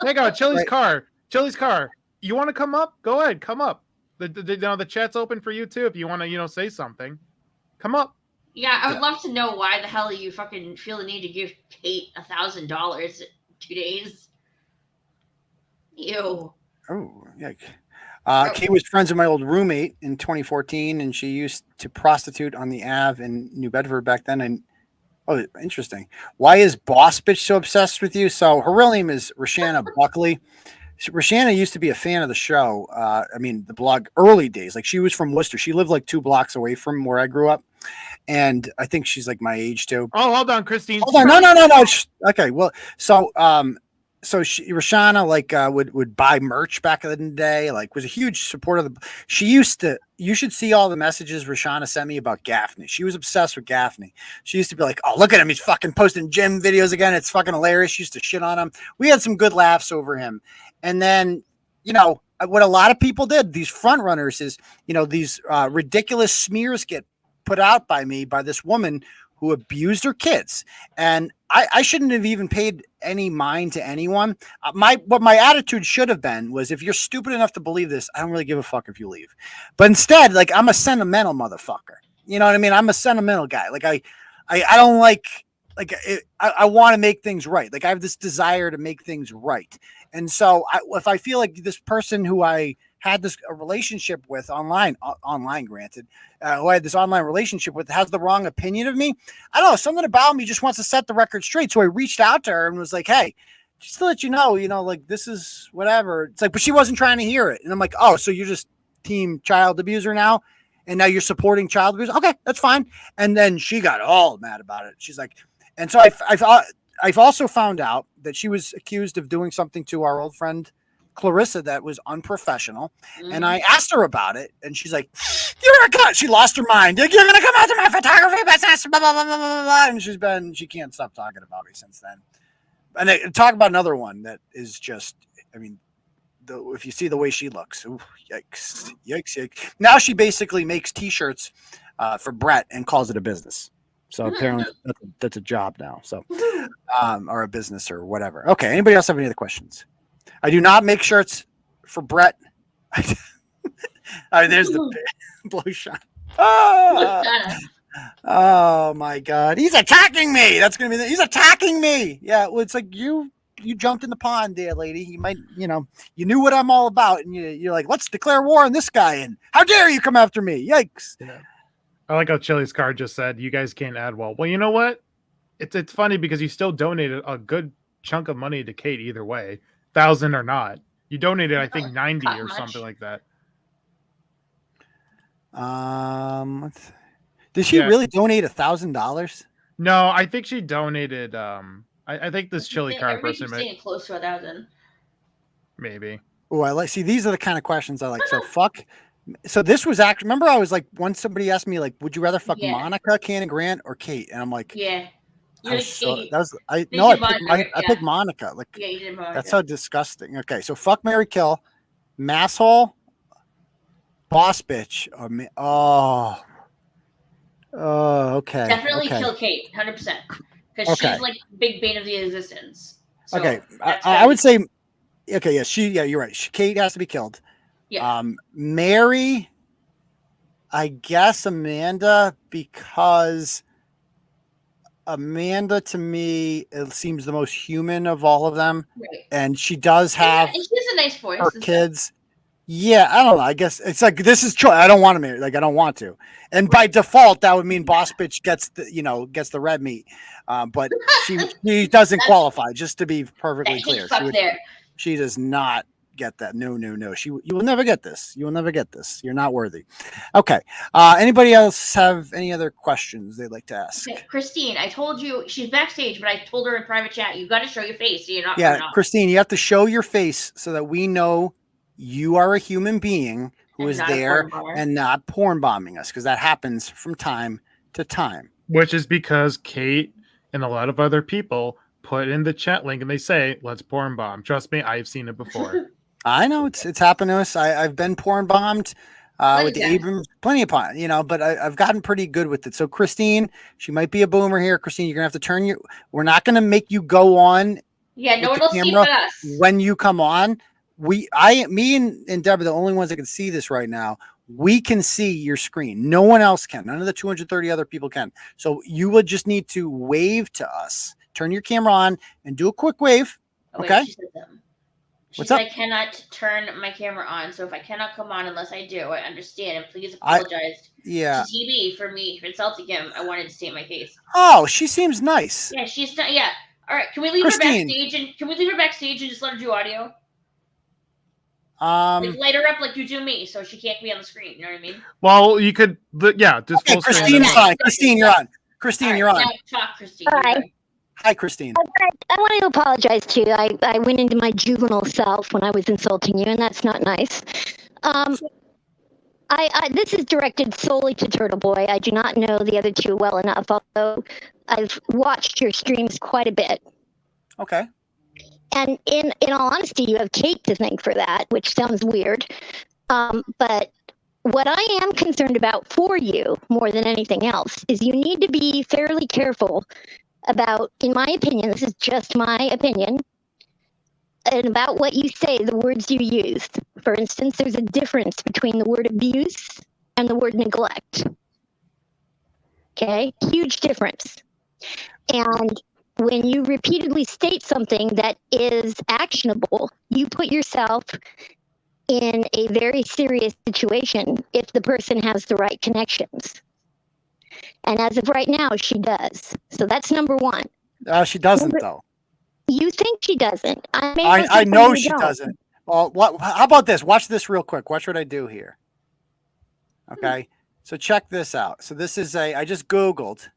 Hang on, Chili's car. Chili's car. You want to come up? Go ahead, come up. The chat's open for you too. If you want to, say something, come up. Yeah, I would love to know why the hell you fucking feel the need to give Kate $1,000 in 2 days. Ew. Oh, yeah. Kate was friends with my old roommate in 2014, and she used to prostitute on the Ave in New Bedford back then. And interesting. Why is Boss Bitch so obsessed with you? So her real name is Roshana Buckley. Roshana used to be a fan of the show. The blog early days. Like, she was from Worcester. She lived like 2 blocks away from where I grew up, and I think she's like my age too. Oh, hold on, Christine. Hold on, no. Okay, well, so Roshana would buy merch back in the day, was a huge supporter of you should see all the messages Roshana sent me about Gaffney. She was obsessed with Gaffney. She used to be like, "Oh, look at him. He's fucking posting gym videos again. It's fucking hilarious." She used to shit on him. We had some good laughs over him. And then, what a lot of people did, these front runners is, these ridiculous smears get put out by me, by this woman who abused her kids. And I shouldn't have even paid any mind to anyone. What my attitude should have been was, if you're stupid enough to believe this, I don't really give a fuck if you leave. But instead, I'm a sentimental motherfucker. You know what I mean? I'm a sentimental guy. I don't I want to make things right. I have this desire to make things right. And so if I feel like this person who I had a relationship with online granted, who I had this online relationship with, has the wrong opinion of me, I don't know, something about me just wants to set the record straight. So I reached out to her and was like, "Hey, just to let you know, this is whatever." It's like, but she wasn't trying to hear it. And I'm like, "Oh, so you're just team child abuser now? And now you're supporting child abuse? Okay, that's fine." And then she got all mad about it. She's like, and so I've also found out that she was accused of doing something to our old friend Clarissa that was unprofessional. And I asked her about it, and she's like, "You're a god." She lost her mind. "You're going to come out to my photography business, blah, blah, blah, blah, blah, blah." And she can't stop talking about me since then. And talk about another one that is just, if you see the way she looks, ooh, yikes. Now she basically makes t-shirts for Bret and calls it a business. So apparently that's a job now. So, or a business or whatever. Okay. Anybody else have any other questions? I do not make shirts for Bret All right, there's the blow shot. Oh my God, he's attacking me. That's gonna be. He's attacking me. Yeah, well, it's like you jumped in the pond there, lady. You might, you knew what I'm all about, and you're like, let's declare war on this guy. And how dare you come after me? Yikes! I like how Chili's card just said, "You guys can't add well." Well, you know what? It's funny because you still donated a good chunk of money to Kate either way, 1,000 or not. You donated, I think, 90 or something like that. Did she really donate $1,000? No, I think she donated. I think this Chili card person made close to 1,000. Maybe. Oh, I like. See, these are the kind of questions I like. So fuck. So this was actually. Remember, I was like, once somebody asked me, like, would you rather fuck Monica, Cannon Grant, or Kate? And I'm like, yeah. I picked Monica. Like, yeah, you did Monica. That's so disgusting. Okay, so fuck, marry, kill, masshole, boss bitch, or me. Oh, okay. Definitely kill Kate, 100%, because she's like big bane of the existence. So okay, I would say, okay, yeah, you're right. Kate has to be killed. Yeah. Mary, I guess Amanda, because Amanda to me it seems the most human of all of them, right. And she does have. And she has a nice voice. Her kids. Yeah, I don't know. I guess it's like this is choice. I don't want to marry. Like I don't want to, and by default that would mean boss bitch gets the red meat, but she doesn't qualify. Just to be perfectly clear, she does not get that. No. You will never get this. You will never get this. You're not worthy. Okay. Anybody else have any other questions they'd like to ask? Okay, Christine, I told you she's backstage, but I told her in private chat you got to show your face. So you're not. Yeah, Christine, you have to show your face so that we know you are a human being who is there and not porn bombing us, because that happens from time to time. Which is because Kate and a lot of other people put in the chat link and they say, let's porn bomb. Trust me, I've seen it before. I know it's happened to us. I've been porn bombed with the Abrams plenty of times, but I've gotten pretty good with it. So Christine, she might be a boomer here. Christine, you're gonna have to turn we're not gonna make you go on. Yeah, no one will see but us. When you come on. Me and Deb are the only ones that can see this right now. We can see your screen. No one else can. None of the 230 other people can. So you would just need to wave to us. Turn your camera on and do a quick wave. Okay. She said I cannot turn my camera on. So if I cannot come on unless I do, I understand. And please apologize to TB for me for insulting him. I wanted to state my case. Oh, she seems nice. Yeah, she's not. Yeah. All right. Can we leave her backstage and just let her do audio? Like light her up like you do me, so she can't be on the screen. You know what I mean? Well, you could, just full screen. Christine, you're on. Christine, you're on. Now talk, Christine. Hi, Christine. I want to apologize to you. I went into my juvenile self when I was insulting you, and that's not nice. This is directed solely to Turtleboy. I do not know the other two well enough, although I've watched your streams quite a bit. Okay. And in all honesty, you have Kate to thank for that, which sounds weird. But what I am concerned about for you, more than anything else, is you need to be fairly careful about, in my opinion, this is just my opinion, and about what you say, the words you use. For instance, there's a difference between the word abuse and the word neglect. Okay? Huge difference. And when you repeatedly state something that is actionable, you put yourself in a very serious situation if the person has the right connections. And as of right now, she does. So that's number one. She doesn't, though. You think she doesn't. I know she doesn't. Well, how about this? Watch this real quick. Watch what I do here. Okay. So check this out. So this is I just Googled,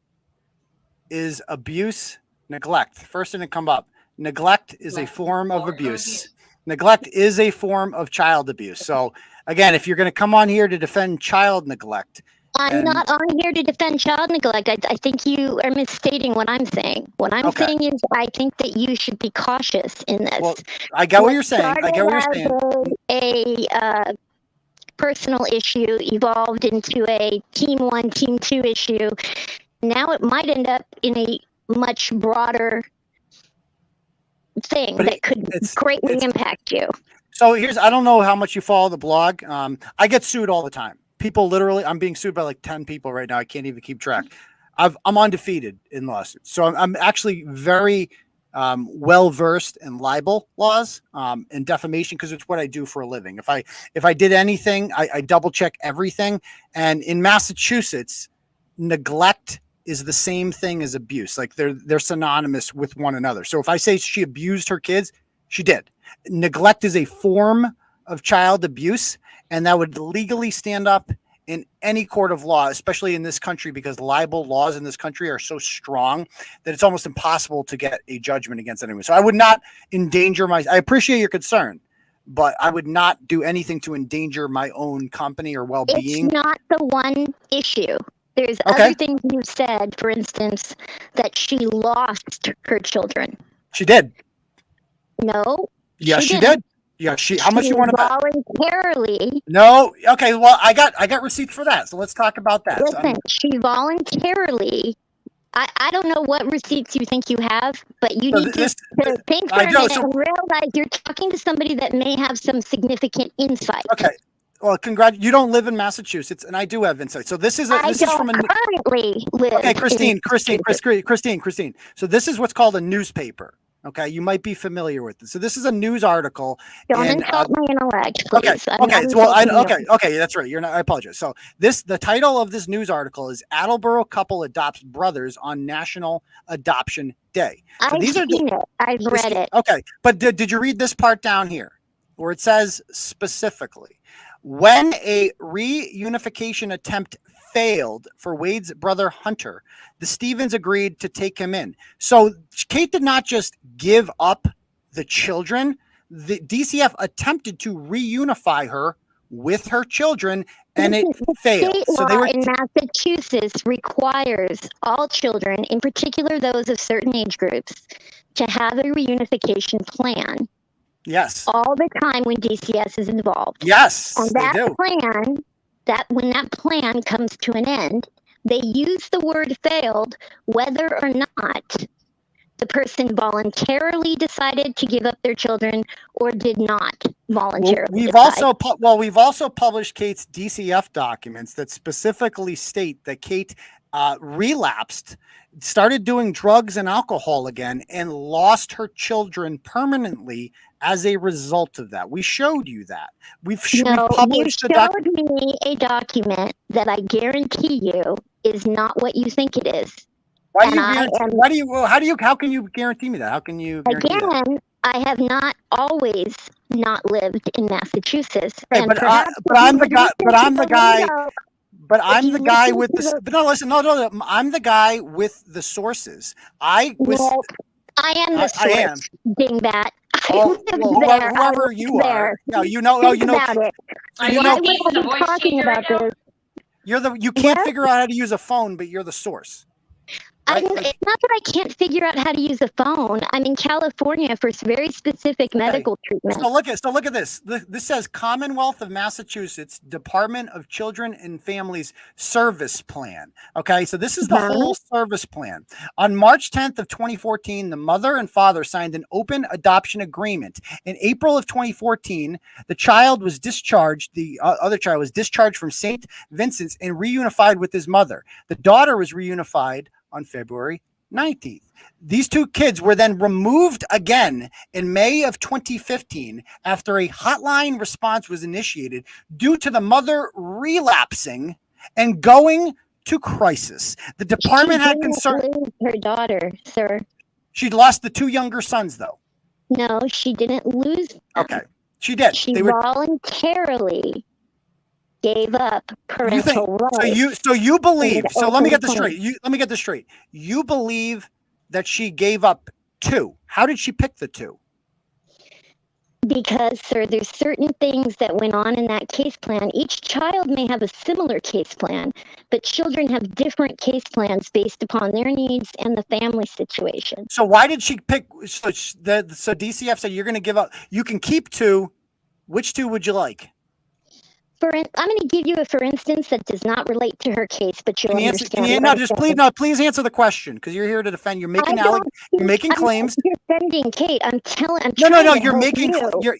is abuse neglect. First thing to come up. Neglect is a form of abuse. Neglect is a form of child abuse. So again, if you're going to come on here to defend child neglect, I'm not on here to defend child neglect. I think you are misstating what I'm saying. What I'm saying is I think that you should be cautious in this. Well, I get what you're saying. I get what you're saying. A personal issue evolved into a team 1, team 2 issue. Now it might end up in a much broader thing that could greatly impact you. So I don't know how much you follow the blog. I get sued all the time. People literally, I'm being sued by like 10 people right now. I can't even keep track. I'm undefeated in lawsuits. So I'm actually very well-versed in libel laws and defamation, because it's what I do for a living. If I did anything, I double check everything. And in Massachusetts, neglect is the same thing as abuse. Like they're synonymous with one another. So if I say she abused her kids, she did. Neglect is a form of child abuse, and that would legally stand up in any court of law, especially in this country, because libel laws in this country are so strong that it's almost impossible to get a judgment against anyone. So I would not endanger I appreciate your concern, but I would not do anything to endanger my own company or well-being. It's not the one issue. There's other things you said, for instance, that she lost her children. She did. No. Yes, she did. Yeah, how much you want to bet? Voluntarily. No. Okay. Well, I got receipts for that. So let's talk about that. Listen, she voluntarily. I don't know what receipts you think you have, but you need to think for a minute and realize you're talking to somebody that may have some significant insight. Okay. Well, you don't live in Massachusetts, and I do have insight. So this is from a currently live. Okay, Christine. So this is what's called a newspaper. Okay, you might be familiar with this. So this is a news article. Don't insult my intellect, please. Okay, that's right. You're not. I apologize. So the title of this news article is "Attleboro Couple Adopts Brothers on National Adoption Day." So I've read it. Okay, but did you read this part down here, where it says specifically, when a reunification attempt failed for Wade's brother Hunter, the Stevens agreed to take him in. So Kate did not just give up the children. The DCF attempted to reunify her with her children, and it failed. State law in Massachusetts requires all children, in particular those of certain age groups, to have a reunification plan. Yes. All the time when DCS is involved. Yes. And when that plan comes to an end, they use the word failed, whether or not the person voluntarily decided to give up their children or did not voluntarily. We've also published Kate's DCF documents that specifically state that Kate relapsed, started doing drugs and alcohol again, and lost her children permanently as a result of that. We showed you that. We've published you showed me a document that I guarantee you is not what you think it is. How can you guarantee me that? How can you guarantee that? I have not always not lived in Massachusetts. Hey, but I'm the guy with the sources. I am the source. Dingbat. Whoever you are. No, you know. Talking about this. You can't figure out how to use a phone, but you're the source. Right? It's not that I can't figure out how to use a phone. I'm in California for very specific medical treatment. So look at this. This says Commonwealth of Massachusetts Department of Children and Families Service Plan. Okay, so this is the whole service plan. On March 10th of 2014, the mother and father signed an open adoption agreement. In April of 2014, the child was discharged. The other child was discharged from St. Vincent's and reunified with his mother. The daughter was reunified on February 19th. These two kids were then removed again in May of 2015 after a hotline response was initiated due to the mother relapsing and going to crisis. The department had concern. Her daughter, sir. She lost the two younger sons, though. No, she didn't lose them. Okay, she did. She voluntarily gave up parental rights. So you believe? So let me get this straight. You believe that she gave up two? How did she pick the two? Because, sir, there's certain things that went on in that case plan. Each child may have a similar case plan, but children have different case plans based upon their needs and the family situation. So why did she pick? So DCF said you're going to give up. You can keep two. Which two would you like? I'm going to give you a for instance that does not relate to her case, but you'll understand. Please answer the question, because you're here to defend. You're making claims. I'm not defending Kate. I'm telling. No.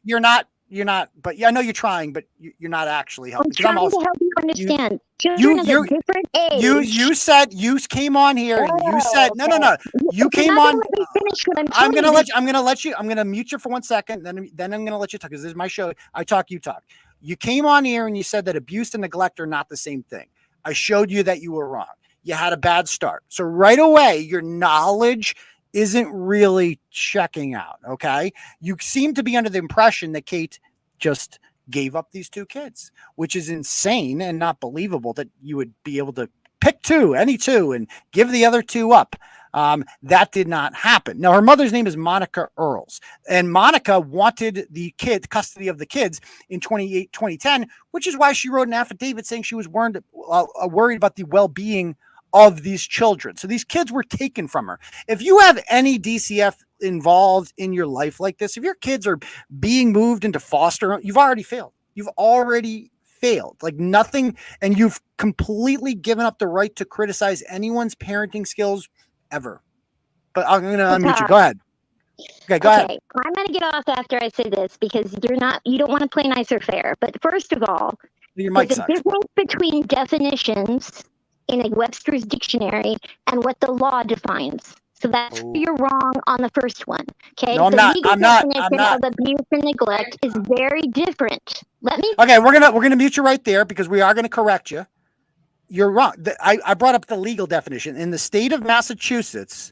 You're not. you're not. But yeah, I know you're trying, but you're not actually helping. I'm trying to help you understand. Children of a different age. You said you came on here and you said no. You came on. I'm gonna let you. I'm gonna mute you for 1 second. Then I'm gonna let you talk because this is my show. I talk, you talk. You came on here and you said that abuse and neglect are not the same thing. I showed you that you were wrong. You had a bad start. So right away, your knowledge isn't really checking out. Okay. You seem to be under the impression that Kate just gave up these 2 kids, which is insane and not believable that you would be able to pick any 2 and give the other 2 up. That did not happen. Now, her mother's name is Monica Earls, and Monica wanted the custody of the kids in 2010, which is why she wrote an affidavit saying she was worried about the well-being of these children. So these kids were taken from her. If you have any DCF involved in your life like this, if your kids are being moved into foster, you've already failed. Like nothing, and you've completely given up the right to criticize anyone's parenting skills ever. But I'm going to unmute you. Go ahead. Okay, go ahead. I'm going to get off after I say this because you don't want to play nice or fair. But first of all, your mic there's a difference between definitions in a Webster's dictionary and what the law defines. So that's where you're wrong on the first one. Okay. No, the legal definition of abuse and neglect is very different. Okay, we're gonna mute you right there because we are gonna correct you. You're wrong. I brought up the legal definition. In the state of Massachusetts,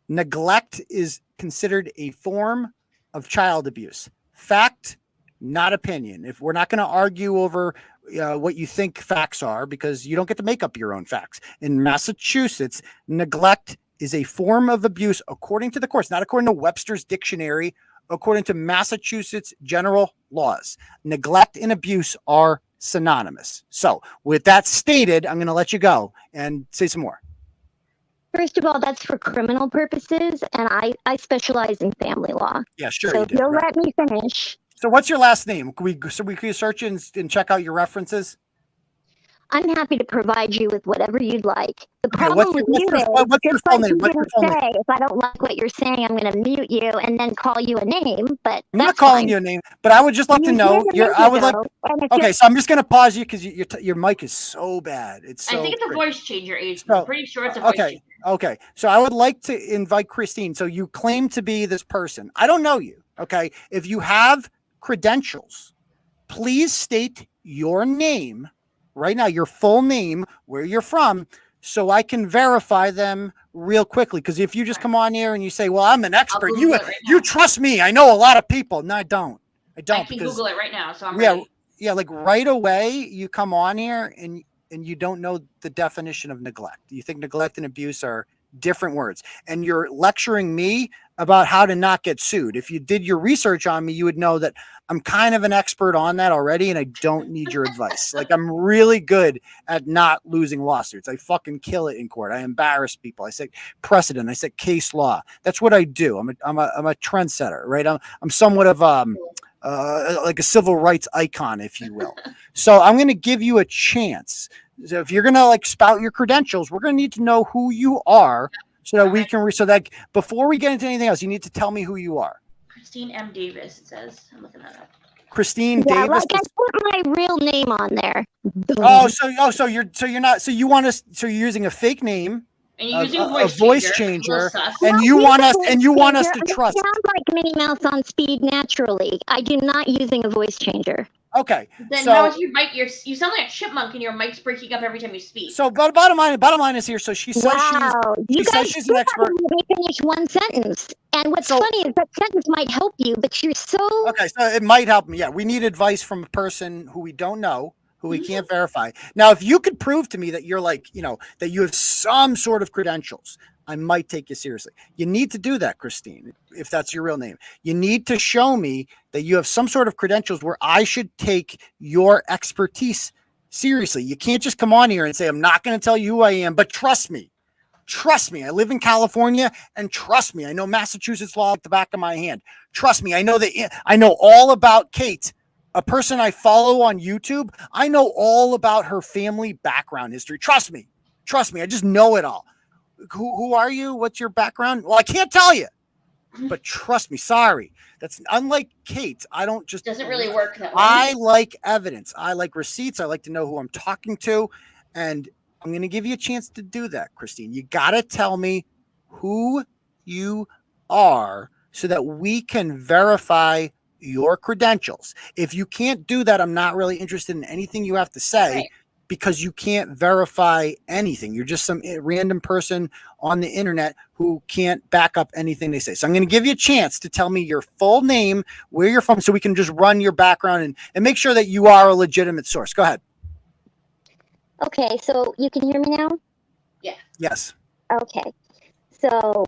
neglect is considered a form of child abuse. Fact, not opinion. If we're not going to argue over what you think facts are, because you don't get to make up your own facts. In Massachusetts, neglect is a form of abuse according to the courts, not according to Webster's dictionary, according to Massachusetts general laws. Neglect and abuse are synonymous. So with that stated, I'm going to let you go and say some more. First of all, that's for criminal purposes, and I specialize in family law. Yeah, sure. So if you'll let me finish. So what's your last name? We can search and check out your references? I'm happy to provide you with whatever you'd like. The problem with you is, just like you're going to say, if I don't like what you're saying, I'm going to mute you and then call you a name. But I'm not calling you a name, but I would just love to know. Okay, so I'm just going to pause you because your mic is so bad. I think it's a voice changer, age. I'm pretty sure it's a voice changer. Okay. So I would like to invite Christine. So you claim to be this person. I don't know you. Okay. If you have credentials, please state your name right now, your full name, where you're from, so I can verify them real quickly. Because if you just come on here and you say, well, I'm an expert, you trust me. I know a lot of people. No, I don't. I can Google it right now. So I'm ready. Yeah. Like right away, you come on here and you don't know the definition of neglect. You think neglect and abuse are different words. And you're lecturing me about how to not get sued. If you did your research on me, you would know that I'm kind of an expert on that already, and I don't need your advice. Like, I'm really good at not losing lawsuits. I fucking kill it in court. I embarrass people. I set precedent. I set case law. That's what I do. I'm a trendsetter, right? I'm somewhat of like a civil rights icon, if you will. So I'm going to give you a chance. So if you're going to like spout your credentials, we're going to need to know who you are so that we can, so that before we get into anything else, you need to tell me who you are. Christine M. Davis, it says. I'm looking that up. Christine Davis. Like I put my real name on there. So you're using a fake name. And you're using a voice changer, and you want us to trust. It sounds like Minnie Mouse on speed naturally. I do not using a voice changer. Okay. Then how is your mic? You sound like a chipmunk, and your mic's breaking up every time you speak. So, but bottom line is here. So she says she's an expert. Let me finish one sentence. And what's funny is that sentence might help you, but you're so okay. So it might help me. Yeah, we need advice from a person who we don't know, who we can't verify. Now, if you could prove to me that you're like, that you have some sort of credentials, I might take you seriously. You need to do that, Christine, if that's your real name. You need to show me that you have some sort of credentials where I should take your expertise seriously. You can't just come on here and say, I'm not going to tell you who I am, but trust me. Trust me. I live in California, and trust me, I know Massachusetts law at the back of my hand. Trust me. I know all about Kate, a person I follow on YouTube. I know all about her family background history. Trust me. Trust me. I just know it all. Who are you? What's your background? Well, I can't tell you. But trust me, sorry. That's unlike Kate. I don't just doesn't really work that way. I like evidence. I like receipts. I like to know who I'm talking to. And I'm going to give you a chance to do that, Christine. You got to tell me who you are so that we can verify your credentials. If you can't do that, I'm not really interested in anything you have to say because you can't verify anything. You're just some random person on the internet who can't back up anything they say. So I'm going to give you a chance to tell me your full name, where you're from, so we can just run your background and make sure that you are a legitimate source. Go ahead. Okay, so you can hear me now? Yeah. Yes. Okay. So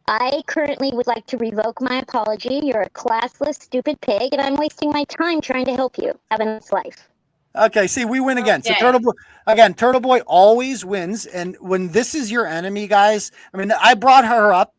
I currently would like to revoke my apology. You're a classless, stupid pig, and I'm wasting my time trying to help you have a nice life. Okay, see, we win again. Okay. So Turtleboy always wins. And when this is your enemy, guys, I mean, I brought her up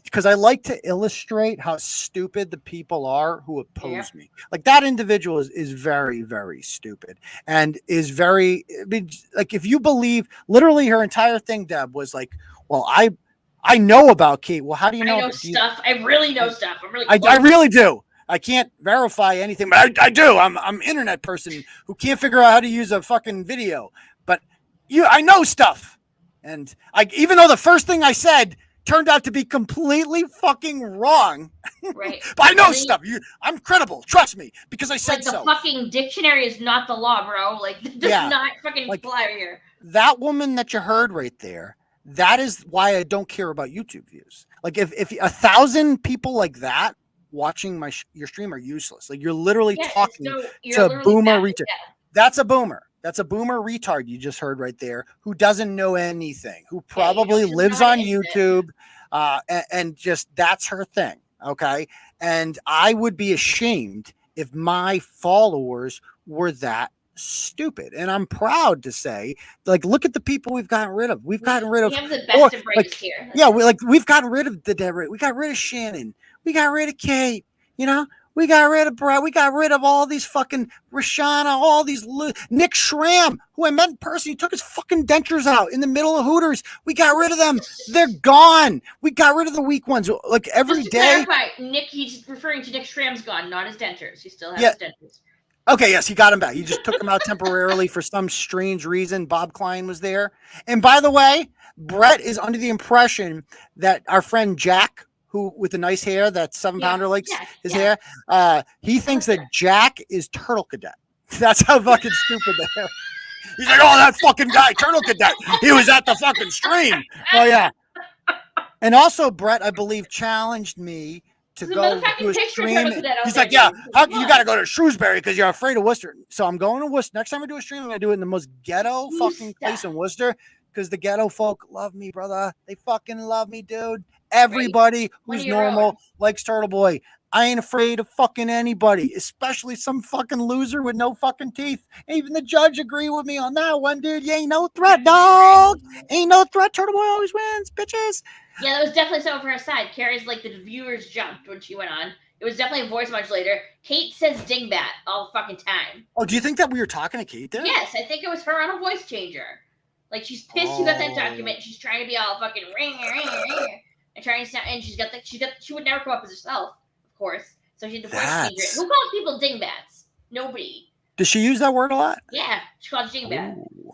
because I like to illustrate how stupid the people are who oppose me. Like that individual is very, very stupid and is very, I mean, like if you believe, literally her entire thing, Deb, was like, well, I know about Kate. Well, how do you know? I know stuff. I really know stuff. I'm really I really do. I can't verify anything, but I do. I'm an internet person who can't figure out how to use a fucking video. But I know stuff. And even though the first thing I said turned out to be completely fucking wrong. Right. But I know stuff. I'm credible. Trust me, because I said like the so. fucking dictionary is not the law, bro. Like this does not fucking fly here. That woman that you heard right there, that is why I don't care about YouTube views. Like if 1,000 people like that watching your stream are useless. Like you're literally talking to a boomer retard. That's a boomer. That's a boomer retard you just heard right there who doesn't know anything, who probably lives on YouTube and just that's her thing. Okay. And I would be ashamed if my followers were that stupid. And I'm proud to say, like, look at the people we've gotten rid of. We've gotten rid of. We have the best and brightest here. Yeah, we've gotten rid of the dead. We got rid of Shannon. We got rid of Kate. You know, we got rid of Bret. We got rid of all these fucking Rashana, all these Nick Schramm, who I met in person. He took his fucking dentures out in the middle of Hooters. We got rid of them. They're gone. We got rid of the weak ones. Like every Just to day. clarify, Nick, he's referring to Nick Schramm's gone, not his dentures. He still has his dentures. Okay, yes, he got him back. He just took him out temporarily for some strange reason. Bob Klein was there. And by the way, Bret is under the impression that our friend Jack, who with the nice hair, that 7-pounder likes his hair, he thinks that Jack is Turtle Cadet. That's how fucking stupid they are. He's like, oh, that fucking guy, Turtle Cadet. He was at the fucking stream. Oh, yeah. And also, Bret, I believe, challenged me to go to a stream. He's like, yeah, you got to go to Shrewsbury because you're afraid of Worcester. So I'm going to Worcester. Next time I do a stream, I'm going to do it in the most ghetto fucking place in Worcester because the ghetto folk love me, brother. They fucking love me, dude. Everybody who's normal likes Turtleboy. I ain't afraid of fucking anybody, especially some fucking loser with no fucking teeth. Even the judge agreed with me on that one, dude. You ain't no threat, dog. Ain't no threat. Turtleboy always wins, bitches. Yeah, that was definitely someone for her side. Carrie's like the viewers jumped when she went on. It was definitely a voice modulator. Kate says dingbat all fucking time. Oh, do you think that we were talking to Kate there? Yes, I think it was her on a voice changer. Like she's pissed you got that document. She's trying to be all fucking ring and trying to sound. And she would never come up as herself, of course. So she had the voice changer. Who calls people dingbats? Nobody. Does she use that word a lot? Yeah, she calls dingbat. Ooh,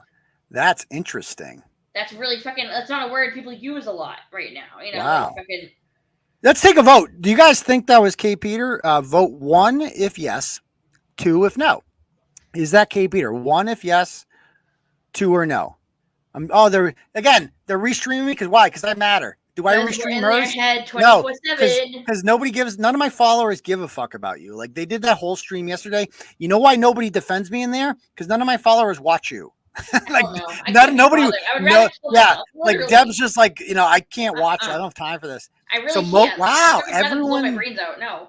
that's interesting. That's really fucking. That's not a word people use a lot right now. You know, wow. like fucking. Let's take a vote. Do you guys think that was Kate Peter? Vote 1 if yes, 2 if no. Is that Kate Peter? 1 if yes, 2 or no. They're restreaming me because why? Because I matter. Do I restream hers? No, because none of my followers give a fuck about you. Like they did that whole stream yesterday. You know why nobody defends me in there? Because none of my followers watch you. Like nobody. No, yeah, like Deb's just like, you know, I can't watch. I don't have time for this. I really can't. Wow, everyone. My brains out. No.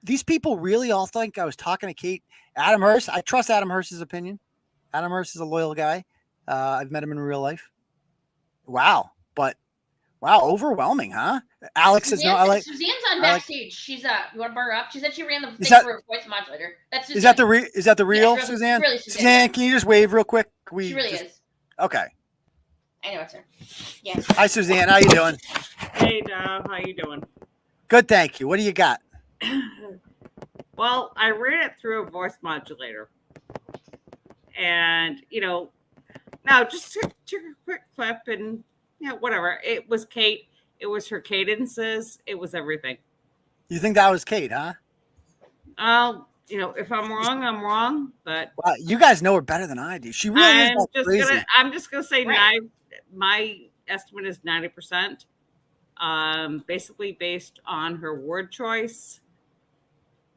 These people really all think I was talking to Kate. Adam Hurst. I trust Adam Hurst's opinion. Adam Hurst is a loyal guy. I've met him in real life. Wow, overwhelming, huh? Alex is no. Suzanne's on backstage. She's you want to bar her up? She said she ran the thing for a voice modulator. That's Suzanne. Is that the real yeah, Suzanne? Really Suzanne, can you just wave real quick? She really is. Okay. I know it's her. Yeah. Hi, Suzanne. How you doing? Hey, Dom. How you doing? Good, thank you. What do you got? Well, I ran it through a voice modulator. And, now just took a quick clip and, whatever. It was Kate. It was her cadences. It was everything. You think that was Kate, huh? If I'm wrong, I'm wrong. But wow, you guys know her better than I do. She really is crazy. I'm just gonna say my estimate is 90%. Basically based on her word choice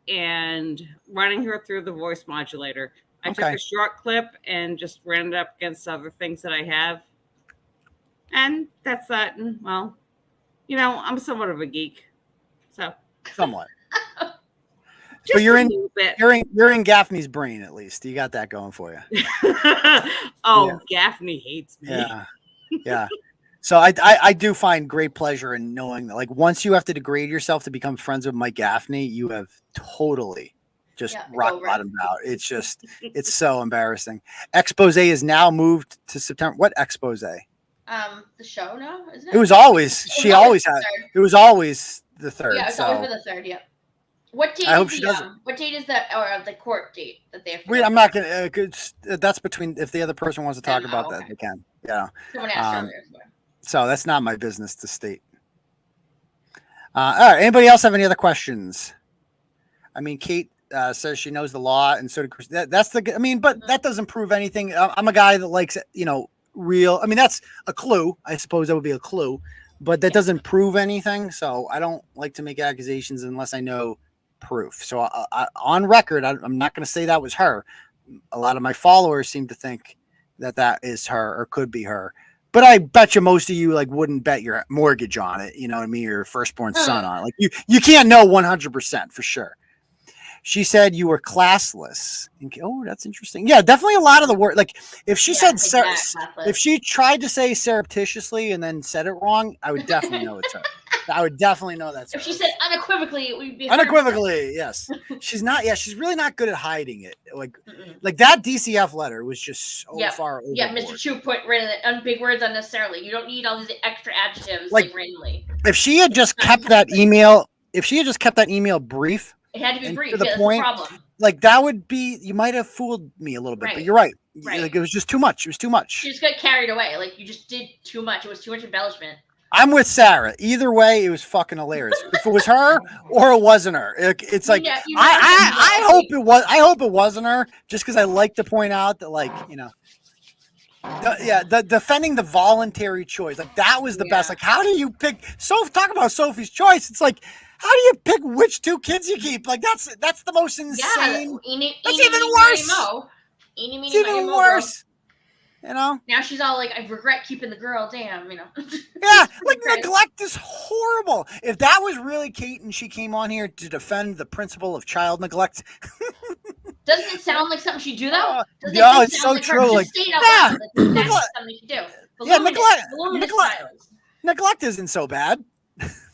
and running her through the voice modulator. I took a short clip and just ran it up against other things that I have. And that's that. And, well, I'm somewhat of a geek. So somewhat. But you're in Gaffney's brain at least. You got that going for you. Gaffney hates me. Yeah. So I do find great pleasure in knowing that, like, once you have to degrade yourself to become friends with Mike Gaffney, you have totally just rock bottomed out. It's just, it's so embarrassing. Expose is now moved to September. What expose? The show now, isn't it? It was always, it was always the third. Yeah, it's always been the third. Yeah. What date? What date is the court date that they have? I'm not gonna. That's between. If the other person wants to talk about that, they can. Yeah. Someone asked earlier. So that's not my business to state. All right. Anybody else have any other questions? I mean, Kate says she knows the law, and so did Chris. But that doesn't prove anything. I'm a guy that likes, real. I mean, that's a clue. I suppose that would be a clue, but that doesn't prove anything. So I don't like to make accusations unless I know proof. So on record, I'm not going to say that was her. A lot of my followers seem to think that is her or could be her. But I bet you most of you wouldn't bet your mortgage on it. You know what I mean? Your firstborn son on it. You can't know 100% for sure. She said you were classless. Oh, that's interesting. Yeah, definitely a lot of the word. If she said, if she tried to say surreptitiously and then said it wrong, I would definitely know it's her. I would definitely know that's her. If she said unequivocally, it would be unequivocally. Yes, she's not. Yeah, she's really not good at hiding it. Like that DCF letter was just so far overboard. Yeah, Mr. Chu put big words unnecessarily. You don't need all these extra adjectives randomly. If she had just kept that email, brief. It had to be brief. To the that's point, the problem. That would be. You might have fooled me a little bit, but you're right. It was just too much. It was too much. She just got carried away. You just did too much. It was too much embellishment. I'm with Sarah. Either way, it was fucking hilarious. If it was her or it wasn't her, it's like I hope it was. I hope it wasn't her, just because I like to point out that, the defending the voluntary choice, that was the best. How do you pick? Talk about Sophie's choice. It's how do you pick which two kids you keep? That's the most insane. That's even worse. It's even worse. Now she's all I regret keeping the girl. Damn, Yeah, neglect is horrible. If that was really Kate and she came on here to defend the principle of child neglect, doesn't it sound like something she'd do though? No, it's so true. That's something she'd do. Neglect isn't so bad.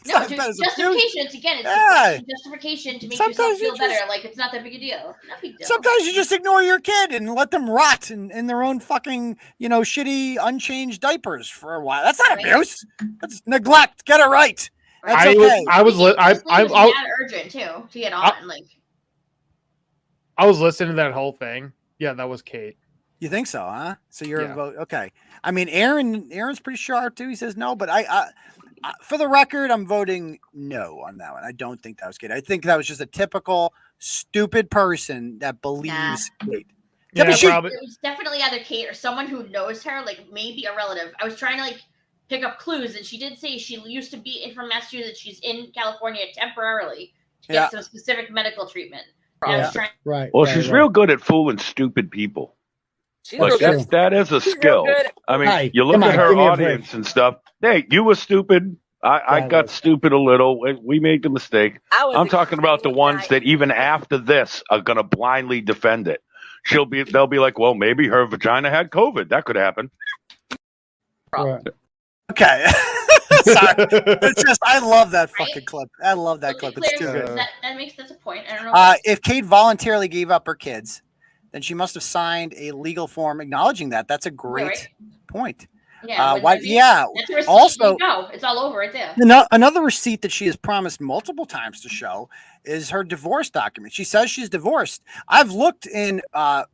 No, justification. It's justification to make yourself feel better. It's not that big a deal. Not big deal. Sometimes you just ignore your kid and let them rot in their own fucking, shitty, unchanged diapers for a while. That's not abuse. That's neglect. Get it right. That's okay. I was urgent too to get on. I was listening to that whole thing. Yeah, that was Kate. You think so, huh? So you're a vote. Okay. I mean, Aaron's pretty sharp too. He says no, but I for the record, I'm voting no on that one. I don't think that was Kate. I think that was just a typical stupid person that believes Kate. Yeah, probably. It was definitely either Kate or someone who knows her, maybe a relative. I was trying to pick up clues, and she did say she used to be from Massachusetts. She's in California temporarily to get some specific medical treatment. Well, she's real good at fooling stupid people. That is a skill. I mean, you look at her audience and stuff. Hey, you were stupid. I got stupid a little. We made the mistake. I'm talking about the ones that even after this are going to blindly defend it. They'll be like, well, maybe her vagina had COVID. That could happen. Okay. Sorry. It's just, I love that fucking clip. I love that clip. It's too good. That's a point. I don't know. If Kate voluntarily gave up her kids, then she must have signed a legal form acknowledging that. That's a great point. Yeah. Yeah. That's Also, go. It's all over right there. Another receipt that she has promised multiple times to show is her divorce document. She says she's divorced. I've looked in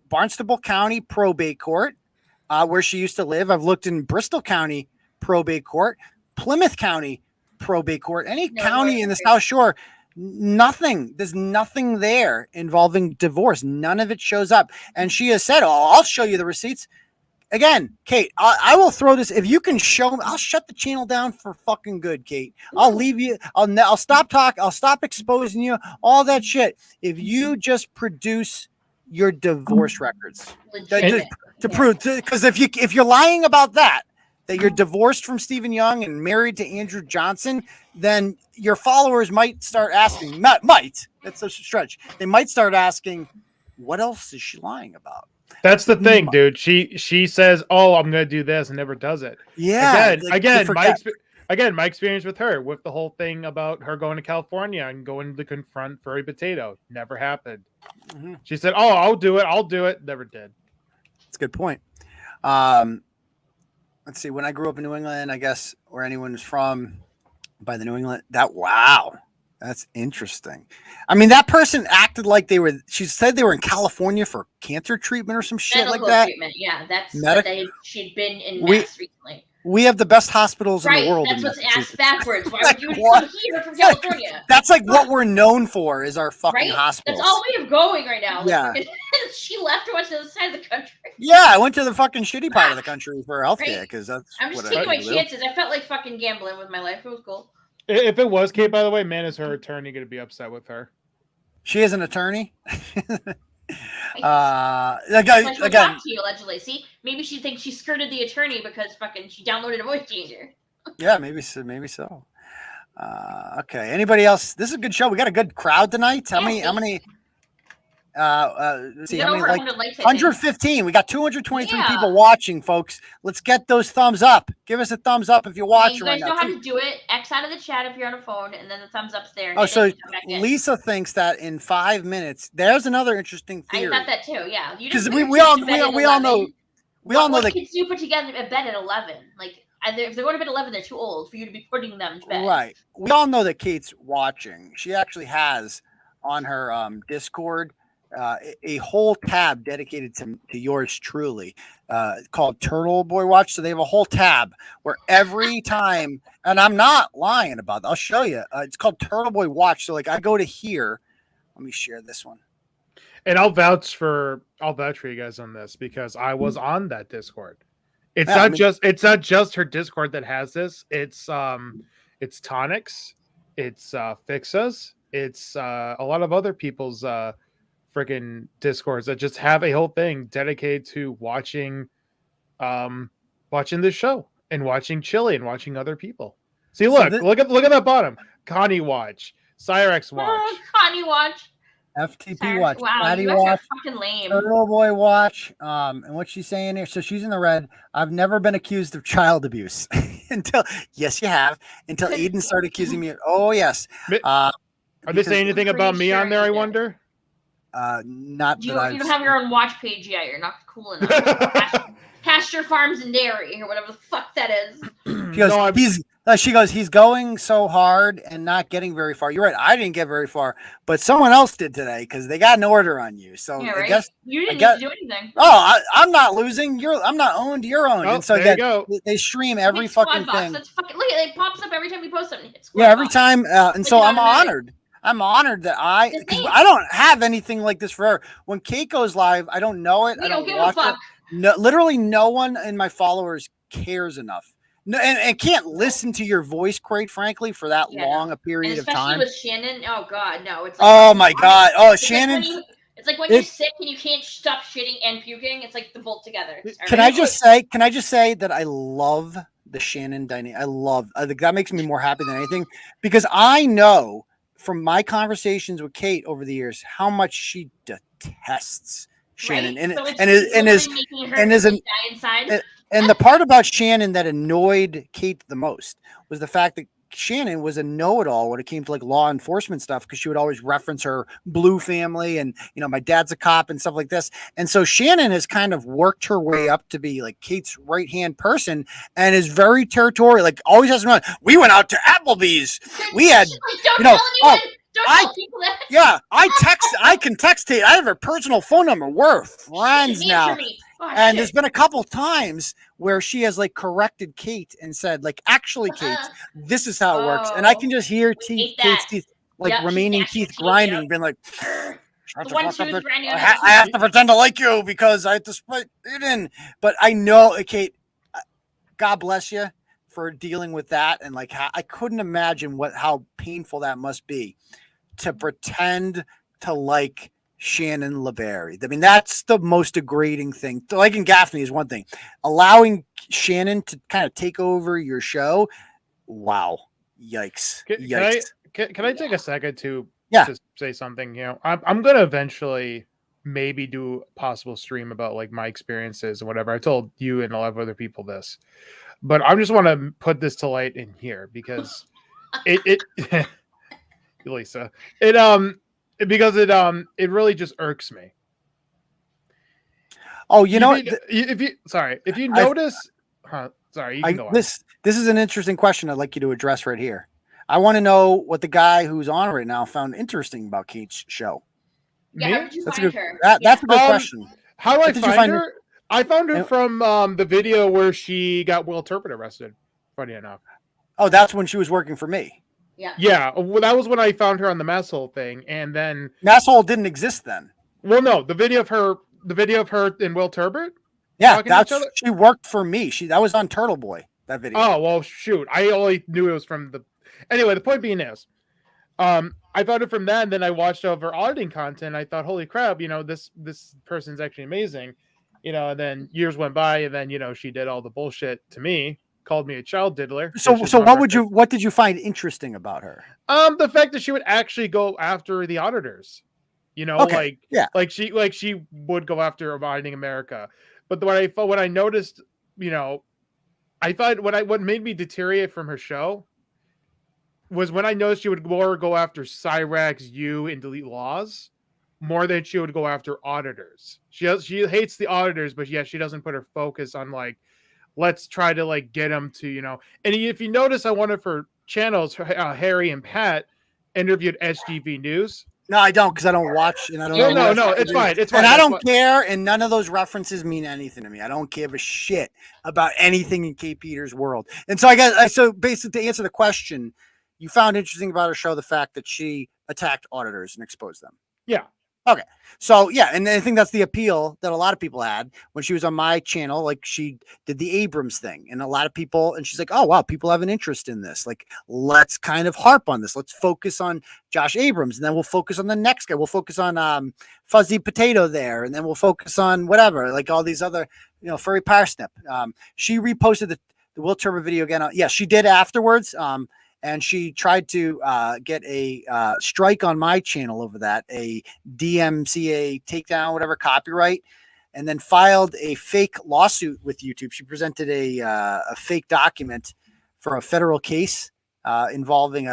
Barnstable County probate court, where she used to live. I've looked in Bristol County probate court, Plymouth County probate court, any county in the South Shore. Nothing. There's nothing there involving divorce. None of it shows up. And she has said, "Oh, I'll show you the receipts." Again, Kate, I will throw this. If you can show me, I'll shut the channel down for fucking good, Kate. I'll leave you. I'll stop talking. I'll stop exposing you. All that shit. If you just produce your divorce records to prove, because if you're lying about that you're divorced from Stephen Young and married to Andrew Johnson, then your followers might start asking. Might. That's a stretch. They might start asking, what else is she lying about? That's the thing, dude. She says, "Oh, I'm going to do this," and never does it. Yeah. My experience with her, with the whole thing about her going to California and going to confront Furry Potato, never happened. Mm-hmm. She said, "Oh, I'll do it." Never did. That's a good point. Let's see. When I grew up in New England, I guess where anyone was from, by the New England, that's interesting. I mean, that person acted like she said they were in California for cancer treatment or some shit Medical like that. Treatment. Yeah, that's she'd been in Mass recently. We have the best hospitals in the world. That's what's asked backwards. Why would you come here from California? That's like what we're known for is our fucking hospitals. That's all we have going right now. Yeah. She left and went to the other side of the country. Yeah, I went to the fucking shitty part of the country for healthcare because that's. I'm just taking my chances. I felt like fucking gambling with my life. It was cool. If it was Kate, by the way, man, is her attorney going to be upset with her? She is an attorney. Again, to you, allegedly. See, maybe she thinks she skirted the attorney because fucking she downloaded a voice changer. Yeah, maybe so. Okay. Anybody else? This is a good show. We got a good crowd tonight. How many? Let's see. How many? 115. We got 223 people watching, folks. Let's get those thumbs up. Give us a thumbs up if you're watching. You guys know how to do it. X out of the chat if you're on a phone, and then the thumbs up's there. Oh, so Lisa thinks that in 5 minutes. There's another interesting theory. I thought that too. Yeah, because we all know that kids do put together a bed at 11. Like if they're going to bed at 11, they're too old for you to be putting them to bed. Right. We all know that Kate's watching. She actually has on her Discord a whole tab dedicated to yours truly, called Turtleboy Watch. So they have a whole tab where every time, and I'm not lying about that. I'll show you. It's called Turtleboy Watch. So like I go to here. Let me share this one. And I'll vouch for you guys on this because I was on that Discord. It's not just her Discord that has this. It's Tonics, it's Fixas, it's a lot of other people's freaking Discords that just have a whole thing dedicated to watching this show and watching Chili and watching other people. See, look at that bottom. Connie Watch, Cyrex Watch, Connie Watch, FTP Watch, wow, Patty you guys Watch, are fucking lame. Turtleboy Watch, and what's she saying here? So she's in the red. I've never been accused of child abuse until yes, you have. Until Aiden started accusing me. Oh yes. Are they saying anything about me on there? I wonder. Not you don't have your own watch page yet. You're not cool enough. Pasture Farms and Dairy or whatever the fuck that is. She goes, he's going so hard and not getting very far. You're right. I didn't get very far, but someone else did today because they got an order on you. So yeah, right? I guess you didn't need to do anything. Oh, I'm not losing. I'm not owned. You're owned. Oh, and so there you go. They stream every fucking thing. That's fucking, look, it pops up every time you post something. Yeah, every time. And so I'm honored. I'm honored that because I don't have anything like this for her. When Kate goes live, I don't know it. I don't give watch a fuck. it. No, literally, no one in my followers cares enough. No, and can't listen to your voice, quite frankly, for that long a period of time. Especially with Shannon. Oh God, no! It's like, my God! Oh, Shannon. It's like when you're sick and you can't stop shitting and puking. It's like the both together. Can I just say that I love the Shannon dynamic. I think that makes me more happy than anything because I know from my conversations with Kate over the years how much she detests Shannon and the part about Shannon that annoyed Kate the most was the fact that Shannon was a know-it-all when it came to like law enforcement stuff, because she would always reference her blue family and, you know, my dad's a cop and stuff like this. And so Shannon has kind of worked her way up to be like Kate's right-hand person and is very territorial. Like always has to we went out to Applebee's. We had, you know, I can text Tate. I have her personal phone number. We're friends now. And there's been a couple times where she has like corrected Kate and said, like, actually, Kate, this is how it works. And I can just hear Kate's teeth, like remaining teeth grinding, being like, I have to pretend to like you because I have to split it in. But I know, Kate, God bless you for dealing with that. And like, I couldn't imagine how painful that must be to pretend to like Shannon LeBerry. I mean, that's the most degrading thing. Liking Gaffney is one thing. Allowing Shannon to kind of take over your show, wow, yikes! Can I take a second to say something? You know, I'm gonna eventually maybe do a possible stream about like my experiences and whatever. I told you and a lot of other people this, but I just want to put this to light in here because it Lisa, because it really just irks me. Oh, you know, if you notice, sorry, you can go on. This is an interesting question I'd like you to address right here. I want to know what the guy who's on right now found interesting about Kate's show. Yeah, that's a good question. How do I find her? I found her from the video where she got Will Turpin arrested. Funny enough. Oh, that's when she was working for me. Yeah. Well, that was when I found her on the Masshole thing, and then Masshole didn't exist then. Well, no, the video of her and Will Turbot. Yeah, she worked for me. That was on Turtleboy. That video. Oh well, shoot! I only knew it was from the. Anyway, the point being is, I found it from that, and then I watched over auditing content. I thought, holy crap, you know, this person's actually amazing, you know. And then years went by, and then, you know, she did all the bullshit to me. Called me a child diddler. So what did you find interesting about her? The fact that she would actually go after the auditors, you know, like she would go after Auditing America. But what I noticed, you know, I thought what made me deteriorate from her show was when I noticed she would more go after Cyrax, you, and Delete Laws more than she would go after auditors. She hates the auditors, but she doesn't put her focus on like, let's try to like get them to, you know. And if you notice, on one of her channels, Harry and Pat interviewed SGV News. No, I don't, because I don't watch, and I don't. No, it's fine. It's fine. And I don't care, and none of those references mean anything to me. I don't give a shit about anything in Kate Peters' world. And so so basically, to answer the question, you found interesting about her show the fact that she attacked auditors and exposed them. Yeah. Okay. So yeah, and I think that's the appeal that a lot of people had when she was on my channel. Like, she did the Abrams thing, and a lot of people, and she's like, oh wow, people have an interest in this. Like, let's kind of harp on this. Let's focus on Josh Abrams, and then we'll focus on the next guy. We'll focus on Fuzzy Potato there, and then we'll focus on whatever, like all these other, you know, Furry Parsnip. She reposted the Will Turbo video again. She did afterwards. And she tried to get a strike on my channel over that, a DMCA takedown, whatever, copyright, and then filed a fake lawsuit with YouTube. She presented a fake document for a federal case involving,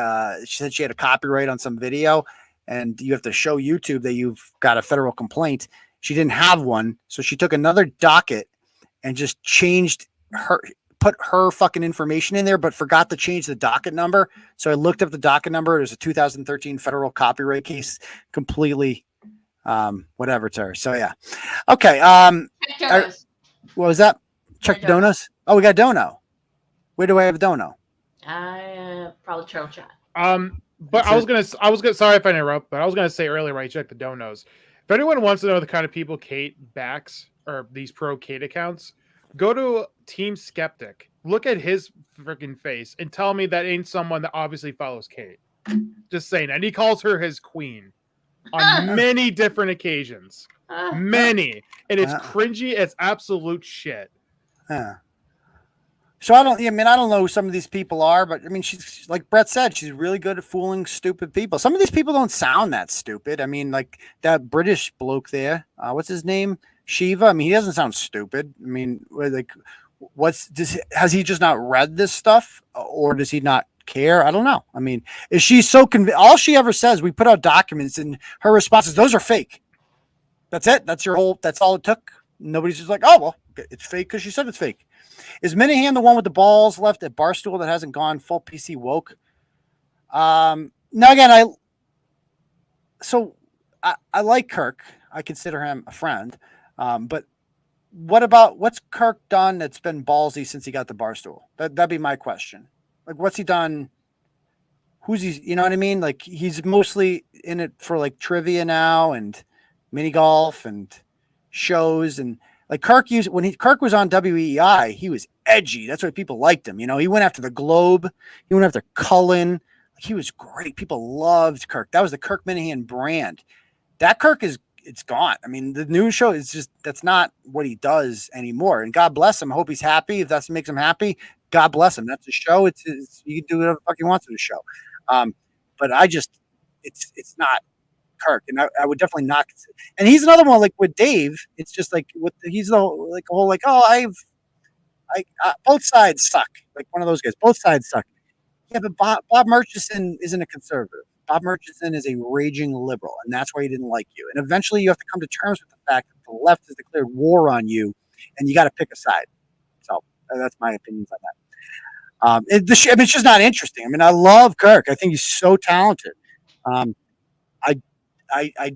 she said she had a copyright on some video, and you have to show YouTube that you've got a federal complaint. She didn't have one, so she took another docket and just put her fucking information in there, but forgot to change the docket number. So I looked up the docket number. There's a 2013 federal copyright case, completely whatever to her. So yeah. Okay. What was that? Check the donos. Oh, we got dono. Where do I have dono? Probably Turtle Chat. But I was gonna sorry if I interrupt, but I was gonna say earlier when I checked the donos. If anyone wants to know the kind of people Kate backs, or these pro Kate accounts, go to Team Skeptic. Look at his freaking face and tell me that ain't someone that obviously follows Kate. Just saying. And he calls her his queen on many different occasions. Many. And it's cringy as absolute shit. So I don't know who some of these people are, but I mean, she's, like Bret said, she's really good at fooling stupid people. Some of these people don't sound that stupid. I mean, like that British bloke there, what's his name? Shiva. I mean, he doesn't sound stupid. I mean, like, has he just not read this stuff, or does he not care. I don't know. I mean, is she so convinced? All she ever says, we put out documents, and her response is, those are fake. That's it. That's all it took. Nobody's just like, oh, well, it's fake because she said it's fake. Is Minihane the one with the balls left at Barstool that hasn't gone full PC woke? Now again, I like Kirk. I consider him a friend. But what's Kirk done that's been ballsy since he got the Barstool? That'd be my question. Like, what's he done? Who's he? You know what I mean? Like, he's mostly in it for like trivia now and mini golf and shows. And like Kirk Kirk was on WEI, he was edgy. That's why people liked him. You know, he went after the Globe. He went after Cullen. He was great. People loved Kirk. That was the Kirk Minihane brand. That Kirk it's gone. I mean, the news show is just, that's not what he does anymore. And God bless him. I hope he's happy. If that makes him happy, God bless him. That's a show. He can do whatever the fuck he wants with the show. But it's not Kirk, and I would definitely not. And he's another one like with Dave. It's just like he's the whole like, oh, both sides suck. Like one of those guys. Both sides suck. Yeah, but Bob Murchison isn't a conservative. Bob Murchison is a raging liberal, and that's why he didn't like you. And eventually, you have to come to terms with the fact that the left has declared war on you, and you got to pick a side. So that's my opinions on that. It's just not interesting. I mean, I love Kirk. I think he's so talented. I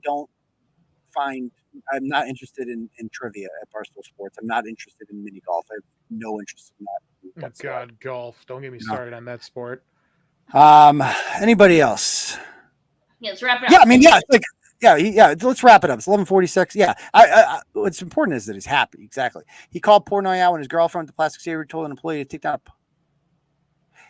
don't find. I'm not interested in trivia at Barstool Sports. I'm not interested in mini golf. I have no interest in that. Oh God, golf! Don't get me started on that sport. Anybody else? Yeah, let's wrap it up. Yeah, I mean, yeah, let's wrap it up. It's 11:46. Yeah, what's important is that he's happy. Exactly. He called Portnoy out when his girlfriend at the plastic surgery told an employee to take down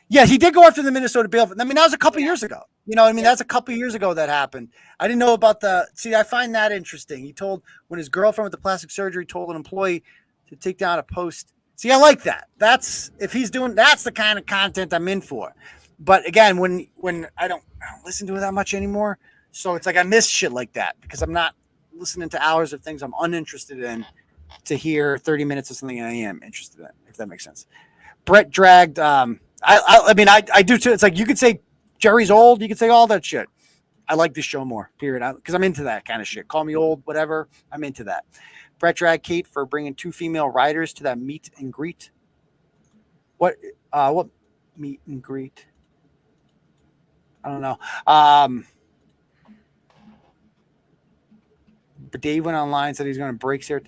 Yeah, he did go after the Minnesota bail. I mean, that was a couple years ago. You know what I mean? That's a couple years ago that happened. I didn't know about I find that interesting. He told when his girlfriend with the plastic surgery told an employee to take down a post. See, I like that. That's the kind of content I'm in for. But again, when I don't listen to it that much anymore, so it's like I miss shit like that because I'm not listening to hours of things I'm uninterested in to hear 30 minutes of something I am interested in, if that makes sense. Bret dragged. I mean, I do too. It's like you could say Jerry's old. You could say all that shit. I like this show more, period. Because I'm into that kind of shit. Call me old, whatever. I'm into that. Bret dragged Kate for bringing 2 female writers to that meet and greet. What meet and greet? I don't know. But Dave went online and said he's going to break Sarah.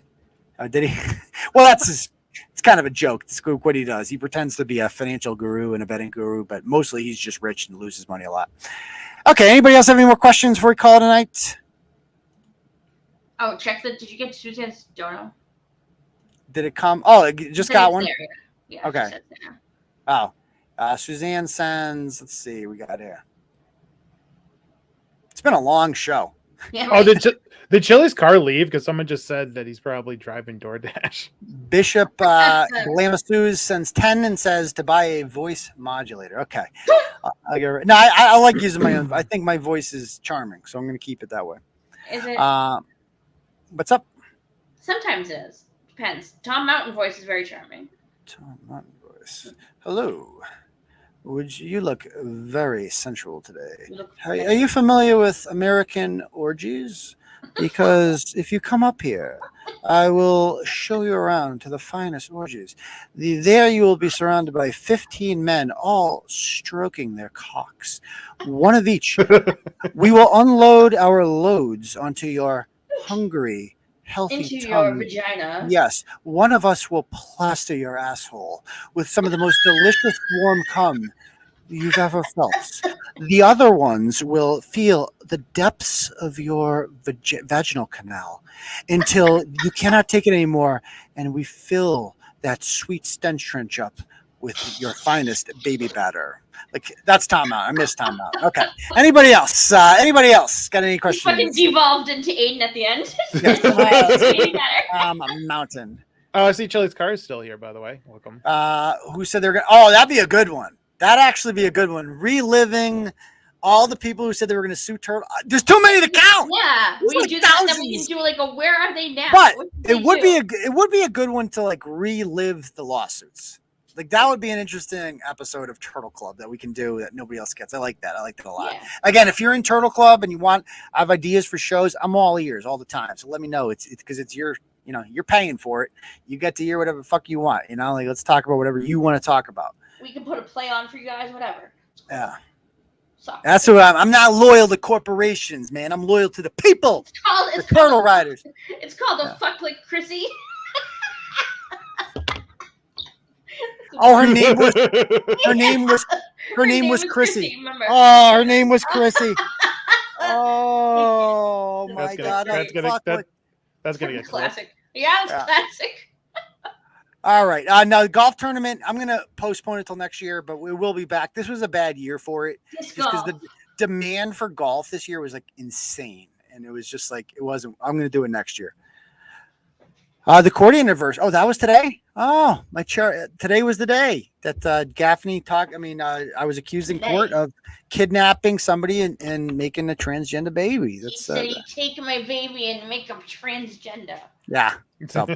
Did he? Well, it's kind of a joke. It's what he does. He pretends to be a financial guru and a betting guru, but mostly he's just rich and loses money a lot. Okay. Anybody else have any more questions before we call it a night? Oh, did you get Suzanne's dono? Did it come? Oh, it just got one? There, yeah. Okay. Oh, Suzanne sends, let's see, we got here. It's been a long show. Yeah, right. Oh, did Chili's car leave? Because someone just said that he's probably driving DoorDash. Bishop Glamasuz sends 10 and says to buy a voice modulator. Okay. I like using my own. I think my voice is charming, so I'm going to keep it that way. Is it? What's up? Sometimes it is. Depends. Tom Mountain voice is very charming. Tom Mountain voice. Hello. You look very sensual today. Are you familiar with American orgies? Because if you come up here, I will show you around to the finest orgies. There you will be surrounded by 15 men, all stroking their cocks, one of each. We will unload our loads onto your hungry, healthy into tongue. Your vagina. Yes. One of us will plaster your asshole with some of the most delicious warm cum you've ever felt. The other ones will feel the depths of your vaginal canal until you cannot take it anymore, and we fill that sweet stench trench up with your finest baby batter. Like, that's Tom Out. I miss Tom Out. Okay. Anybody else? Got any questions? Fucking devolved into Aiden at the end. Mountain. Oh, I see Chili's car is still here, by the way. Welcome. Who said they're going to... Oh, that'd be a good one. That'd actually be a good one. Reliving all the people who said they were going to sue Turtle. There's too many to count. Yeah. We like do that, then we can do like a where are they now? But it would be a good one to like relive the lawsuits. Like that would be an interesting episode of Turtle Club that we can do that nobody else gets. I like that. I like that a lot. Yeah. Again, if you're in Turtle Club and I have ideas for shows, I'm all ears all the time. So let me know. It's because it's your, you're paying for it. You get to hear whatever the fuck you want. Like let's talk about whatever you want to talk about. We can put a play on for you guys, whatever. Yeah. So. That's what I'm not loyal to corporations, man. I'm loyal to the people. It's Turtle Riders. It's called the Fuck Like Chrissy. Oh, her name was Chrissy. Oh, her name was Chrissy. Oh my God. That's gonna get classic. Yeah, it's classic. All right. Now the golf tournament, I'm gonna postpone it till next year, but we will be back. This was a bad year for it. Just because the demand for golf this year was like insane. And it was just like it wasn't. I'm gonna do it next year. The accordion anniversary. Oh, that was today? Oh, my chair. Today was the day that Gaffney talked. I was accused in court of kidnapping somebody and making a transgender baby. He said he'd take my baby and make him transgender. Yeah. So,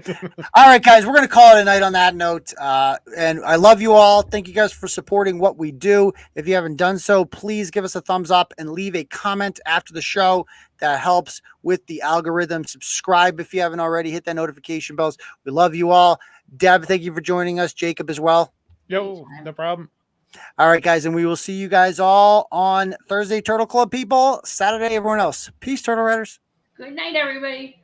all right, guys, we're going to call it a night on that note. And I love you all. Thank you guys for supporting what we do. If you haven't done so, please give us a thumbs up and leave a comment after the show. That helps with the algorithm. Subscribe if you haven't already. Hit that notification bells. We love you all. Deb, thank you for joining us. Jacob as well. Yo, no problem. All right, guys, and we will see you guys all on Thursday, Turtle Club people. Saturday, everyone else. Peace, Turtle Riders. Good night, everybody.